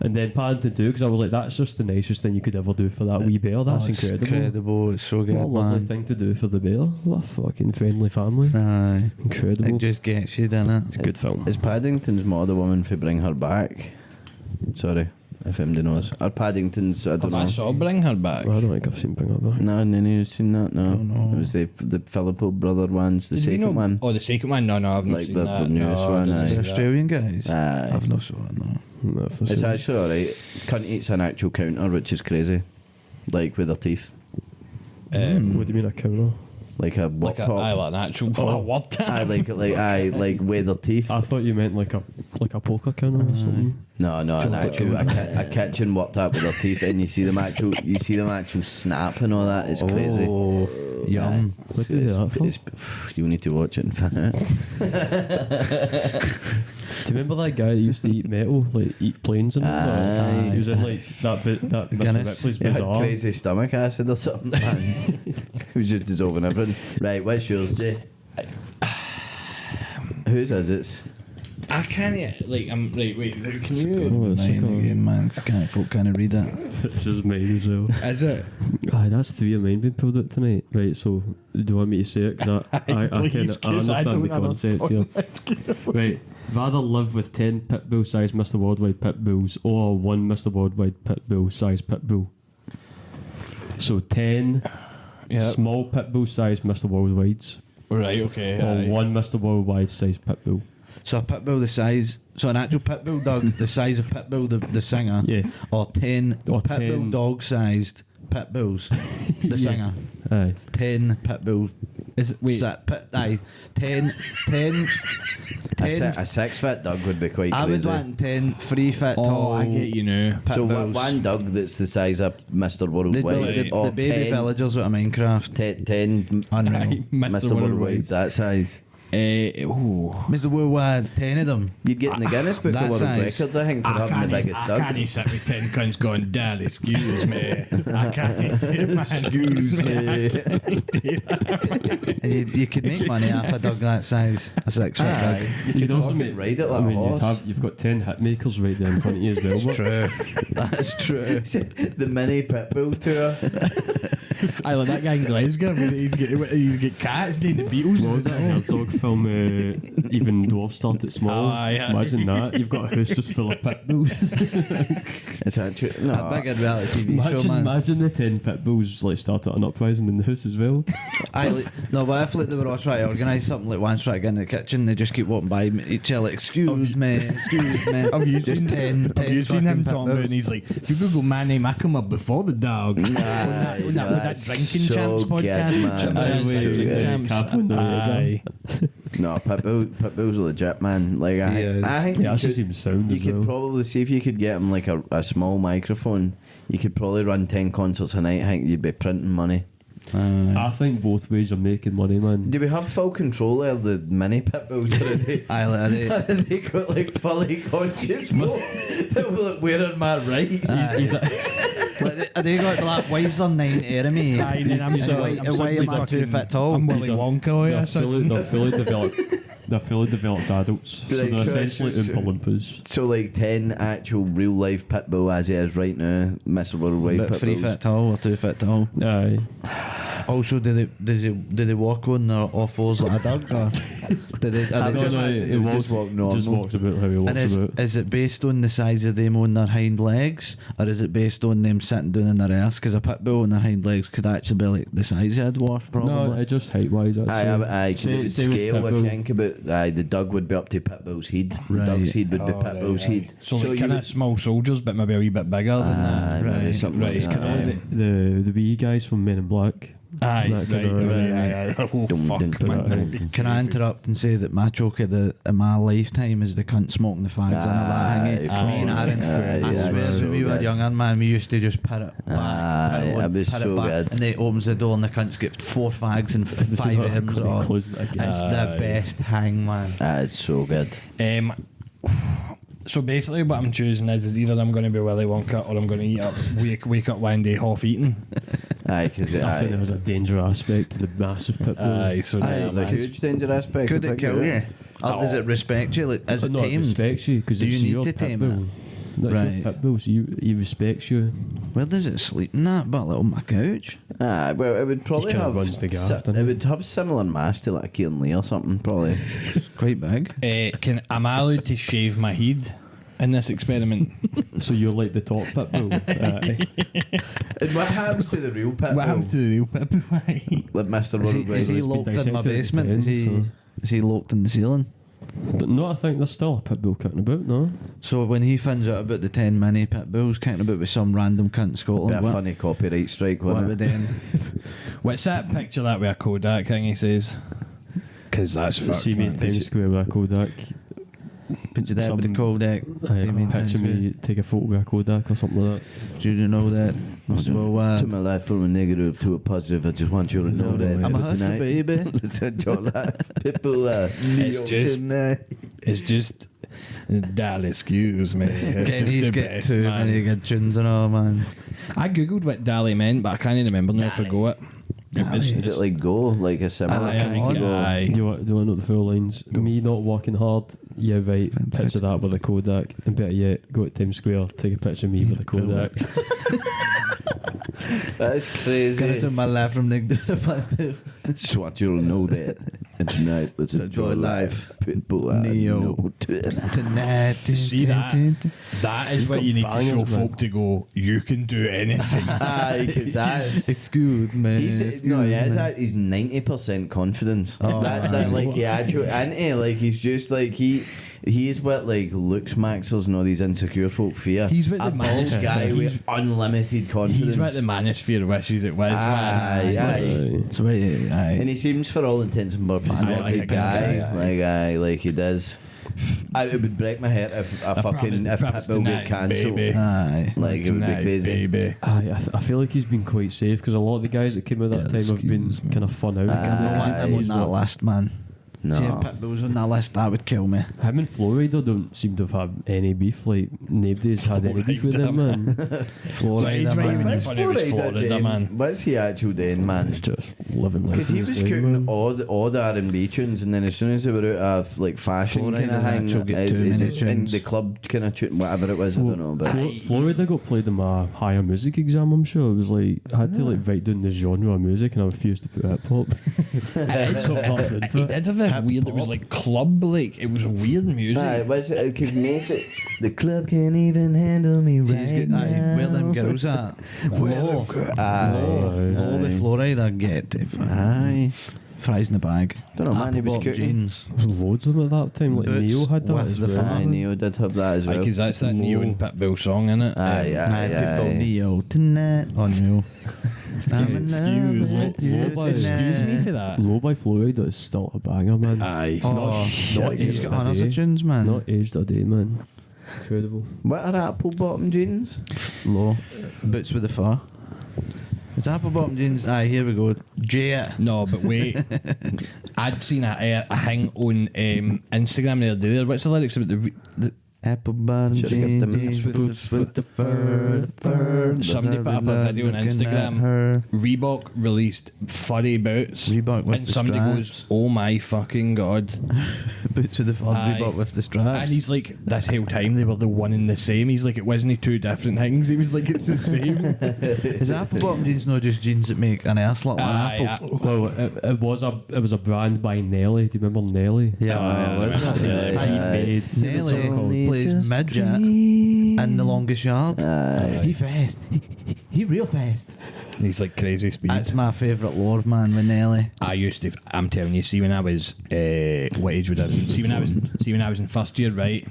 And then Paddington 2, because I was like, that's just the nicest thing you could ever do for that wee bear. That's it's incredible. incredible. It's so good, What a lovely man. thing to do for the bear. What a fucking friendly family. Aye. Incredible. It just gets you, doesn't it? It's a good film. Is Paddington's ma the woman for Bring Her Back? Sorry, if anybody knows. Or Paddington's, I don't I know. saw Bring Her Back. I don't think I've seen Bring It Back. No, none of you seen that? No. no. It was the Philippo brother ones, the Did you second know- one. Oh, the second one? No, I've not Like seen the that. newest No, I one, didn't aye. see The that. Australian guys? Aye. I've not saw it, no. No, I've It's seen it. actually alright. Cunt eats an actual counter, which is crazy. Like with their teeth. What do you mean a counter? Like a Like worktop. like an actual what? Aye, like with their teeth. I thought you meant like a poker counter or something. No, an actual a kitchen worked out with their teeth, and you see them actual snap and all that. It's crazy. Oh, yum. What do you do that for? You need to watch it and find out. Do you remember that guy that used to eat metal, like eat planes and all that? He was in like that Mr. Guinness. Ripley's He had Bazaar. crazy stomach acid or something. Man. He was just dissolving everything. Right, what's yours, Jay? Whose is it? I can't. I'm right. Wait, can you? Oh, it's Mine like a- again, man, 'cause folk can't read it. This is mine as well. Is it? Aye, that's 3 of mine being pulled out tonight. Right, so do you want me to say it? Because I Please, I understand the concept here. Right, rather live with 10 pit bull sized Mr. Worldwide pit bulls or 1 Mr. Worldwide pit bull sized pit bull. So 10 small pit bull sized Mr. Worldwides Right. Okay. or aye. 1 Mr. Worldwide sized pit bull. So a pit bull the size, so an actual pit bull dog the size of pit bull the singer, Yeah. or 10 Or pit bull 10 dog sized pit bulls, the Yeah. singer, Aye. 10 pit bull. Is it? Wait. Pit, aye, 10 A 6-foot dog would be quite I would crazy. want 10 3-foot Oh, tall. I get you now. Pit So bulls. one dog that's the size of Mr. Worldwide, the or baby 10, villagers out of Minecraft. 10 Unreal. Mr. Worldwide's that size. Mr. Worldwide, 10 of them. You'd get in the Guinness Book That of World size. Records, I think, for having the biggest I dog. can't sit with 10 cunts going, Dad, excuse me. I can't do it, man. Excuse me. And you could make money off a dog that size. A 6-foot dog. You could fucking ride it like I mean, a horse. you've got 10 hit makers right there in front of you as well. But True. That's true. The mini pit bull tour. I like that guy in Glasgow. He's get cats doing the Beatles. what was that Herzog film? Even dwarves start at small. Oh, aye, aye. Imagine that. You've got a house just full of pit bulls. It's actually A no. big reality TV show, man. Imagine the 10 pit bulls like start at an uprising in the house as well. No, but if like, they were all trying to organise something, like one's trying to get in the kitchen, they just keep walking by each other, like, excuse me. Have you Just seen 10 Have you seen him fucking talking about? And he's like, if you Google Manny Macklemore before the dog, with that that's drinking so champs good, podcast, man. Aye, That's so drinking good. champs. Captain the Aye. No, pit bull's legit, man. Like He is. I think He you actually could, seems sound you as could well. probably see if you could get him like a small microphone. You could probably run 10 concerts a night. I think you'd be printing money. I think both ways are making money, man. Do we have full control of the mini pit bulls? Or are they, Are they? are they got like fully conscious folk? They'll be like, where are my rights? Are they got like, why is there 9 enemy? Aye, then I'm sorry, I'm Why am I fucking- 2 foot tall? I'm Willy Wonka, They're yeah. So fully developed. They're fully developed adults, so Right, they're so essentially it's- Oompa Loompas. So like 10 actual real life pit bull as he is right now, Mr. Worldwide But pit 3 bulls. foot tall or 2 foot tall. Aye. Also, do they walk on their off fours like a dog? Or do they, are they No, just, no, He they just walk normal. just walks about how he and walks about. is it based on the size of them on their hind legs, or is it based on them sitting down in their ass? Because a pit bull on their hind legs could actually be like the size of a dwarf, probably. No, it just height wise. Aye, 'cause it would Same with scale if Pitbull. you think about the dog would be up to pit bull's head. The Right. dog's head would be pit bull's head. So like you kind of would- small soldiers, but maybe a wee bit bigger than that. maybe Right, something right, like it's that. kinda like The wee guys from Men in Black. Aye, That right, kinda- right. Oh, Dum, fuck, dum, man. dum. Can I interrupt and say that my joke of my lifetime is the cunt smoking the fags and all that hanging? Aye, Me and Aaron, aye, I that's swear, so when we were good. younger, man, we used to just put it back, Aye, put it on, that was put so it back, good. and then it opens the door and the cunts get 4 fags and 5 of him Couldn't on. close it again. It's the best hang, man. Ah, it's so good. So basically, what I'm choosing is either I'm going to be Willy Wonka or I'm going to wake up one day half eaten. Aye, because I think there was a danger aspect to the massive pit bull. Aye, so there's a huge danger aspect. Could it kill you? Or does it respect you? Like, is it Not tamed? respects you because Do you it's need your to pit tame bull. it? That's Right. your pit bull, so he respects you. Where does it sleep in that? But on my couch? Well, it would probably kinda have runs the gaff, doesn't it it? would have similar mass to like a Kieran Lee or something, probably. Quite big. Am I allowed to shave my head in this experiment? So you're like the top pit bull. And what happens to the real pit What happens to the real pit bull? Like Mr. Is he Worldwide. locked in my dissected at basement? the Is he, end, is he locked in the ceiling? No, I think there's still a pit bull kicking about, no? So when he finds out about the 10 mini pit bulls kicking about with some random cunt in Bit Scotland, of funny copyright strike, what wasn't would it? then? What's that picture that with a Kodak thing he says? Because that's fucked. See me in man. Times Square with a Kodak. Put your dad with the Some- Kodak. See me in Picture Times me take a photo with a Kodak or something like that. Do you know that? Well, To my life from a negative to a positive, I just want you to know No, that. no, I'm a But hustler, tonight- baby. Listen to all that. People It's just- It's just, Dal, excuse me. It's just He's the got best, too man. many good tunes and all, man. I googled what Dali meant, but I can't remember now. I forgot it. Is it like go? Like a similar Aye, kind aye, of go? aye. Do you want to know the full lines? Me not working hard, yeah, right. Picture that with a Kodak. And better yet, go to Times Square, take a picture of me with a Kodak. That's Gonna crazy. do my life from negative to positive. Just want you to know that. And tonight, let's enjoy life. People Neo. know Twitter. Tonight. See that? That is He's what got you need to show bangers, man. folk to go, you can do anything. Aye, because that's. Excuse me. He's, no, he has that. He's 90% confidence. That like he actually, like he's just like he is what like Luke's Maxwell's and all these insecure folk fear. He's what a the bald manosphere- guy with unlimited confidence. He's what the manosphere wishes it was, Aye, man. aye. That's right, aye. And he seems, for all intents and purposes, Aye, like like a a guy, guy. Like he does. It would break my heart if Pitbull get cancelled. Aye. Like it would be Tonight, crazy. baby. I feel like he's been quite safe because a lot of the guys that came out that time have been kind of fun out. I'm on that list, man. No. See if Pitbull's on that list, that would kill me. Him and Florida don't seem to have had any beef. Like nobody's had any beef with them, man. Florida, right, man. man. Thought it was Florida, man. What's he actually doing, man? It's just living life. Because he in was his day, cooking man. all the R&B tunes, and then as soon as they were out of like fashion kind Florida's of thing, actually get too many and tunes. the club kind of tune, whatever it was, I don't know. But Florida got played in my higher music exam. I'm sure it was like I had to like write down the genre of music, and I refused to put hip hop. He did have this weird, it was like club, like, it was weird music. it was because the club can't even handle me right He's got, now. aye, where them girls at? Low. Low with Florida, get it. Aye. Fries in the bag. Don't know, man, he was Apple-bottom cooking. jeans. There was loads of them at that time. Like Boots Neo had that with as the well. Aye, Neo did have that as well. Because that's that Neo and Pitbull song, innit? Aye, My people aye, aye. Neo tonight. Oh no. Excuse me. Excuse me for that. Low by Florida is still a banger, man. Aye. It's not He's aged got a hundreds day. of tunes, man. Not aged a day, man. Incredible. What are apple bottom jeans? Low. Boots with the fur. It's apple bottom jeans. Aye, here we go. Jay. No, but wait. I'd seen a thing on Instagram the other day. What's the lyrics about the Apple bottom Should've kept them jeans, boots with the fur. Somebody put up a video on Instagram. Reebok released furry boots. Reebok with and the somebody straps. goes, "Oh my fucking god!" Boots with the fur. Aye. Reebok with the straps. And he's like, "This whole time they were the one and the same." He's like, "It wasn't two different things." He was like, "It's the same." Is apple bottom jeans not just jeans that make an ass look like an apple? Well, it was a brand by Nelly. Do you remember Nelly? He made Nelly plays midget in The Longest Yard. He fast. He real fast. And he's like crazy speed. That's my favourite Lord, man, with Nelly. I used to. I'm telling you. See, when I was what age would I? See when I was in first year, right?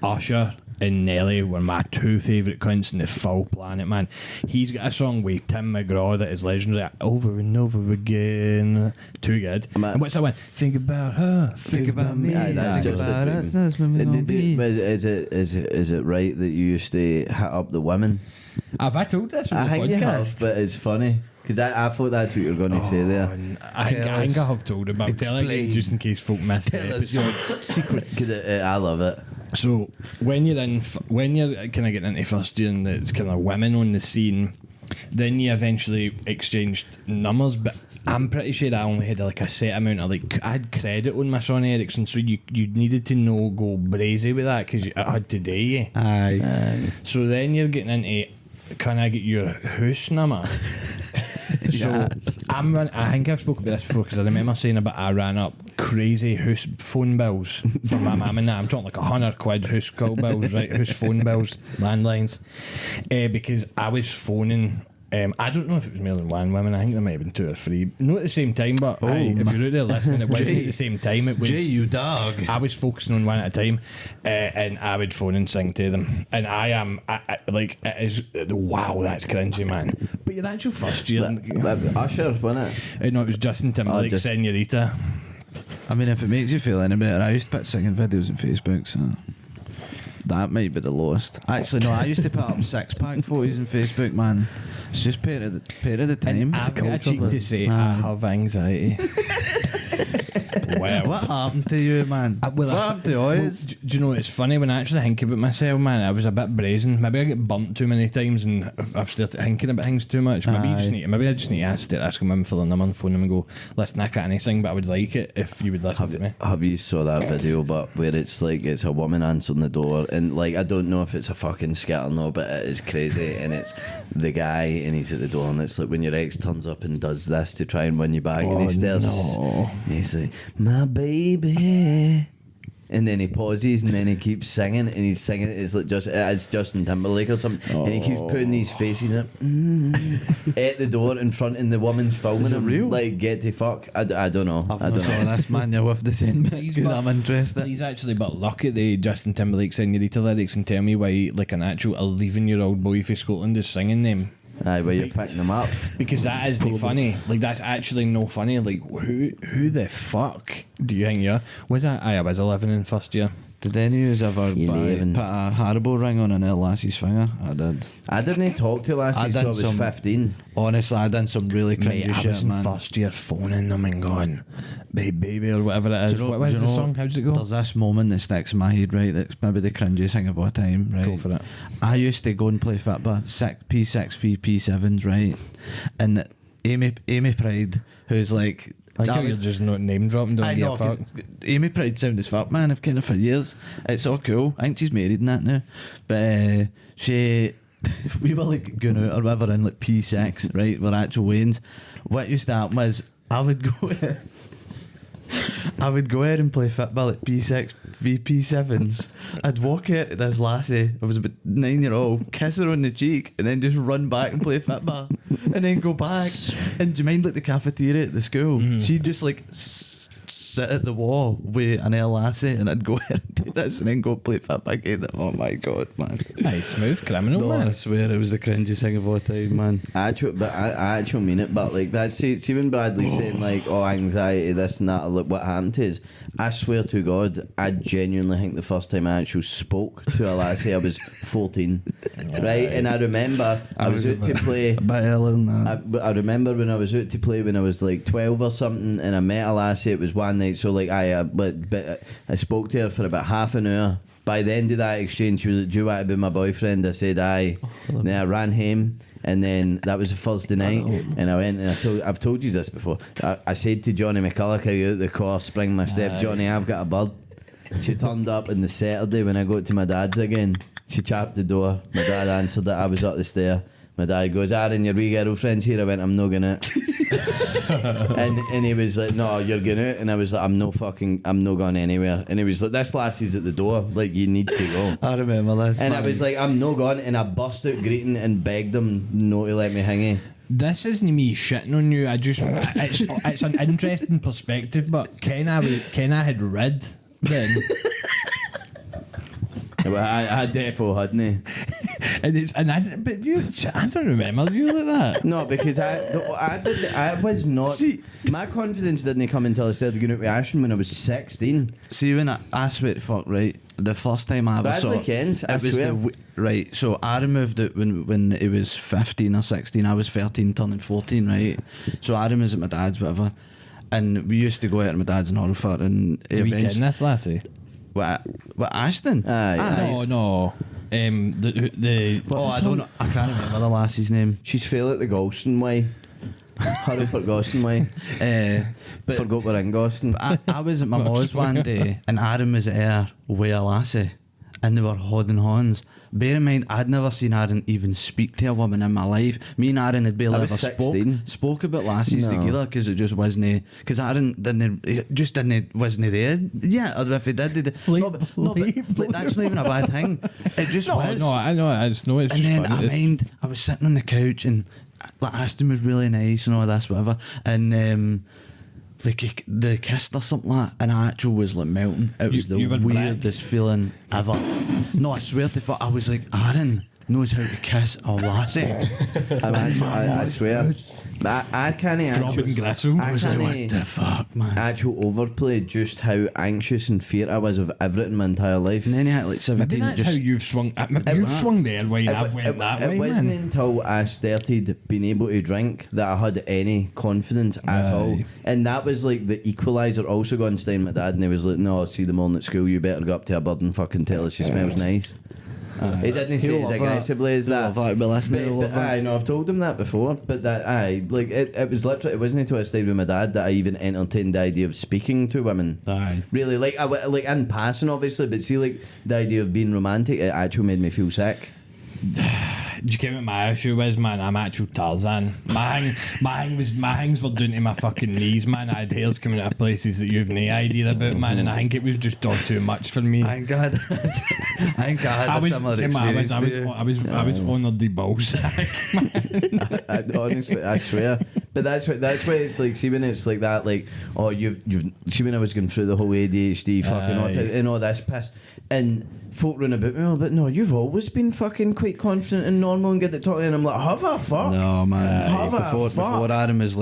Usher and Nelly were my two favourite cunts in the full planet, man. He's got a song with Tim McGraw that is legendary, over and over again. Too good. And what's that one? Think about her, think about me. Aye, that's Think just about the us, tune. that's when we gonna be. Is it right that you used to hit up the women? Have I told this on I the think you podcast? have, but it's funny because I thought that's what you were going to say there. I think I have told him, but I'm telling you Explain. just in case folk missed it. Tell us your secrets. Because I love it. So when you're kind of getting into first year and it's kind of women on the scene, then you eventually exchanged numbers. But I'm pretty sure I only had like a set amount of I had credit on my Sony Ericsson, so you needed to go brazy with that because I had to day you. Aye. So then you're getting into, can I get your house number? So Yes. I think I've spoken about this before because I remember saying about I ran up crazy house phone bills for my mum and that. I'm talking like £100 house call bills, right? House phone bills, landlines, because I was phoning. I don't know if it was more than one woman. I think there might have been 2 or 3. Not at the same time, but if you're out there listening, it wasn't at the same time. It was you dog. I was focusing on one at a time, and I would phone and sing to them. And I like, it is, wow, that's cringy, man. But your actual first year, Usher, wasn't it? no, it was Justin Timberlake, Senorita. I mean, if it makes you feel any better, I used to put singing videos on Facebook, so that might be the lowest. Actually, no, I used to put up 6-pack photos on Facebook, man. It's just pair of the time. I've got a cheek to say I have anxiety. Wow. What happened to you, man? What happened to us? Do you know, it's funny when I actually think about myself, man, I was a bit brazen. Maybe I get bumped too many times and I've started thinking about things too much. Maybe I just need to ask them for the number and phone them and go, listen, I can't sing, but I would like it if you would listen to me. Have you saw that video, but where it's a woman answering the door, and I don't know if it's a fucking skit or not, but it is crazy, and it's the guy and he's at the door, and it's like when your ex turns up and does this to try and win you back, and he stares, and he's like, my baby, and then he pauses and then he keeps singing, and he's singing it's like it's Justin Timberlake or something, and he keeps putting these faces up at the door in front, and the woman's filming him. Real? Like, get the fuck. I don't know. I don't know. This man, you're with the same because I'm interested. He's actually but lucky the Justin Timberlake Senorita lyrics, and tell me why like an actual 11-year-old boy from Scotland is singing them. Aye, where you're picking them up. Because that is no funny. Like, that's actually no funny. Like, who the fuck do you think you are? Was I was 11 in first year. Did any of you ever put a Haribo ring on an old lassie's finger? I did. I didn't talk to lassie till I was 15. Honestly, I done some really cringy I shit, was in man. first year phoning them and going, baby, or whatever it is. Do you know- What was do you the know- song? How does it go? There's this moment that sticks in my head, right? That's maybe the cringiest thing of all time, right? Go for it. I used to go and play football, P6, P7s, right? And Amy Pride, who's like... I think you're just not name dropping, don't I you? know, 'cause Amy Pride sound as fuck, man. I've kind of for years. It's all cool. I think she's married and that now. But we were like going out or whatever in like P6, right? We're actual Waynes. What used to happen was I would go out and play football at P6 v P7s. I'd walk out to this lassie, I was about 9-year-old, kiss her on the cheek, and then just run back and play football, and then go back. And do you mind like the cafeteria at the school? She'd just like sit at the wall with an old lassie, and I'd go out and do this, and then go play football again. Oh my god, man! Hey, smooth criminal, No, man. I swear it was the cringiest thing of all time, man. I actually mean it, but like that's see when Bradley's saying like, oh, anxiety, this and that, look what happened to us. I swear to God, I genuinely think the first time I actually spoke to a lassie, I was 14, right? And I remember I was out to play. A bit earlier than that. I remember when I was out to play when I was like 12 or something, and I met a lassie. It was one night, so like I spoke to her for about half an hour. By the end of that exchange, she was like, do you want to be my boyfriend? I said aye. And then I ran home, and then that was a Thursday night, and I went and I've told you this before. I said to Johnny McCulloch, I got out the car, spring my step, Johnny, I've got a bird. She turned up on the Saturday when I got to my dad's again. She chapped the door. My dad answered it. I was up the stair. My dad goes, Aaron, your wee girlfriend's here. I went, I'm not gonna. and he was like, no, you're gonna. And I was like, I'm not going anywhere. And he was like, this lassie's at the door. Like, you need to go. I remember this. And man. I was like, I'm not going. And I bust out greeting and begged him not to let me hang in. This isn't me shitting on you. It's an interesting perspective, but Ken I had read then. Well, I defo hadn't. I don't remember you like that. No, because I was not. See, my confidence didn't come until I started going out with Ashton when I was 16. See, when I swear to fuck, right, the first time I ever Bradley saw Kens, I swear. right, so I removed it when it was 15 or 16. I was 13 turning 14, right? So Adam was at my dad's, whatever, and we used to go out at my dad's in Horriford, and Are we kidding this lassie? What Ashton? Aye. No. The I don't know. I can't remember the lassie's name. She's fail at the Galston way. Hurry for Galston way. But Forgot we're in Galston. I was at my ma's one day and Aaron was there with a lassie and they were holding hands. Bear in mind, I'd never seen Aaron even speak to a woman in my life. Me and Aaron had barely I ever was 16. spoke about lassies No. together because it just wasn't. Because Aaron wasn't there. Yeah, or if he did, but that's not even a bad thing. It just was. No, I know. I just know it's And just then funny. I was sitting on the couch and like Ashton was really nice and all this, whatever. And they kissed or something like that, and I actually was like melting. It was You the were weirdest feeling ever. No, I swear to fuck, I was like, Aaron knows how to kiss a lassie. I swear. But I can't Throbbing gristle. I was like, what the fuck, man? actual overplay just how anxious and fear I was of everything my entire life. And then he had like 17. Maybe that's how you've swung. You've swung there way, and I've went that way, It wasn't man. until I started being able to drink that I had any confidence at all. And that was like the equaliser. Also going to stay with my dad, and he was like, "No, I'll see the morning at school. You better go up to a bird and fucking tell her she smells nice." He didn't say as aggressively as that. I know I've told him that before, but it was literally, it wasn't until I stayed with my dad that I even entertained the idea of speaking to women. Aye. Really, like in passing, obviously, but see, like the idea of being romantic, it actually made me feel sick. Do you get what my issue was, man? I'm actual Tarzan. My hangs were down to my fucking knees, man. I had hairs coming out of places that you've no idea about, man. And I think it was just all too much for me. I had a similar experience. I was honoured the ballsack, man. Honestly, I swear. But that's why it's like, see when it's like that, like, oh, you've see when I was going through the whole ADHD fucking autism and all this piss, and folk run about me, oh, but no, you've always been fucking quite confident and normal and good at talking, and I'm like, have a fuck? No, man. Have Before Aaron was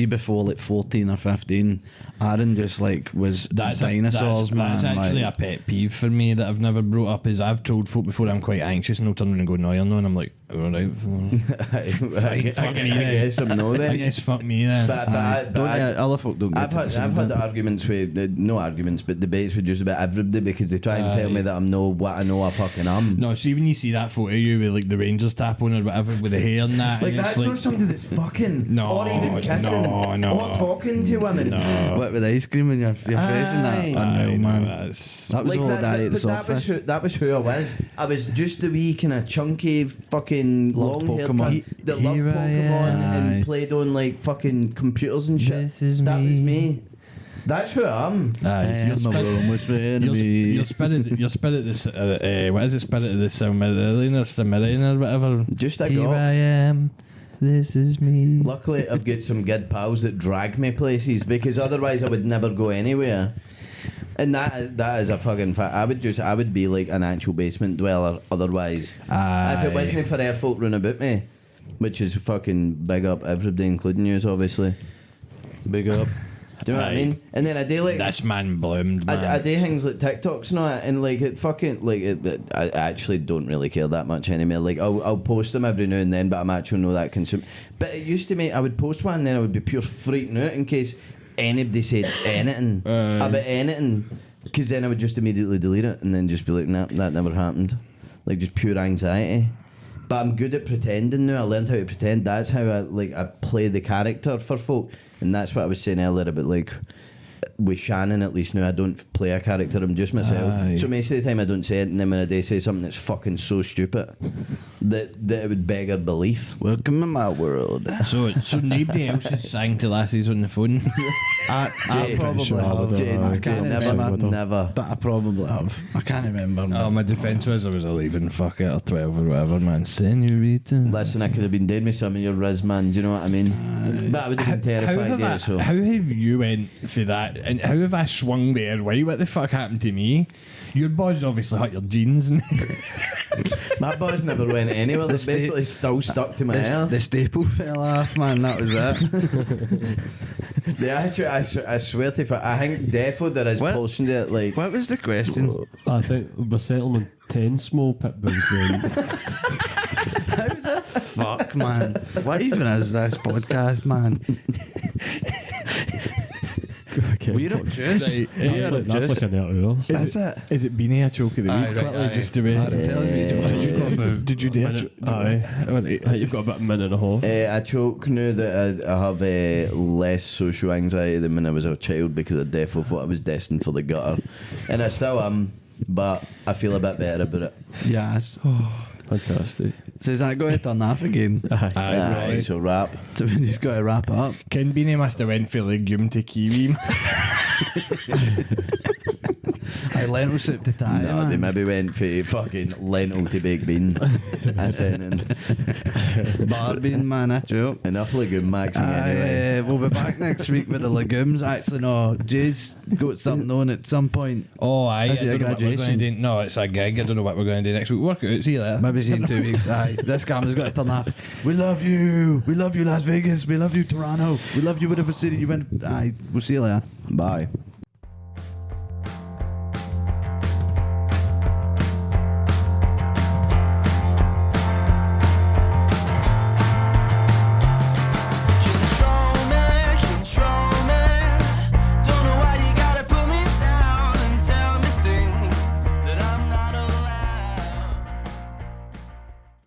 before 14 or 15, Aaron just like was dinosaurs, man. That's actually like, a pet peeve for me that I've never brought up. Is I've told folk before I'm quite anxious and they'll turn around and go, no, you're not, and I'm like, all right, I guess I'm no I then. guess fuck me then. But other folk don't get I've had arguments with no arguments, but debates with just about everybody because they try and tell me that I'm no what I know I fucking am. No, see when you see that photo of you with like the Rangers tap on or whatever with the hair and that, Like and that's it's not somebody that's fucking No, or even kissing no. or talking to women. What with ice cream in your face and that? Unreal, man. That was Like all that was who I was. I was just the wee kind of chunky fucking Loved long haired Pokemon. cunt that loved Here I Pokemon am. and played on like fucking computers and shit. This is that was me. me. That's who I am. Your spirit of the what is it? Spirit of the Cimmerian or whatever. Just a Here girl. I am. This is me. Luckily, I've got some good pals that drag me places because otherwise I would never go anywhere. And that is a fucking fact. I would be like an actual basement dweller otherwise. If it wasn't for air folk run about me, which is fucking big up everybody, including you, obviously. Big up. Do you know what I mean? And then I do like This man bloomed, man. I do things like TikToks and all that, and like it fucking like I actually don't really care that much anymore. Like I'll post them every now and then, but I'm actually not that consumed. But it used to me, I would post one and then I would be pure freaking out in case anybody said anything about anything, because then I would just immediately delete it and then just be like, nah, that never happened. Like just pure anxiety. But I'm good at pretending now. I learned how to pretend. That's how I play the character for folk. And that's what I was saying earlier about like with Shannon, at least now I don't play a character, I'm just myself. So most of the time I don't say it, and then when I do say something that's fucking so stupid that it would beg our belief. Welcome to my world. So nobody else is sang to lassies on the phone. I probably have. I can't remember. Never. But I probably have. I can't remember. Oh, my defence was I was a leaving fuck it or 12 or whatever, man. Senorita. Listen, I could have been dead with some of your Riz, man. Do you know what I mean? But I would have been terrified there. So how have you went for that? And how have I swung there? Why? What the fuck happened to me? Your boys obviously hurt your jeans. And my buzz never went anywhere. They're basically still stuck to my hair. The staple fell off, man. That was it. I swear to you, I think defo there is pulsion to it. Like, what was the question? I think we're settling on 10 small pit bulls then. How the fuck, man? What even is this podcast, man? Okay. We're up juice. That's like an hour. Is it? Is it been a choke of the Aye, week? right, Quickly, aye. just to be. Did you do it? Aye. You've got about a minute and a half. I choke now that I have less social anxiety than when I was a child because I definitely thought I was destined for the gutter, and I still am, but I feel a bit better about it. Yes. Fantastic. So is that going to turn off again? Aye. Aye, so wrap. So we just got to wrap it up. Ken Beanie must have went for legume to kiwi. I lentil soup to tie. No, they maybe went for fucking lentil to baked bean. And Bar bean, man, that's joke. enough legume maxing anyway. We'll be back next week with the legumes. Actually, no, Jay's got something on at some point. Oh, aye. Is I it a don't know what we're going to graduation? do. No, it's a gig. I don't know what we're going to do next week. Work it out. See you later. Maybe see you in 2 weeks. Aye, this camera's got to turn off. We love you. We love you, Las Vegas. We love you, Toronto. We love you, whatever city you went. Aye, we'll see you later. Bye.